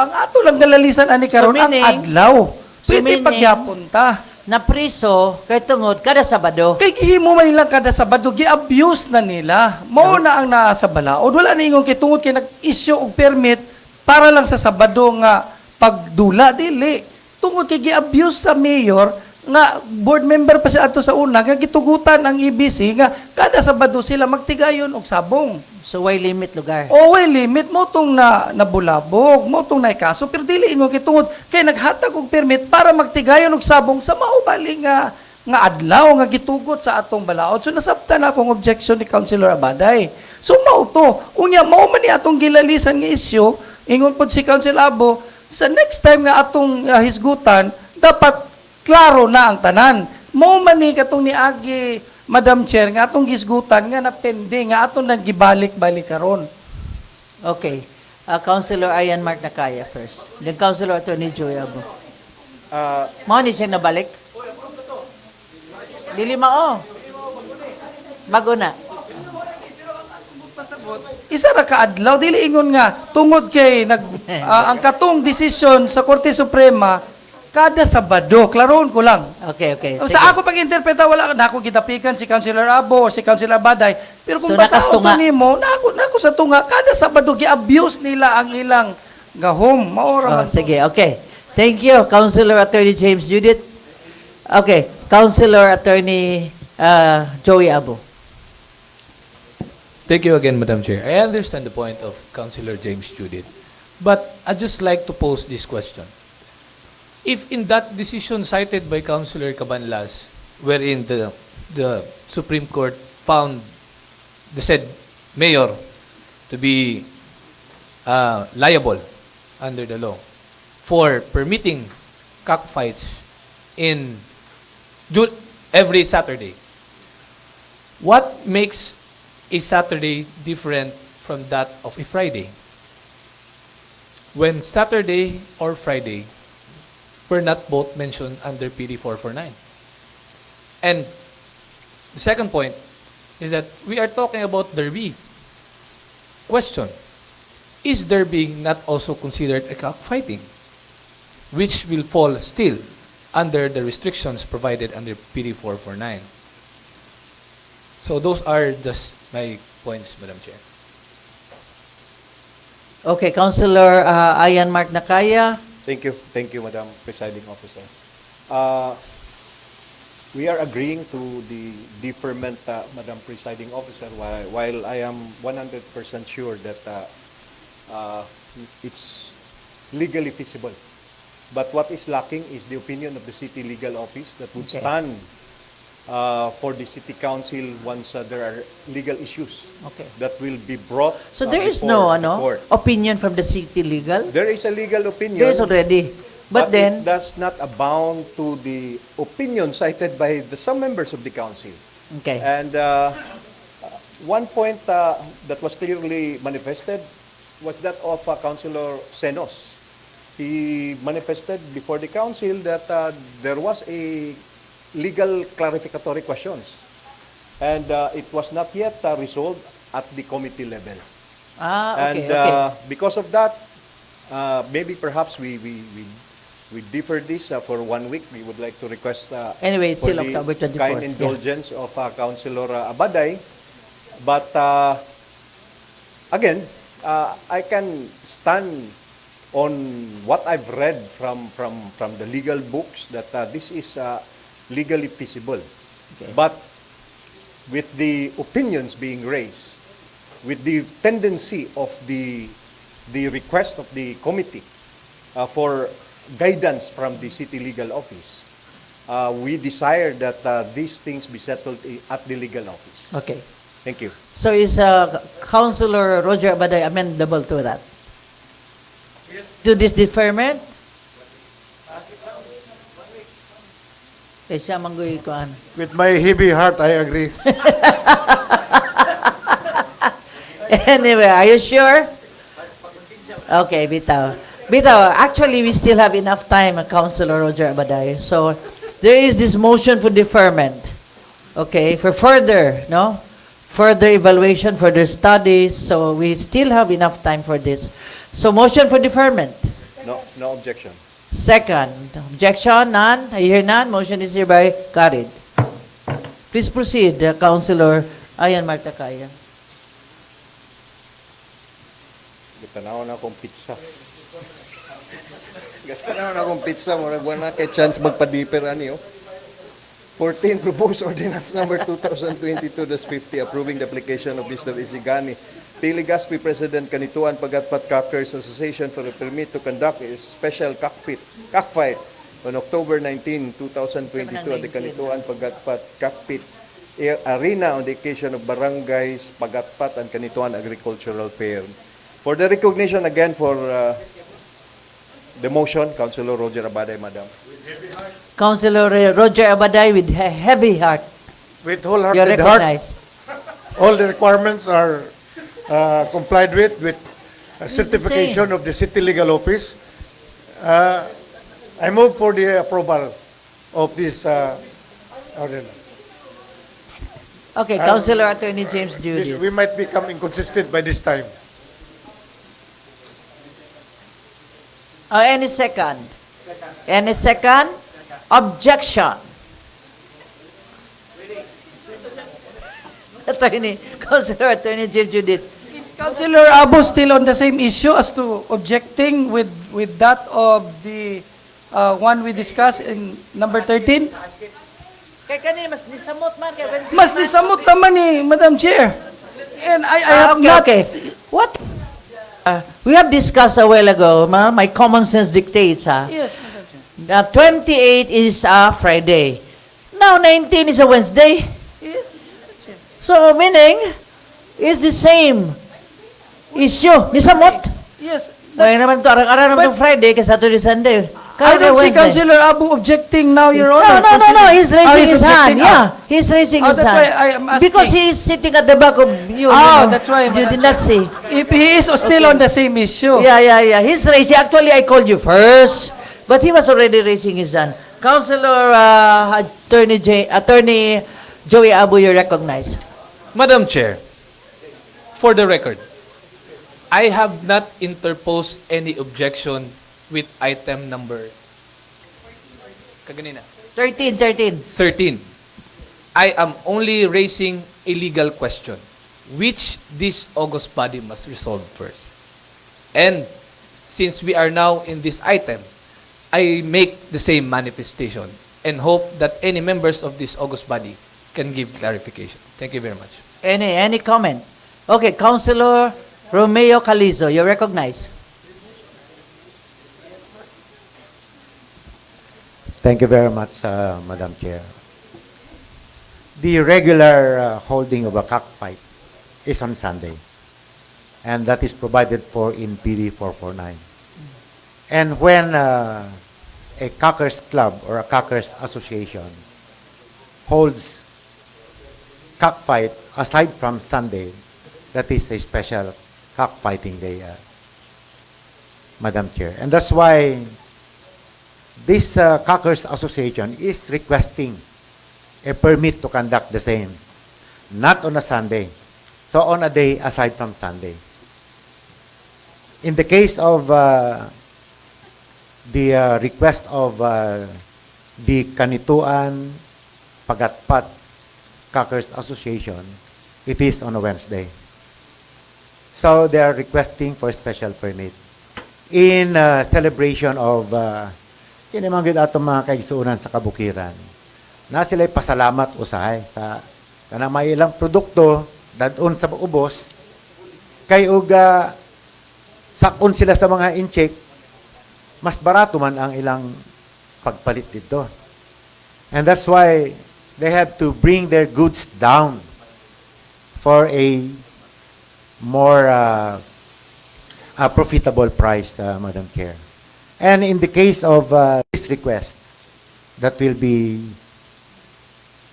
ato lang dalalisan ani karon ang meaning- adlaw. Pwede meaning- pagyapon ta. Na priso, kay tungod, kada Sabado. Kay gihimo man nilang kada Sabado gi-abuse na nila. Mao na ang naa sa balaod. Wala na ingon kay tungod kay nag-issue og permit para lang sa Sabado nga pagdula dili. Tungod kay gi-abuse sa mayor nga board member pa siya ato sa una nga gitugutan ang EBC nga kada Sabado sila magtigayon og sabong. So, why limit lugar? O way limit mo tong nabulabog, mo tong naikaso pero dili ingon kay tungod kay naghatag og permit para magtigayon og sabong sa maubali nga adlaw nga gitugot sa atong balaod. So nasabtan akong objection ni Councilor Abaday. So mao to, unya mao man ni atong gilalisan nga isyu, ingon pod si Councilor Abo, sa next time nga atong hisgutan, dapat klaro na ang tanan. Mao man ni katong niagi Madam Chair nga atong gisgutan nga napende nga atong nagibalik-balik karon. Okay. Councilor Ayan Mark Nakaya first. Then Councilor Attorney Joy Abu. Mao ni siya nabalik? Dili mao. Bago na. Isa ra ka adlaw dili ingon nga tungod kay ang katong desisyon sa Korte Suprema kada Sabado, klaron ko lang. Okay, okay. Sa ako pag-interpreta wala na ako gitapikan si Councilor Abo o si Councilor Baday. Pero kung So, basa nakastunga. ko nimo, nako sa tunga kada Sabado gi-abuse nila ang ilang gahom. Maora man. Sige, okay. Thank you, Councilor Attorney James Judith. Okay, Councilor Attorney Joey Abu. Thank you again, Madam Chair. I understand the point of Councilor James Judith, but I'd just like to pose this question. If in that decision cited by Councilor Cabanlas, wherein the Supreme Court found the said mayor to be liable under the law for permitting cockfights in every Saturday, what makes a Saturday different from that of a Friday? When Saturday or Friday were not both mentioned under PD 449. And the second point is that we are talking about derby. Question, is derby not also considered a cockfighting, which will fall still under the restrictions provided under PD 449? So those are just my points, Madam Chair. Okay, Councilor Ayan Mark Nakaya. Thank you, Madam Presiding Officer. We are agreeing to the deferment, Madam Presiding Officer, while I am 100% sure that it's legally feasible. But what is lacking is the opinion of the City Legal Office that would stand for the City Council once there are legal issues that will be brought. So there is before no the court. opinion from the city legal? There is a legal opinion. There is already. But then, it does not abound to the opinion cited by some members of the council. okay. And one point that was clearly manifested was that of Councilor Senos. He manifested before the council that there was a legal clarificatory questions, and it was not yet resolved at the committee level. Okay, And okay. because of that, maybe perhaps we defer this for 1 week. We would like to request Anyway, it's for still the October 24th. kind Yeah. indulgence of Councilor Abaday. But again, I can stand on what I've read from the legal books that this is legally feasible. Okay. But with the opinions being raised, with the tendency of the request of the committee for guidance from the city legal office, we desire that these things be settled at the legal office. Okay. Thank you. So is Councilor Roger Abaday amendable to that? To this deferment? Kaya siya manggoy ko an. With my heavy heart, I agree. Anyway, are you sure? Okay, bitaw. Bitaw, actually, we still have enough time, Councilor Roger Abaday. So, there is this motion for deferment. Okay, for further, no? Further evaluation, further studies. So, we still have enough time for this. So, motion for deferment. No objection. Second, objection, none. I hear none. Motion is hereby carried. Please proceed, Councilor Ayan Marta Kaya. Gitanaw na akong pizza. Gitanaw na akong pizza. Mura buwan na kay chance magpa-deeper ani, oh. 14, proposed ordinance number 2022-50 approving the application of Mr. Isigani Pili Gaspi President Kanituan Pagatpat Cockers Association for a permit to conduct a special cockfight on October 19, 2022 at the Kanituan Pagatpat Cockpit Arena on the occasion of Barangays Pagatpat and Kanituan Agricultural Fair. For the recognition again for the motion, Councilor Roger Abaday, Madam. Councilor Roger Abaday with a heavy heart. With You're wholehearted heart, recognized. all the requirements are complied with the certification of the city legal office. I move for the approval of this ordinance. Okay, Councilor Attorney James Judy. We might become inconsistent by this time. Any second? Any second? Objection. Attorney, Councilor Attorney James Judith. Is Councilor Abu still on the same issue as to objecting with that of the one we discussed in number 13? Kaya kanina, mas nisamot man. Mas nisamot naman ni Madam Chair. And I have Okay, not... okay. What? We have discussed a while ago, my common sense dictates, Yes, Madam Chair. 28 is a Friday. Now 19 is a Wednesday. Yes. So meaning, is the same issue. Nisamot. Yes. Ngayon naman to, arang-arang naman But- to Friday, kasi Saturday, Sunday. I Kaya don't see Wednesday. Councilor Abu objecting now, Your No, Honor. no, he's raising his hand. objecting. Yeah, he's raising his that's hand. why I am asking. Because he is sitting at the back of you. Oh, know. that's why, You Madam did not see. If he is still on the same issue. Yeah. He's raising. Actually, I called you first, but he was already raising his hand. Councilor Attorney Joey Abu, you're recognized. Madam Chair, for the record, I have not interposed any objection with item number kaganina 13. I am only raising a legal question, which this august body must resolve first. And since we are now in this item, I make the same manifestation and hope that any members of this august body can give clarification. Thank you very much. Any comment? Okay, Councilor Romeo Calizo, you're recognized. Thank you very much, Madam Chair. The regular holding of a cockfight is on Sunday, and that is provided for in PD 449. And when a cockers club or a cockers association holds cockfight aside from Sunday, that is a special cockfighting day. Madam Chair. And that's why this Cockers Association is requesting a permit to conduct the same, not on a Sunday, so on a day aside from Sunday. In the case of the request of the Kanituan Pagatpat Cockers Association, it is on a Wednesday. So they are requesting for a special permit in celebration of kinamangit atong mga kaigsuunan sa kabukiran na sila'y pasalamat usahay sa kanang may ilang produkto dadun sa ubos kay uga sakon sila sa mga incheck, mas barato man ang ilang pagpalit dito. And that's why they have to bring their goods down for a more profitable price, Madam Chair. And in the case of this request that will be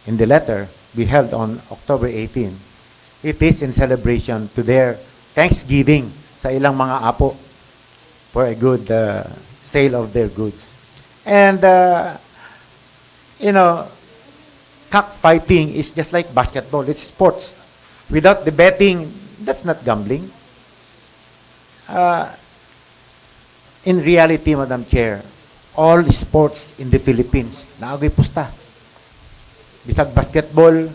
in the letter, be held on October 18, it is in celebration to their Thanksgiving sa ilang mga apo for a good sale of their goods. And, cockfighting is just like basketball. It's sports. Without the betting, that's not gambling. In reality, Madam Chair, all sports in the Philippines, naagay pusta. Bisag basketball,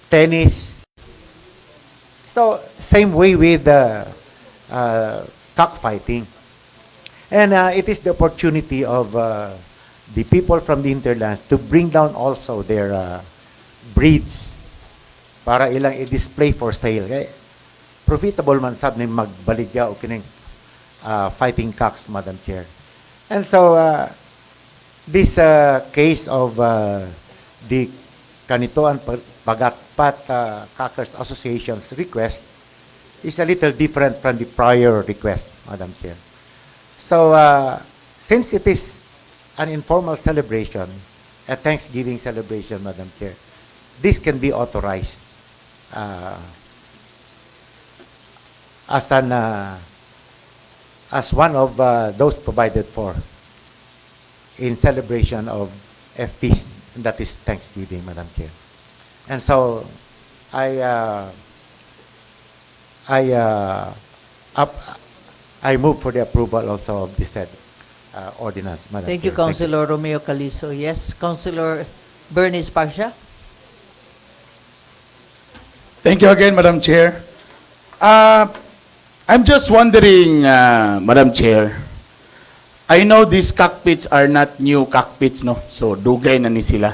tennis. So, same way with cockfighting. And it is the opportunity of the people from the hinterlands to bring down also their breeds para ilang i-display for sale. Kaya, profitable man sab ni magbaligya o kining fighting cocks, Madam Chair. And so, this case of the Kanituan Pagatpat Cockers Association's request is a little different from the prior request, Madam Chair. So, since it is an informal celebration, a Thanksgiving celebration, Madam Chair, this can be authorized as one of those provided for in celebration of a feast, and that is Thanksgiving, Madam Chair. And so, I move for the approval also of this said ordinance, Madam Thank Chair. you, Councilor Romeo Calizo. Yes, Councilor Bernice Pasha. Thank you again, Madam Chair. I'm just wondering, Madam Chair, I know these cockpits are not new cockpits, no? So, dugay na ni sila.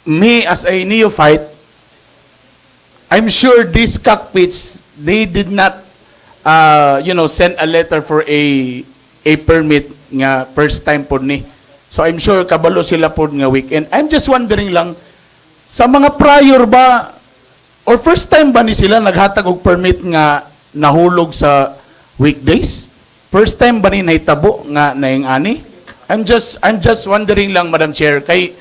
Me as a neophyte, I'm sure these cockpits, they did not, send a letter for a permit nga first time po ni. So, I'm sure kabalo sila po nga weekend. I'm just wondering lang, sa mga prior ba, or first time ba ni sila naghatag og permit nga nahulog sa weekdays? First time ba ni nahitabo nga naing ani? I'm just wondering lang, Madam Chair, kay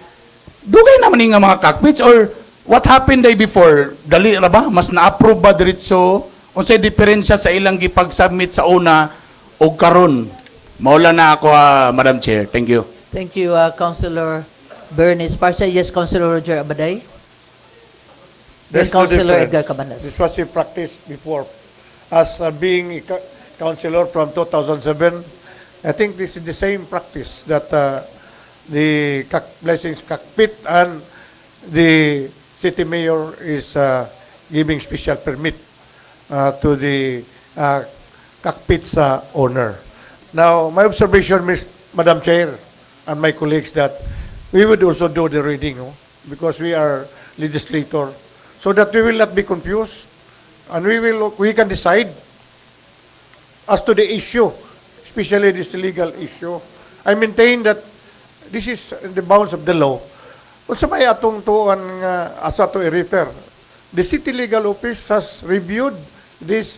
dugay naman ni nga mga cockpits or what happened day before? Dali ra ba? Mas na-approve ba diretso? Unsay diferensya sa ilang gipag-submit sa una o karon? Maula na ako, Madam Chair. Thank you. Thank you, Councilor Bernice Pasha. Yes, Councilor Roger Abaday. Then There's no Councilor difference. Edgar Cabanas. This was in practice before. As being a councilor from 2007, I think this is the same practice that the blessings cockpit and the city mayor is giving special permit to the cockpit's owner. Now, my observation, Madam Chair, and my colleagues, that we would also do the reading, no? Because we are legislator, so that we will not be confused, and we can decide as to the issue, especially this legal issue. I maintain that this is in the bounds of the law. Unsa may atong tuon nga asa to i-refer? The city legal office has reviewed this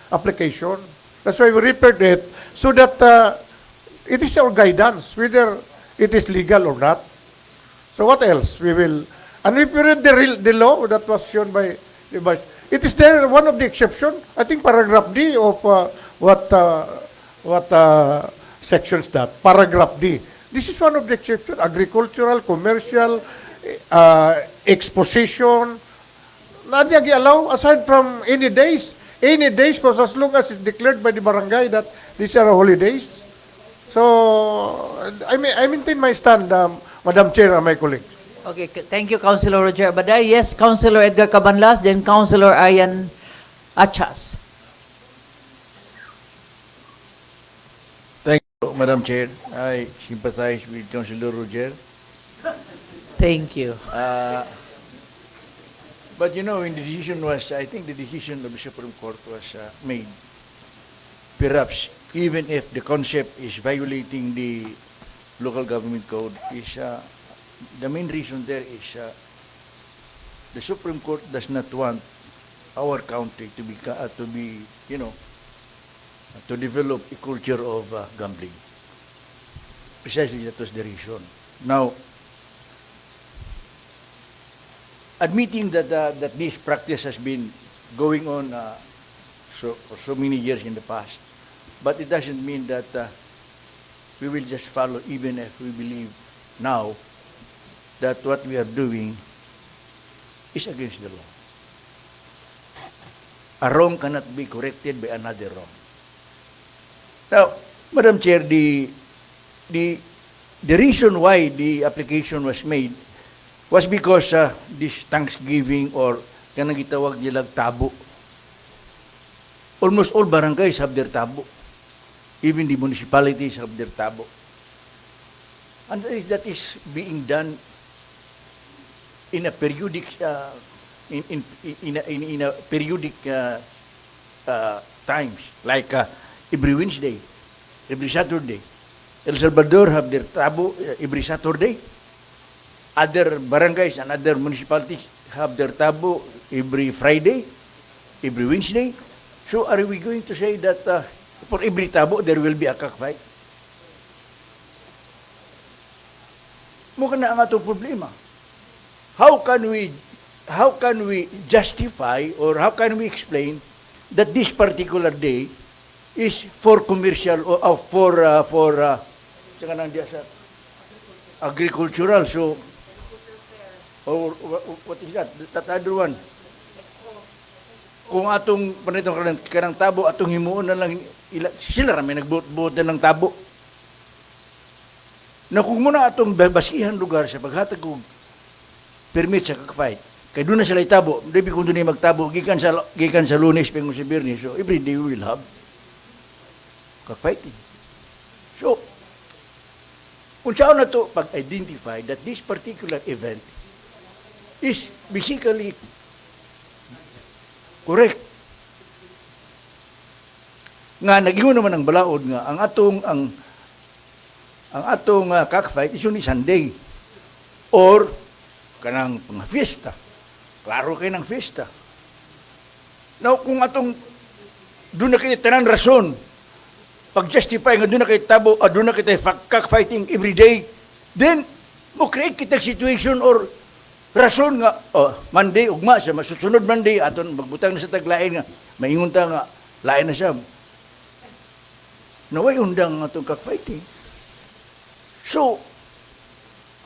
application. That's why we referred it, so that it is our guidance whether it is legal or not. So what else? We will, and if we read the law that was shown by It is there, one of the exception, I think paragraph D of what sections that? Paragraph D. This is one of the exception, agricultural, commercial, exposition, not allow aside from any days for as long as it's declared by the barangay that these are holidays. So, I maintain my stand, Madam Chair and my colleagues. Okay, thank you, Councilor Roger Abaday. Yes, Councilor Edgar Cabanlas, then Councilor Ayan Achas. Thank you, Madam Chair. I sympathize with Councilor Roger. Thank you. But you know, when the decision was, I think the decision of the Supreme Court was made, perhaps even if the concept is violating the local government code, is the main reason there is the Supreme Court does not want our country to be, you know, to develop a culture of gambling. Precisely that was the reason. Now, admitting that that this practice has been going on for so many years in the past, but it doesn't mean that we will just follow, even if we believe now that what we are doing is against the law. A wrong cannot be corrected by another wrong. Now, Madam Chair, the reason why the application was made was because this Thanksgiving or kanang gitawag nilang tabo. Almost all barangays have their tabo. Even the municipalities have their tabo. And that is being done in a periodic in a periodic times, like every Wednesday, every Saturday. El Salvador have their tabo every Saturday. Other barangays and other municipalities have their tabo every Friday, every Wednesday. So are we going to say that for every tabo there will be a cockfight? Mukha na ang atong problema. How can we justify or how can we explain that this particular day is for commercial or for agricultural? So, or what is that? That other one. Kung atong panitong kanang tabo, atong himuon na lang, sila rami nagbuot na ng tabo. Na kung muna atong basihan lugar sa paghatag kong permit sa cockfight, kaya doon na sila itabo, hindi kung doon na magtabo, gikan sa Lunes, pengon sa Birni, so every day we will have cockfighting. So, kung saan na to pag-identify that this particular event is basically correct. Nga nagingon naman ang balaod nga ang atong cockfight is only Sunday or kanang mga fiesta. Klaro kayo ng fiesta. Now, kung atong doon na kayo tanang rason pag-justify nga doon na kayo tabo o doon na kayo cockfighting every day, then mo create kita situation or rason nga, Monday, ugma siya, masusunod Monday, aton magbutang na sa taglain nga, maingon ta nga, lain na siya. Naway undang nga itong cockfighting. So,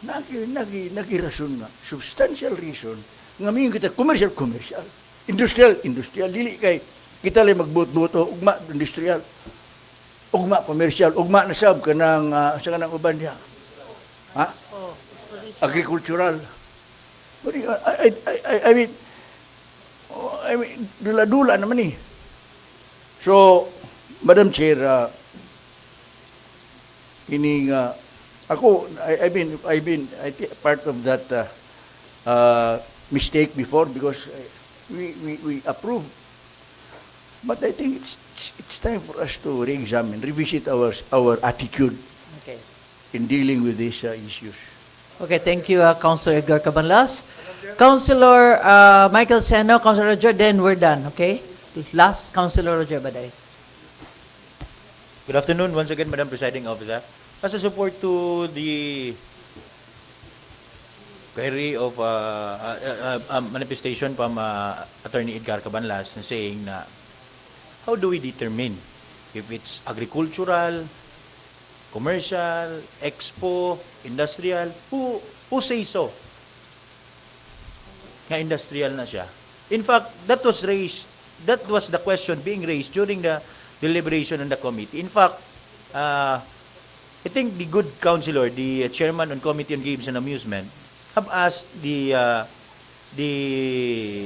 nagirason nga, substantial reason, nga mayroon kita, commercial, industrial, dili kay, kita lang magbuot-buoto, ugma, industrial, ugma, commercial, ugma na sab, kanang, sa kanang uban niya. Ha? Agricultural. I mean, dula-dula naman eh. So, Madam Chair, ako, I've been part of that mistake before because we approve. But I think it's time for us to re-examine, revisit our attitude in dealing with these issues. Okay, thank you, Councilor Edgar Cabanlas. Councilor Michael Seno, Councilor Roger, then we're done, okay? Last, Councilor Roger Baday. Good afternoon once again, Madam Presiding Officer. As a support to the query of manifestation from Attorney Edgar Cabanlas na saying na how do we determine if it's agricultural, commercial, expo, industrial, who say so? Nga industrial na siya. In fact, that was the question being raised during the deliberation in the committee. In fact, I think the good councilor, the chairman on Committee on Games and Amusement, have asked the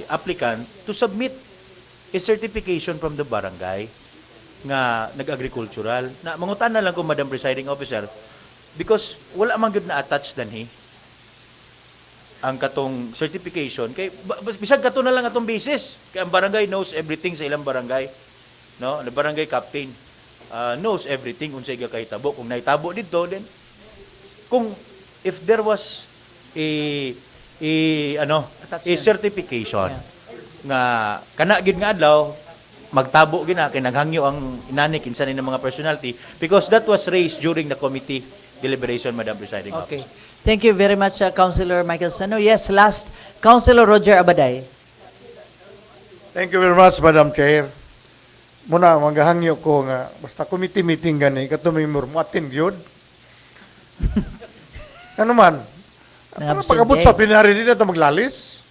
applicant to submit a certification from the barangay nga nag-agricultural. Na mangutan na lang ko, Madam Presiding Officer, because wala man gyud na attached danhi ang katong certification kay bisag kato na lang atong basis kay ang barangay knows everything sa ilang barangay, no? The barangay captain knows everything unsay gakahitabo. Kung nahitabo dito, then kung if there was a certification nga kana gid nga adlaw magtabo gina kay naghangyo ang inani kinsa ni mga personality, because that was raised during the committee deliberation, Madam Presiding Okay. Officer. Thank you very much, Councilor Michael Sano. Yes, last, Councilor Roger Abaday. Thank you very much, Madam Chair. Muna, maghahangyo ko nga, basta committee meeting gani, katumay murmuatin yun. Ano man? Para pag-abot sa plenary din ito maglalis.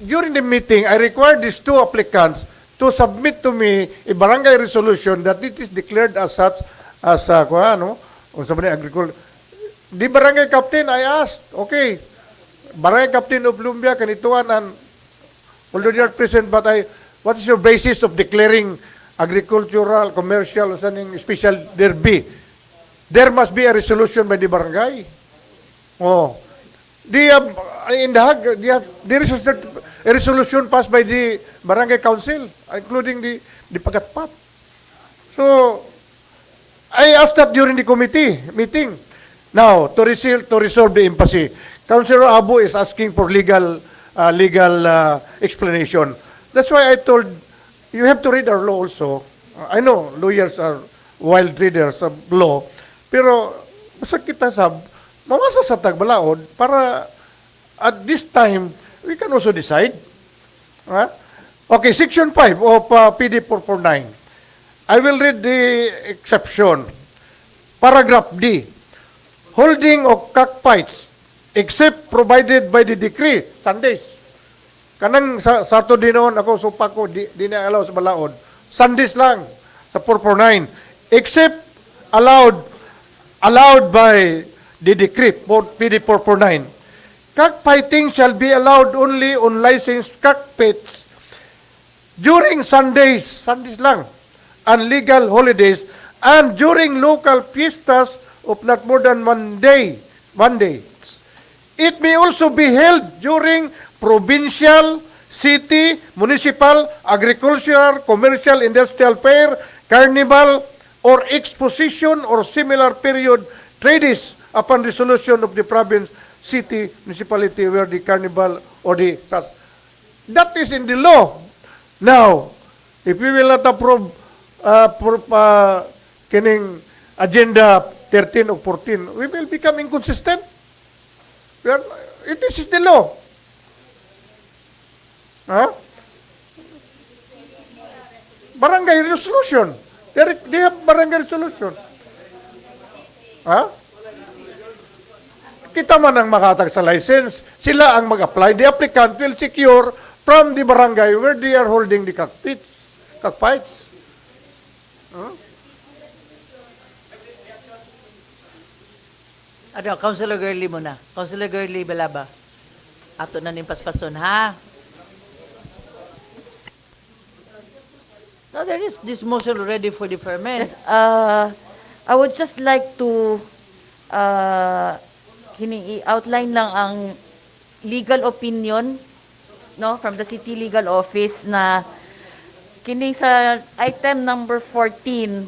During the meeting, I required these two applicants to submit to me a barangay resolution that it is declared as such as kung sabi ni agriculture. The barangay captain, I asked, okay, barangay captain of Lumbia, kanituan, and although they are present, but what is your basis of declaring agricultural, commercial, or something special there be? There must be a resolution by the barangay. Oh, there is a resolution passed by the barangay council, including the pagatpat. So, I asked that during the committee meeting. Now, to resolve the impasse, Councilor Abu is asking for legal explanation. That's why I told you have to read our law also. I know lawyers are wild readers of law, pero basta kita mawasa sa tagbalaod para at this time we can also decide. Okay, Section 5 of PD 449. I will read the exception. Paragraph D. Holding of cockfights except provided by the decree, Sundays. Kanang Saturday noon ako supa ko di na allow sa balaod. Sundays lang sa 449 except allowed by the decree PD 449. Cockfighting shall be allowed only on licensed cockpits during Sundays lang, and legal holidays, and during local fiestas of not more than one day. It may also be held during provincial, city, municipal, agricultural, commercial, industrial fair, carnival, or exposition or similar period trades upon resolution of the province, city, municipality where the carnival or the... That is in the law. Now, if we will not approve kining agenda 13 or 14, we will become inconsistent. It is the law. Barangay resolution. They have barangay resolution. Kita man ang makatag sa license, sila ang mag-apply. The applicant will secure from the barangay where they are holding the cockfights. Councilor Girly muna. Councilor Girly Balaba. Ato na ning paspason, ha? Now, there is this motion already for deferment. Yes, I would just like to outline lang ang legal opinion from the City Legal Office na kini sa item number 14,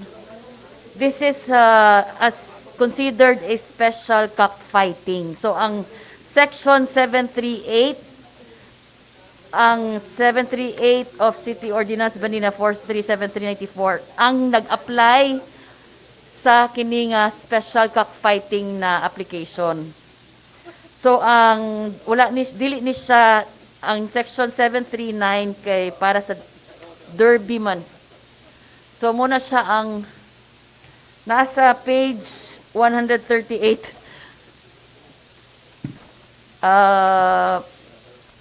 this is as considered a special cockfighting. So ang section 738 of City Ordinance Banina 437-394 ang nag-apply sa kining special cockfighting na application. So ang wala ni dili ni siya ang section 739 kay para sa Derby man. So muna siya ang nasa page 138.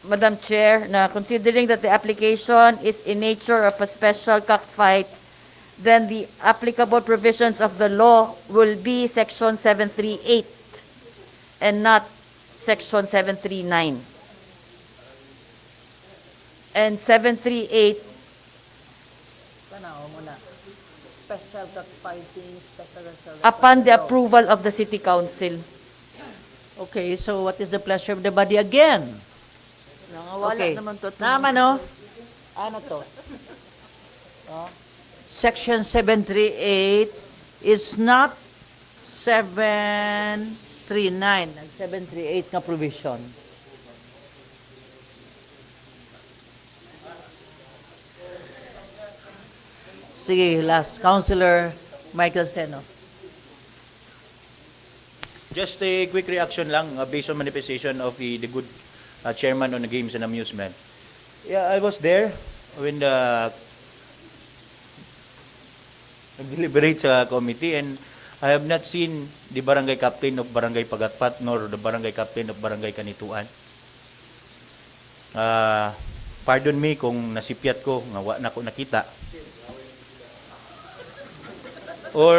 Madam Chair, na considering that the application is in nature of a special cockfight, then the applicable provisions of the law will be section 738 and not section 739. And 738, Special cockfighting, upon the approval of the City Council. Okay, so what is the pleasure of the body again? Nangawala Okay. naman to. Naman, no? Ano to? Section 738 is not 739, 738 nga provision. Sige, last. Councilor Michael Seno. Just a quick reaction lang based on manifestation of the good chairman on the Games and Amusement. Yeah, I was there when nag-deliberate sa committee, and I have not seen the barangay captain of Barangay Pagatpat nor the barangay captain of Barangay Kanituan. Pardon me kung nasipyat ko, nga wa na ko nakita. Or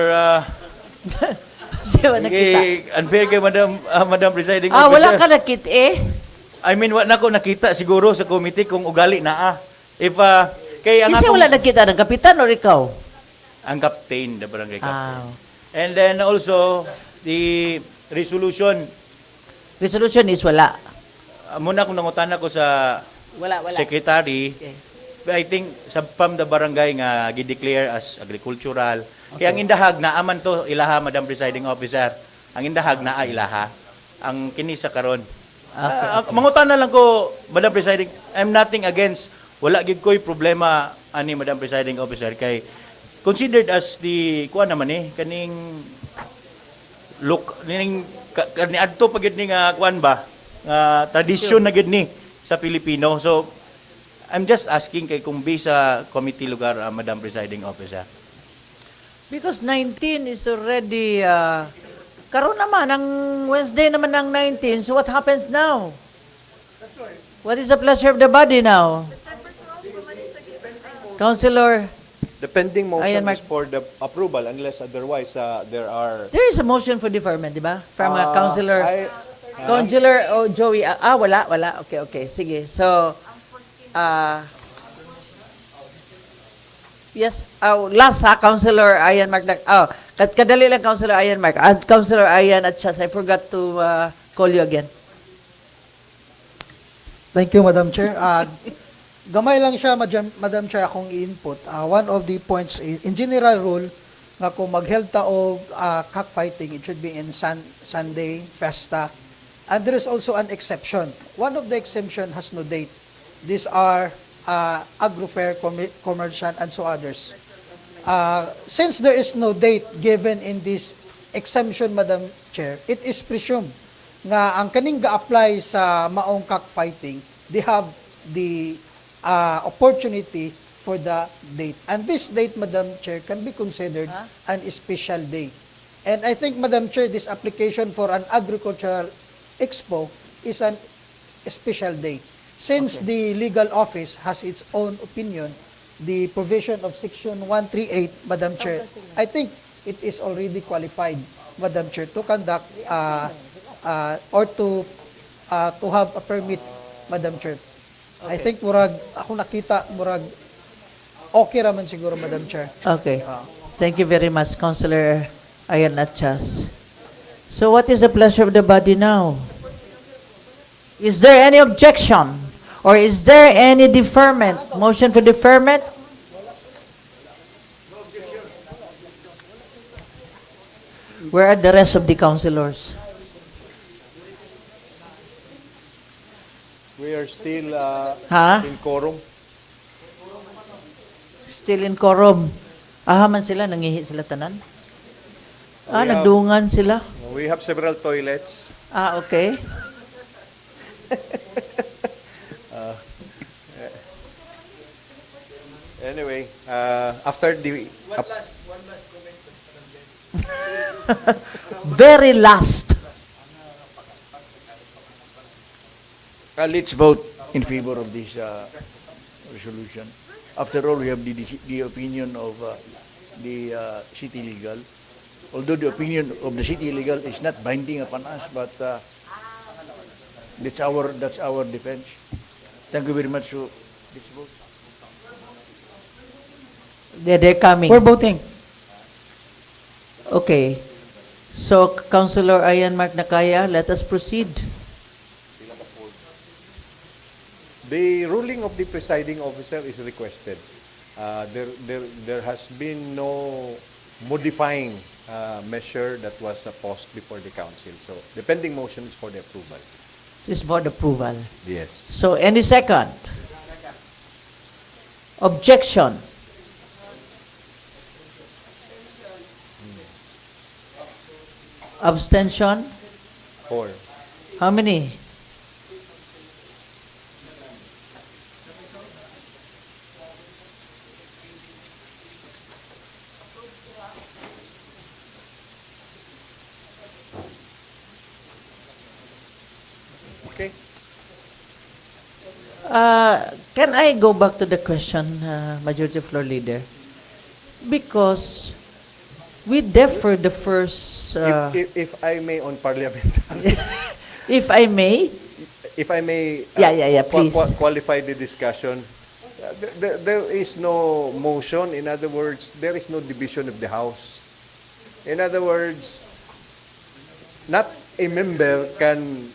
Siya nakita. unfair kay Madam Presiding Wala Officer. ka nakit eh. I mean, wa na ko nakita siguro sa committee kung ugali naa. If kay ang Kasi akong- wala nakita ng kapitan o ikaw? ang captain, the barangay captain. Ah. And then also the resolution, Resolution is wala. muna kung nangutana ko sa Wala. secretary, Okay. I think sa PAM the barangay nga gi-declare as agricultural. Kaya ang indahag na aman to ilaha, Madam Presiding Officer. Ang indahag na ilaha. Ang kini sa karon. Mangutana lang ko, Madam Presiding, I'm nothing against. Wala gid ko'y problema ani Madam Presiding Officer kay considered as the kuan naman kaning look ning kani adto pa gid ni nga kuan ba nga tradisyon na gid ni sa Pilipino. So I'm just asking kay kung sa committee lugar, Madam Presiding Officer. Because 19 is already, karon naman, ang Wednesday naman ng 19, so what happens now? What is the pleasure of the body now? Councilor, The pending motion Ayan, Mark. is for the approval unless otherwise there are... there is a motion for deferment, di ba? From Councilor, I- Councilor Joey. Wala. Okay. Sige. So, yes, last Councilor Ayan Mark. Kadali lang Councilor Ayan Mark. And Councilor Ayan at Chas, I forgot to call you again. Thank you, Madam Chair. Gamay lang siya, Madam Chair, akong i-input. One of the points, in general rule, nga kung mag-held ta o cockfighting, it should be in Sunday, Festa. And there is also an exception. One of the exemption has no date. These are agro-fair, commercial, and so others. Since there is no date given in this exemption, Madam Chair, it is presumed nga ang kaning ga-apply sa maong cockfighting, they have the opportunity for the date. And this date, Madam Chair, can be considered an special day. And I think, Madam Chair, this application for an agricultural expo is an special day. Since the legal office has its own opinion, the provision of Section 138, Madam Chair, I think it is already qualified, Madam Chair, to conduct or to have a permit, Madam Chair. I think murag ako nakita murag okay raman siguro, Madam Chair. Okay. Thank you very much, Councilor Ayan at Chas. So what is the pleasure of the body now? Is there any objection? Or is there any deferment? Motion for deferment? Where are the rest of the councilors? We are still in quorum. Still in quorum. Ahaman sila, nangihi sila tanan? We have- Nagdungan sila? We have several toilets. Okay. Anyway, after the Very last. let's vote in favor of this resolution. After all, we have the opinion of the city legal. Although the opinion of the city legal is not binding upon us, but that's our defense. Thank you very much. So, let's vote. They're coming. We're voting. Okay. So, Councilor Ayan Mark Nakaya, let us proceed. The ruling of the presiding officer is requested. There has been no modifying measure that was posed before the council. So the pending motion is for the approval. This is board approval. Yes. So, any second? Objection? Abstention? 4. How many? Okay. Can I go back to the question, Majority Floor Leader? Because we defer the first... If I may, on parliamentary, if I may? if I may Please. qualify the discussion, there is no motion. In other words, there is no division of the House. In other words, not a member can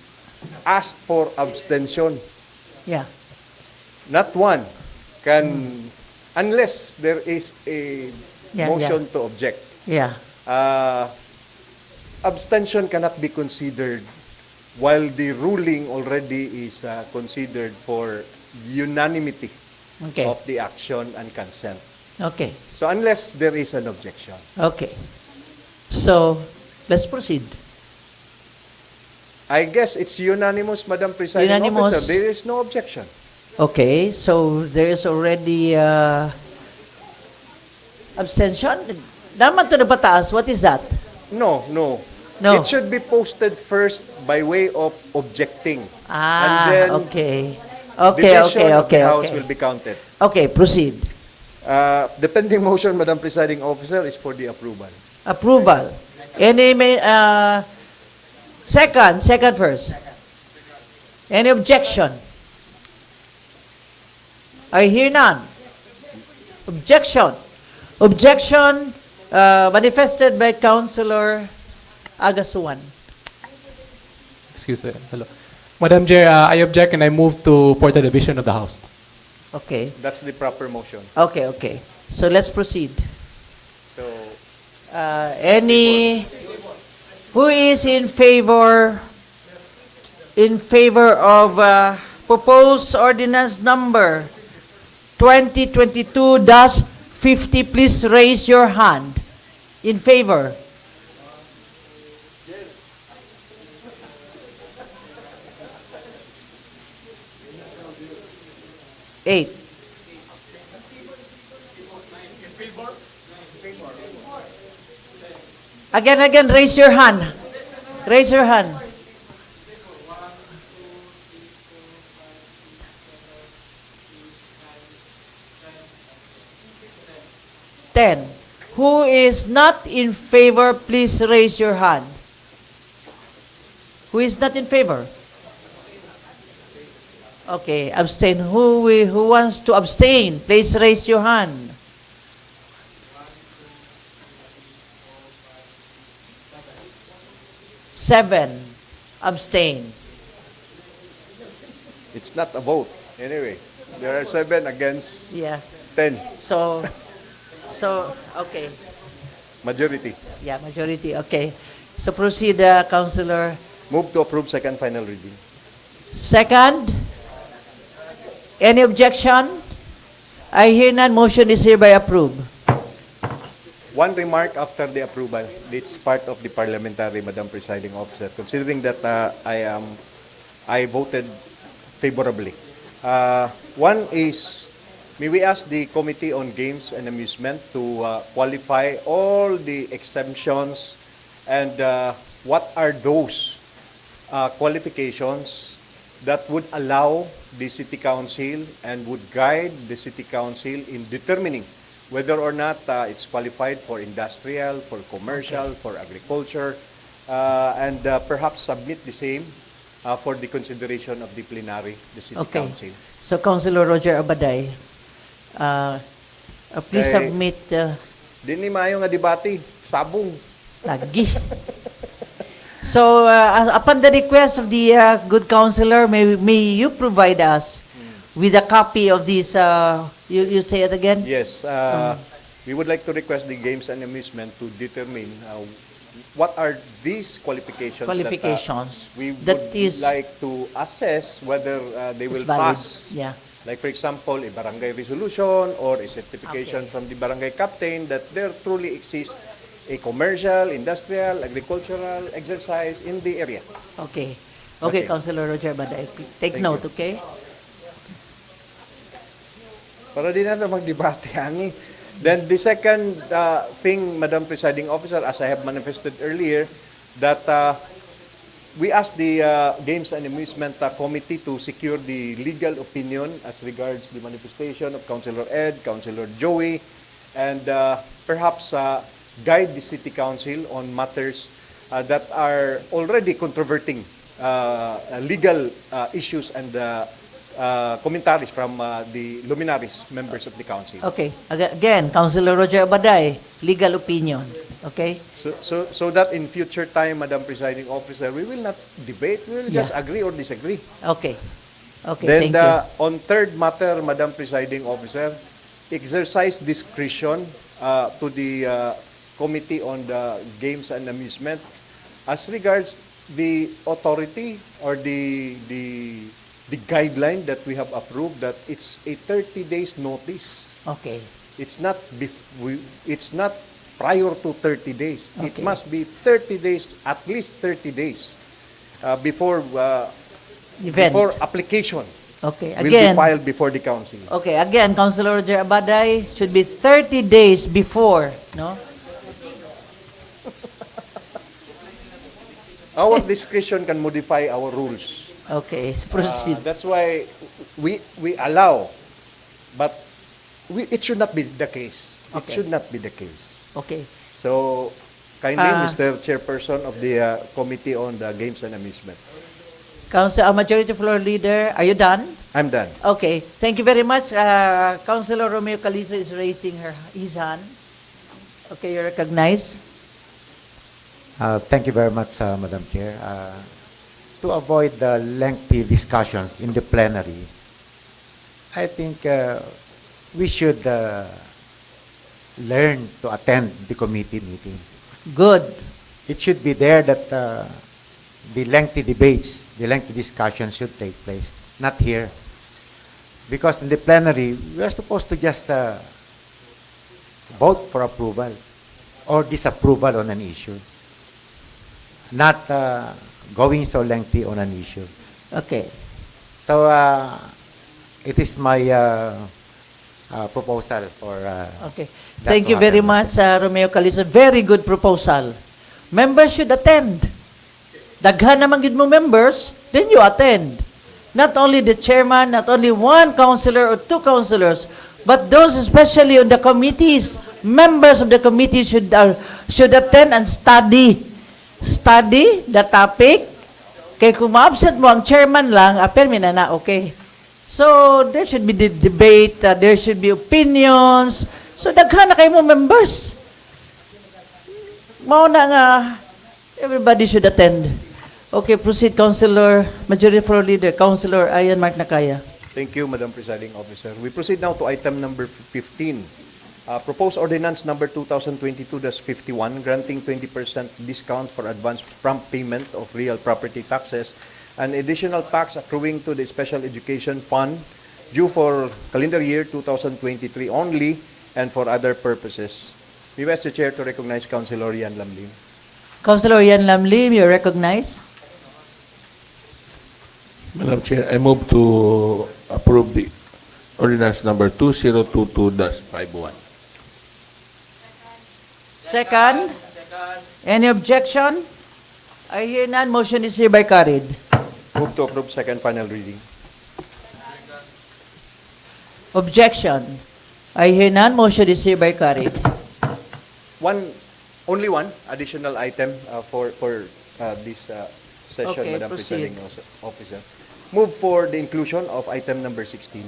ask for abstention. Yeah. Not one can, unless there is a motion to object. Yeah. Abstention cannot be considered while the ruling already is considered for unanimity of the action and consent. Okay. So unless there is an objection. Okay. So, let's proceed. I guess it's unanimous, Madam Presiding Unanimous. Officer. There is no objection. Okay, so there is already abstention. Naman to the batas, what is that? No. No. It should be posted first by way of objecting. Ah, and then okay. division of the House will be counted. Okay, proceed. The pending motion, Madam Presiding Officer, is for the approval. Approval. Any second first. Any objection? I hear none. Objection. Objection manifested by Councilor Agasuan. Excuse me. Hello. Madam Chair, I object and I move for the division of the House. Okay. That's the proper motion. Okay. So let's proceed. So, who is in favor of proposed ordinance number 2022-50? Please raise your hand. In favor? Eight. Again, raise your hand. Raise your hand. Ten. Who is not in favor, please raise your hand. Who is not in favor? Okay, abstain. Who wants to abstain? Please raise your hand. Seven. Abstain. it's not a vote. Anyway, there are 7 against Yeah. 10. So, okay. Majority. Yeah, majority. Okay. So proceed, Councilor. Move to approve second final reading. Second. Any objection? I hear none. Motion is hereby approved. One remark after the approval. It's part of the parliamentary, Madam Presiding Officer. Considering that I voted favorably. One is May we ask the Committee on Games and Amusement to qualify all the exemptions and what are those qualifications that would allow the City Council and would guide the City Council in determining whether or not it's qualified for industrial, for commercial, for agriculture, and perhaps submit the same for the consideration of the plenary, the City Okay. Council. So, Councilor Roger Abaday, please Kay- submit Di ni maayo nga debate, sabong. lagi. So, upon the request of the good councilor, may you provide us with a copy of this, you say it again? Yes, we would like to request the Games and Amusement to determine what are these qualifications, Qualifications. that we That would is- like to assess whether they Is will valid. pass. Yeah. Like for example, a barangay resolution or a certification Okay. from the barangay captain that there truly exists a commercial, industrial, agricultural exercise in the area. Okay. Okay, Okay. Councilor Roger Abaday, take Thank note, you. okay? Para di na magdebate, ani. Then the second thing, Madam Presiding Officer, as I have manifested earlier, that we asked the Games and Amusement Committee to secure the legal opinion as regards the manifestation of Councilor Ed, Councilor Joey, and perhaps guide the City Council on matters that are already controverting legal issues and commentaries from the luminaries, members of the Council. Okay. Again, Councilor Roger Abaday, legal opinion. Okay? So that in future time, Madam Presiding Officer, we will not debate, we will just Yeah. agree or disagree. Okay. Okay, Then thank you. on third matter, Madam Presiding Officer, exercise discretion to the Committee on the Games and Amusement as regards the authority or the guideline that we have approved that it's a 30 days notice. Okay. It's not it's not prior to 30 days. It Okay. must be 30 days, at least 30 days before Event. before application Okay, will again. be filed before the council. Okay, again, Councilor Roger Abaday, should be 30 days before, no? Our discretion can modify our rules. Okay, proceed. That's why we allow, but it should not be the case. It Okay. should not be the case. Okay. So, kindly, Ah. Mr. Chairperson of the Committee on the Games and Amusement. Majority Floor Leader, are you done? I'm done. Okay, thank you very much. Councilor Romeo Calizo is raising his hand. Okay, you're recognized. Thank you very much, Madam Chair. To avoid the lengthy discussions in the plenary, I think we should learn to attend the committee meeting. Good. It should be there that the lengthy debates, the lengthy discussions should take place, not here. Because in the plenary, we are supposed to just vote for approval or disapproval on an issue, not going so lengthy on an issue. Okay. So it is my proposal for Okay. that Thank to you very happen. much, Romeo Calizo. Very good proposal. Members should attend. Daghan naman gid mo members, then you attend. Not only the chairman, not only one councilor or two councilors, but those especially on the committees, members of the committee should attend and study. Study the topic. Kay kung ma-absent mo ang chairman lang, permina na, okay. So, there should be the debate, there should be opinions. So, daghan na kayo mo members. Mao na nga, everybody should attend. Okay, proceed, Councilor, Majority Floor Leader, Councilor Ayan Mark Nakaya. Thank you, Madam Presiding Officer. We proceed now to item number 15. Proposed Ordinance number 2022-51, granting 20% discount for advance prompt payment of real property taxes and additional tax accruing to the Special Education Fund due for calendar year 2023 only and for other purposes. We ask the Chair to recognize Councilor Yan Lamlim. Councilor Yan Lamlim, you recognize. Madam Chair, I move to approve the ordinance number 2022-51. Second. Any objection? I hear none. Motion is hereby carried. Move to approve second final reading. Objection. I hear none. Motion is hereby carried. Only one additional item for this session, Okay, Madam proceed. Presiding Officer. Move for the inclusion of item number 16.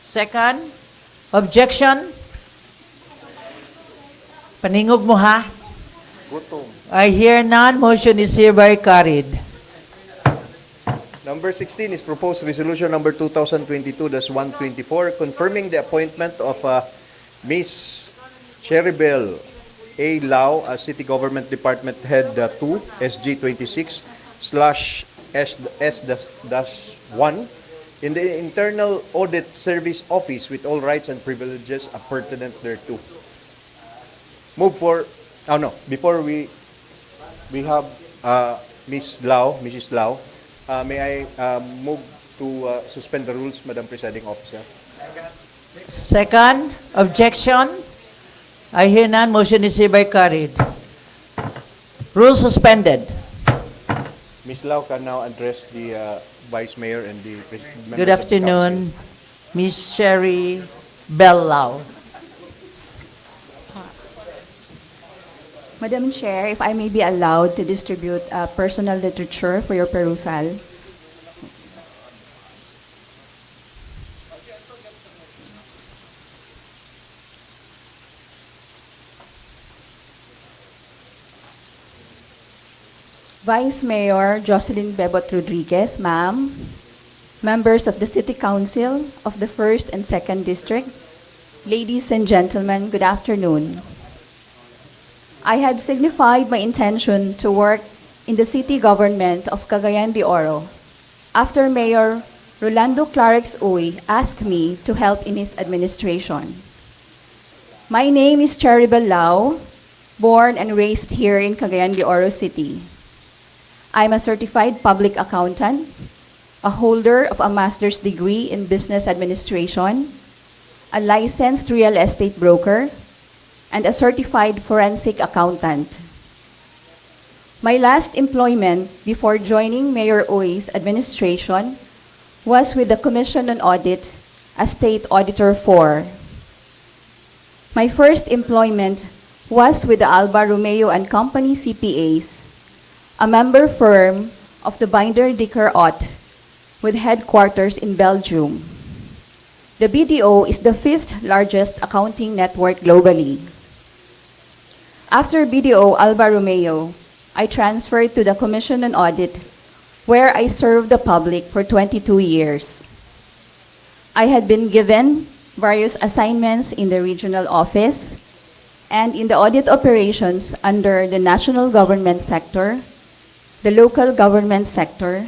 Second. Objection. Paningog mo ha. Gutom. I hear none. Motion is hereby carried. Number 16 is proposed resolution number 2022-124 confirming the appointment of Miss Cheribel A. Lau as City Government Department Head 2, SG26/S-1 in the Internal Audit Service Office with all rights and privileges pertinent thereto. Move for, before we have Mrs. Lau, may I move to suspend the rules, Madam Presiding Officer? Second. Objection. I hear none. Motion is hereby carried. Rule suspended. Ms. Lau can now address the Vice Mayor and the members Good of the afternoon, Miss Sherry Bellau. Madam Chair, if I may be allowed to distribute personal literature for your perusal. Vice Mayor Jocelyn Bebot Rodriguez, ma'am, members of the City Council of the 1st and 2nd District, ladies and gentlemen, good afternoon. I had signified my intention to work in the city government of Cagayan de Oro after Mayor Rolando Clarex Uy asked me to help in his administration. My name is Cheribel Lau, born and raised here in Cagayan de Oro City. I'm a certified public accountant, a holder of a master's degree in business administration, a licensed real estate broker, and a certified forensic accountant. My last employment before joining Mayor Uy's administration was with the Commission on Audit as State Auditor 4. My first employment was with the Alba Romeo and Company CPAs, a member firm of the Binder Dicker Ott with headquarters in Belgium. The BDO is the 5th largest accounting network globally. After BDO Alba Romeo, I transferred to the Commission on Audit, where I served the public for 22 years. I had been given various assignments in the regional office and in the audit operations under the national government sector, the local government sector,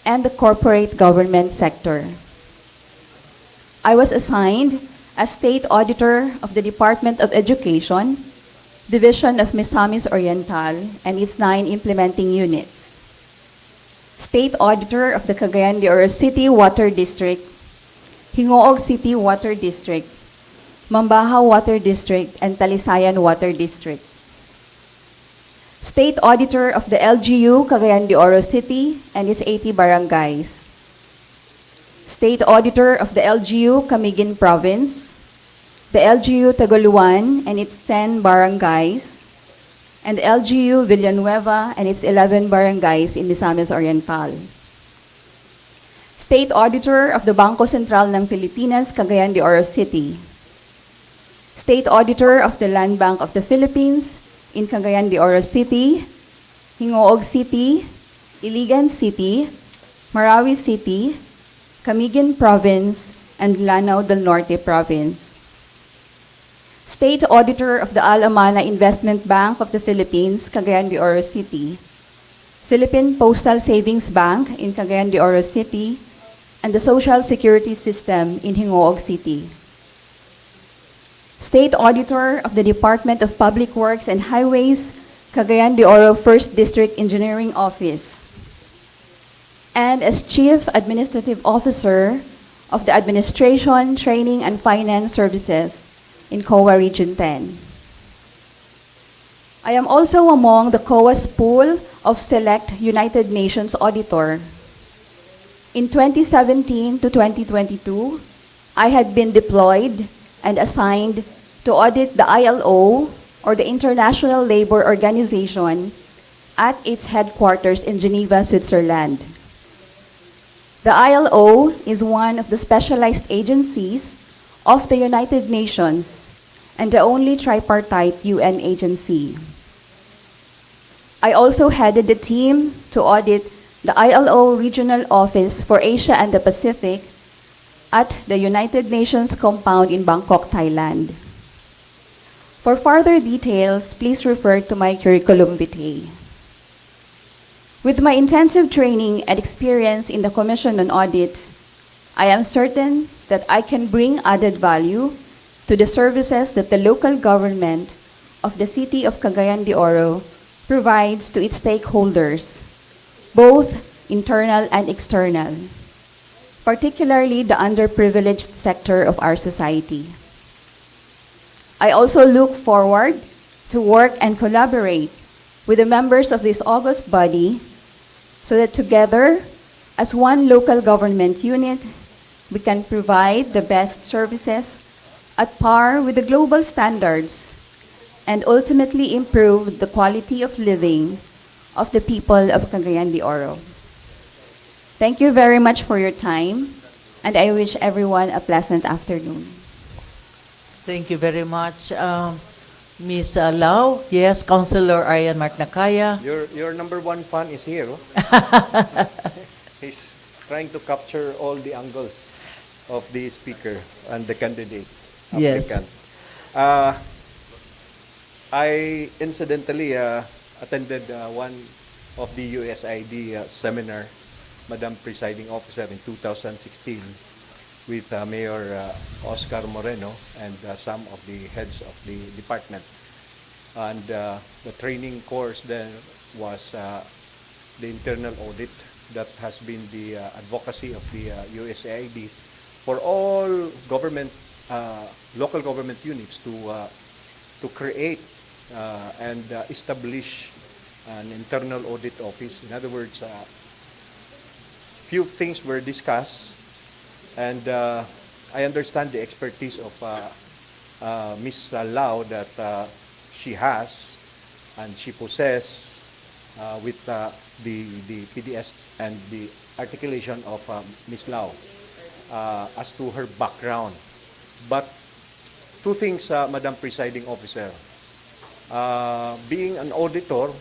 and the corporate government sector. I was assigned as State Auditor of the Department of Education, Division of Misamis Oriental, and its 9 implementing units. State Auditor of the Cagayan de Oro City Water District, Hingoog City Water District, Mambaha Water District, and Talisayan Water District. State Auditor of the LGU Cagayan de Oro City and its 80 barangays. State Auditor of the LGU Camiguin Province, the LGU Tagaluan and its 10 barangays, and the LGU Villanueva and its 11 barangays in Misamis Oriental. State Auditor of the Bangko Sentral ng Pilipinas, Cagayan de Oro City. State Auditor of the Land Bank of the Philippines in Cagayan de Oro City, Hingoog City, Iligan City, Marawi City, Camiguin Province, and Lanao del Norte Province. State Auditor of the Al-Amana Investment Bank of the Philippines, Cagayan de Oro City, Philippine Postal Savings Bank in Cagayan de Oro City, and the Social Security System in Hingoog City. State Auditor of the Department of Public Works and Highways, Cagayan de Oro 1st District Engineering Office, and as Chief Administrative Officer of the Administration, Training, and Finance Services in COA Region 10. I am also among the COA's pool of select United Nations auditor. In 2017 to 2022, I had been deployed and assigned to audit the ILO, or the International Labor Organization, at its headquarters in Geneva, Switzerland. The ILO is one of the specialized agencies of the United Nations and the only tripartite UN agency. I also headed the team to audit the ILO Regional Office for Asia and the Pacific at the United Nations compound in Bangkok, Thailand. For further details, please refer to my curriculum vitae. With my intensive training and experience in the Commission on Audit, I am certain that I can bring added value to the services that the local government of the city of Cagayan de Oro provides to its stakeholders, both internal and external, particularly the underprivileged sector of our society. I also look forward to work and collaborate with the members of this august body so that together, as one local government unit, we can provide the best services at par with the global standards and ultimately improve the quality of living of the people of Cagayan de Oro. Thank you very much for your time, and I wish everyone a pleasant afternoon. Thank you very much. Ms. Lau, yes, Councilor Arian Martinacaya. Your number one fan is here. Oh. He's trying to capture all the angles of the speaker and the candidate Yes. applicant. I incidentally attended one of the USID seminar, Madam Presiding Officer, in 2016 with Mayor Oscar Moreno and some of the heads of the department. And the training course then was the internal audit that has been the advocacy of the USAID for all government, local government units to create and establish an internal audit office. In other words, few things were discussed, and I understand the expertise of Ms. Lau that she has and she possesses with the PDS and the articulation of Ms. Lau as to her background. But two things, Madam Presiding Officer. Being an auditor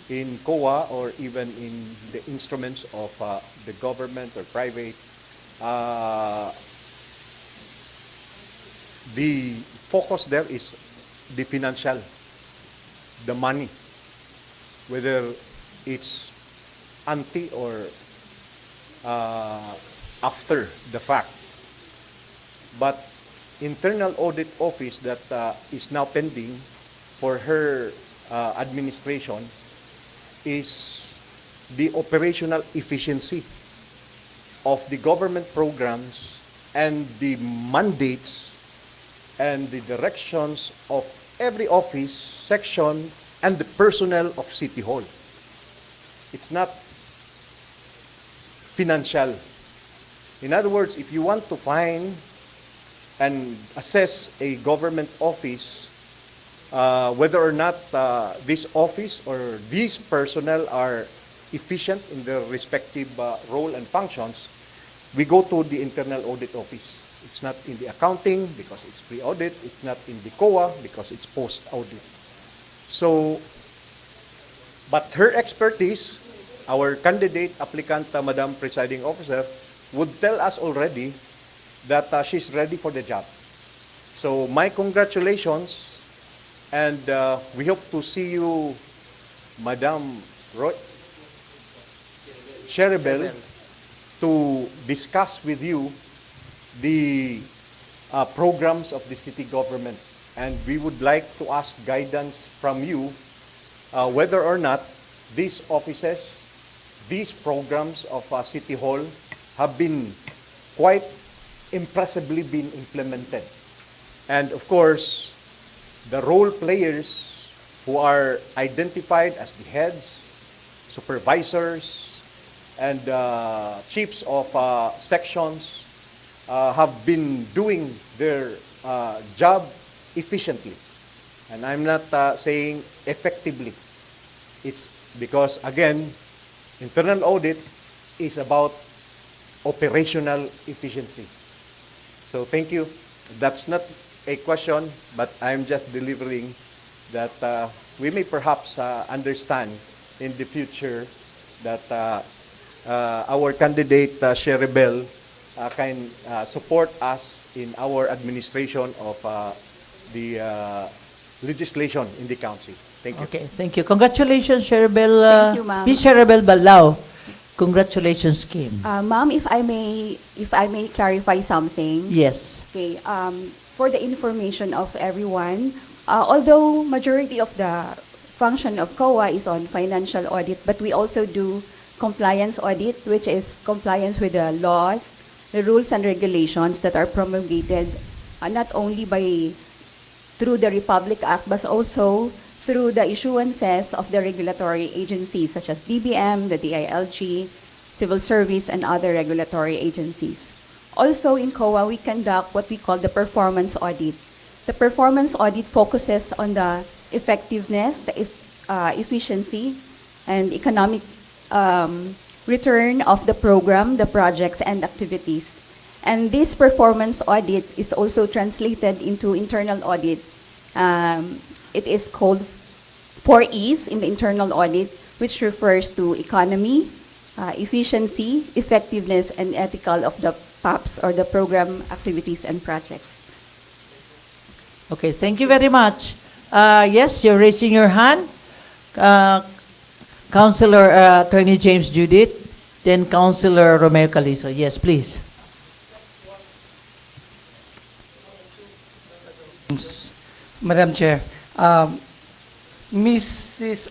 in COA or even in the instruments of the government or private, the focus there is the financial, the money, whether it's ante or after the fact. But internal audit office that is now pending for her administration is the operational efficiency of the government programs and the mandates and the directions of every office, section, and the personnel of City Hall. It's not financial. In other words, if you want to find and assess a government office, whether or not this office or these personnel are efficient in their respective role and functions, we go to the internal audit office. It's not in the accounting because it's pre-audit. It's not in the COA because it's post-audit. So, but her expertise, our candidate applicant, Madam Presiding Officer, would tell us already that she's ready for the job. So my congratulations, and we hope to see you, Madam Cheribel, to discuss with you the programs of the city government. And we would like to ask guidance from you whether or not these offices, these programs of City Hall have been quite impressively been implemented. And of course, the role players who are identified as the heads, supervisors, and chiefs of sections have been doing their job efficiently. And I'm not saying effectively. It's because, again, internal audit is about operational efficiency. So thank you. That's not a question, but I'm just delivering that we may perhaps understand in the future that our candidate, Sheribel, can support us in our administration of the legislation in the council. Thank you. Okay, thank you. Congratulations, Sheribel. Thank you, ma'am. Miss Sheribel Balao. Congratulations, Kim. Ma'am, if I may clarify something. Yes. Okay. For the information of everyone, although majority of the function of COA is on financial audit, but we also do compliance audit, which is compliance with the laws, the rules and regulations that are promulgated not only through the Republic Act, but also through the issuances of the regulatory agencies such as DBM, the DILG, Civil Service, and other regulatory agencies. Also in COA, we conduct what we call the performance audit. The performance audit focuses on the effectiveness, the efficiency, and economic return of the program, the projects, and activities. And this performance audit is also translated into internal audit. It is called 4Es in the internal audit, which refers to economy, efficiency, effectiveness, and ethical of the PAPs or the program activities and projects. Okay, thank you very much. Yes, you're raising your hand. Councilor Attorney James Judith, then Councilor Romeo Calizo. Yes, please. Madam Chair, Mrs.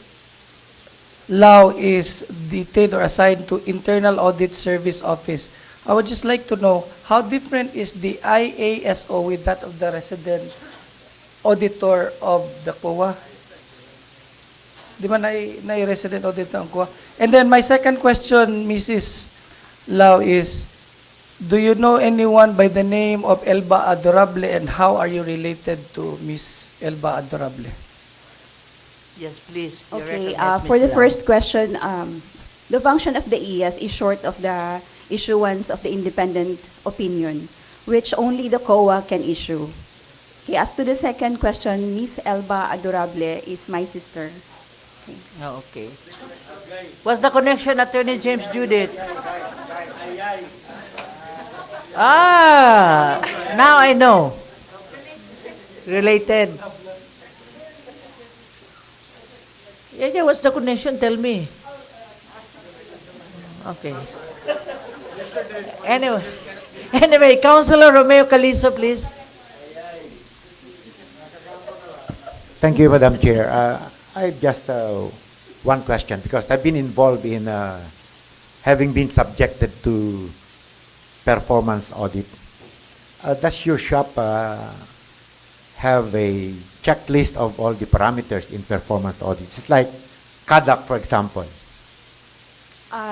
Lau is detailed or assigned to Internal Audit Service Office. I would just like to know how different is the IASO with that of the resident auditor of the COA? Di ba resident auditor ang COA? And then my second question, Mrs. Lau, is do you know anyone by the name of Elba Adorable, and how are you related to Miss Elba Adorable? Yes, please. You're Okay, recognized, for Ms. the Lau. first question, the function of the ES is short of the issuance of the independent opinion, which only the COA can issue. Okay, as to the second question, Miss Elba Adorable is my sister. Okay. Oh, okay. What's the connection, Attorney James Judith? Ah, now I know. Related. Yeah, what's the connection? Tell me. Okay. Anyway, Councilor Romeo Calizo, please. Thank you, Madam Chair. I have just one question because I've been involved in having been subjected to performance audit. Does your shop have a checklist of all the parameters in performance audits? It's like CADAC, for example.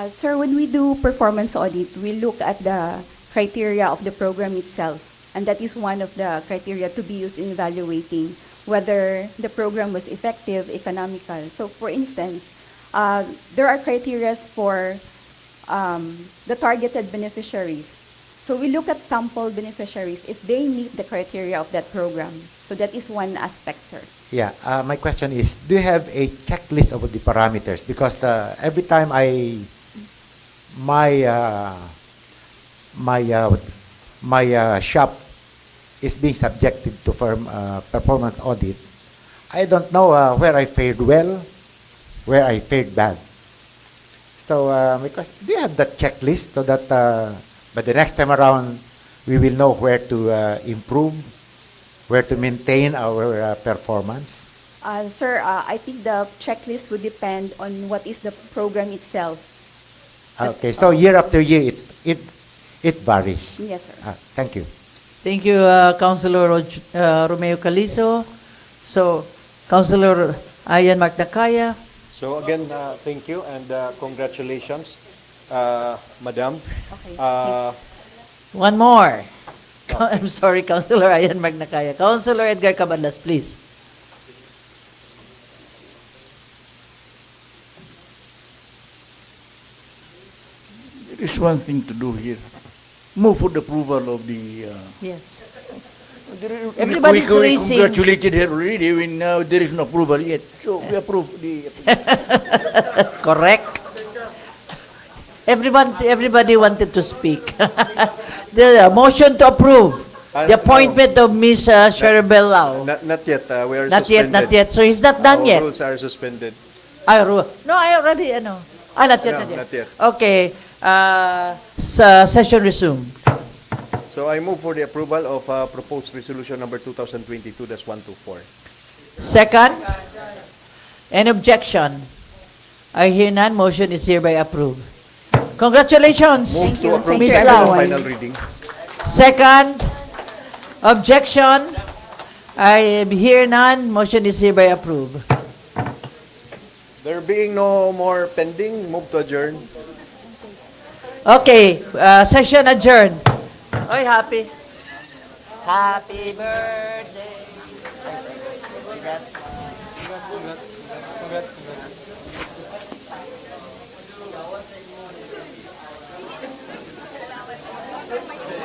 Sir, when we do performance audit, we look at the criteria of the program itself, and that is one of the criteria to be used in evaluating whether the program was effective, economical. So for instance, there are criteria for the targeted beneficiaries. So we look at sample beneficiaries if they meet the criteria of that program. So that is one aspect, sir. Yeah, my question is, do you have a checklist of the parameters? Because every time my shop is being subjected to performance audit, I don't know where I fared well, where I fared bad. So my question, do you have that checklist so that by the next time around, we will know where to improve, where to maintain our performance? Sir, I think the checklist would depend on what is the program itself. Okay, so year after year, it varies. Yes, sir. Thank you. Thank you, Councilor Romeo Calizo. So, Councilor Ayan Magdakaya. So again, thank you and congratulations, Madam. Okay. One more. I'm sorry, Councilor Ayan Magdakaya. Councilor Edgar Cabandas, please. There is one thing to do here. Move for the approval of the. Yes. we Everybody's raising. congratulated her already when there is no approval yet. So we approve the. Correct. Everybody wanted to speak. The motion to approve the appointment of Ms. Sheribel Lau. Not yet. We are Not suspended. yet, not yet. So he's not done Our yet. rules are suspended. No, I already, not yet, No, not yet. not yet. Okay. Session resumed. So I move for the approval of proposed resolution number 2022-124. Second. Any objection? I hear none. Motion is hereby approved. Congratulations, Move to approve Ms. second Lau. and final reading. Second. Objection. I hear none. Motion is hereby approved. There being no more pending, move to adjourn. Okay. Session adjourned. Oy, happy. Happy birthday.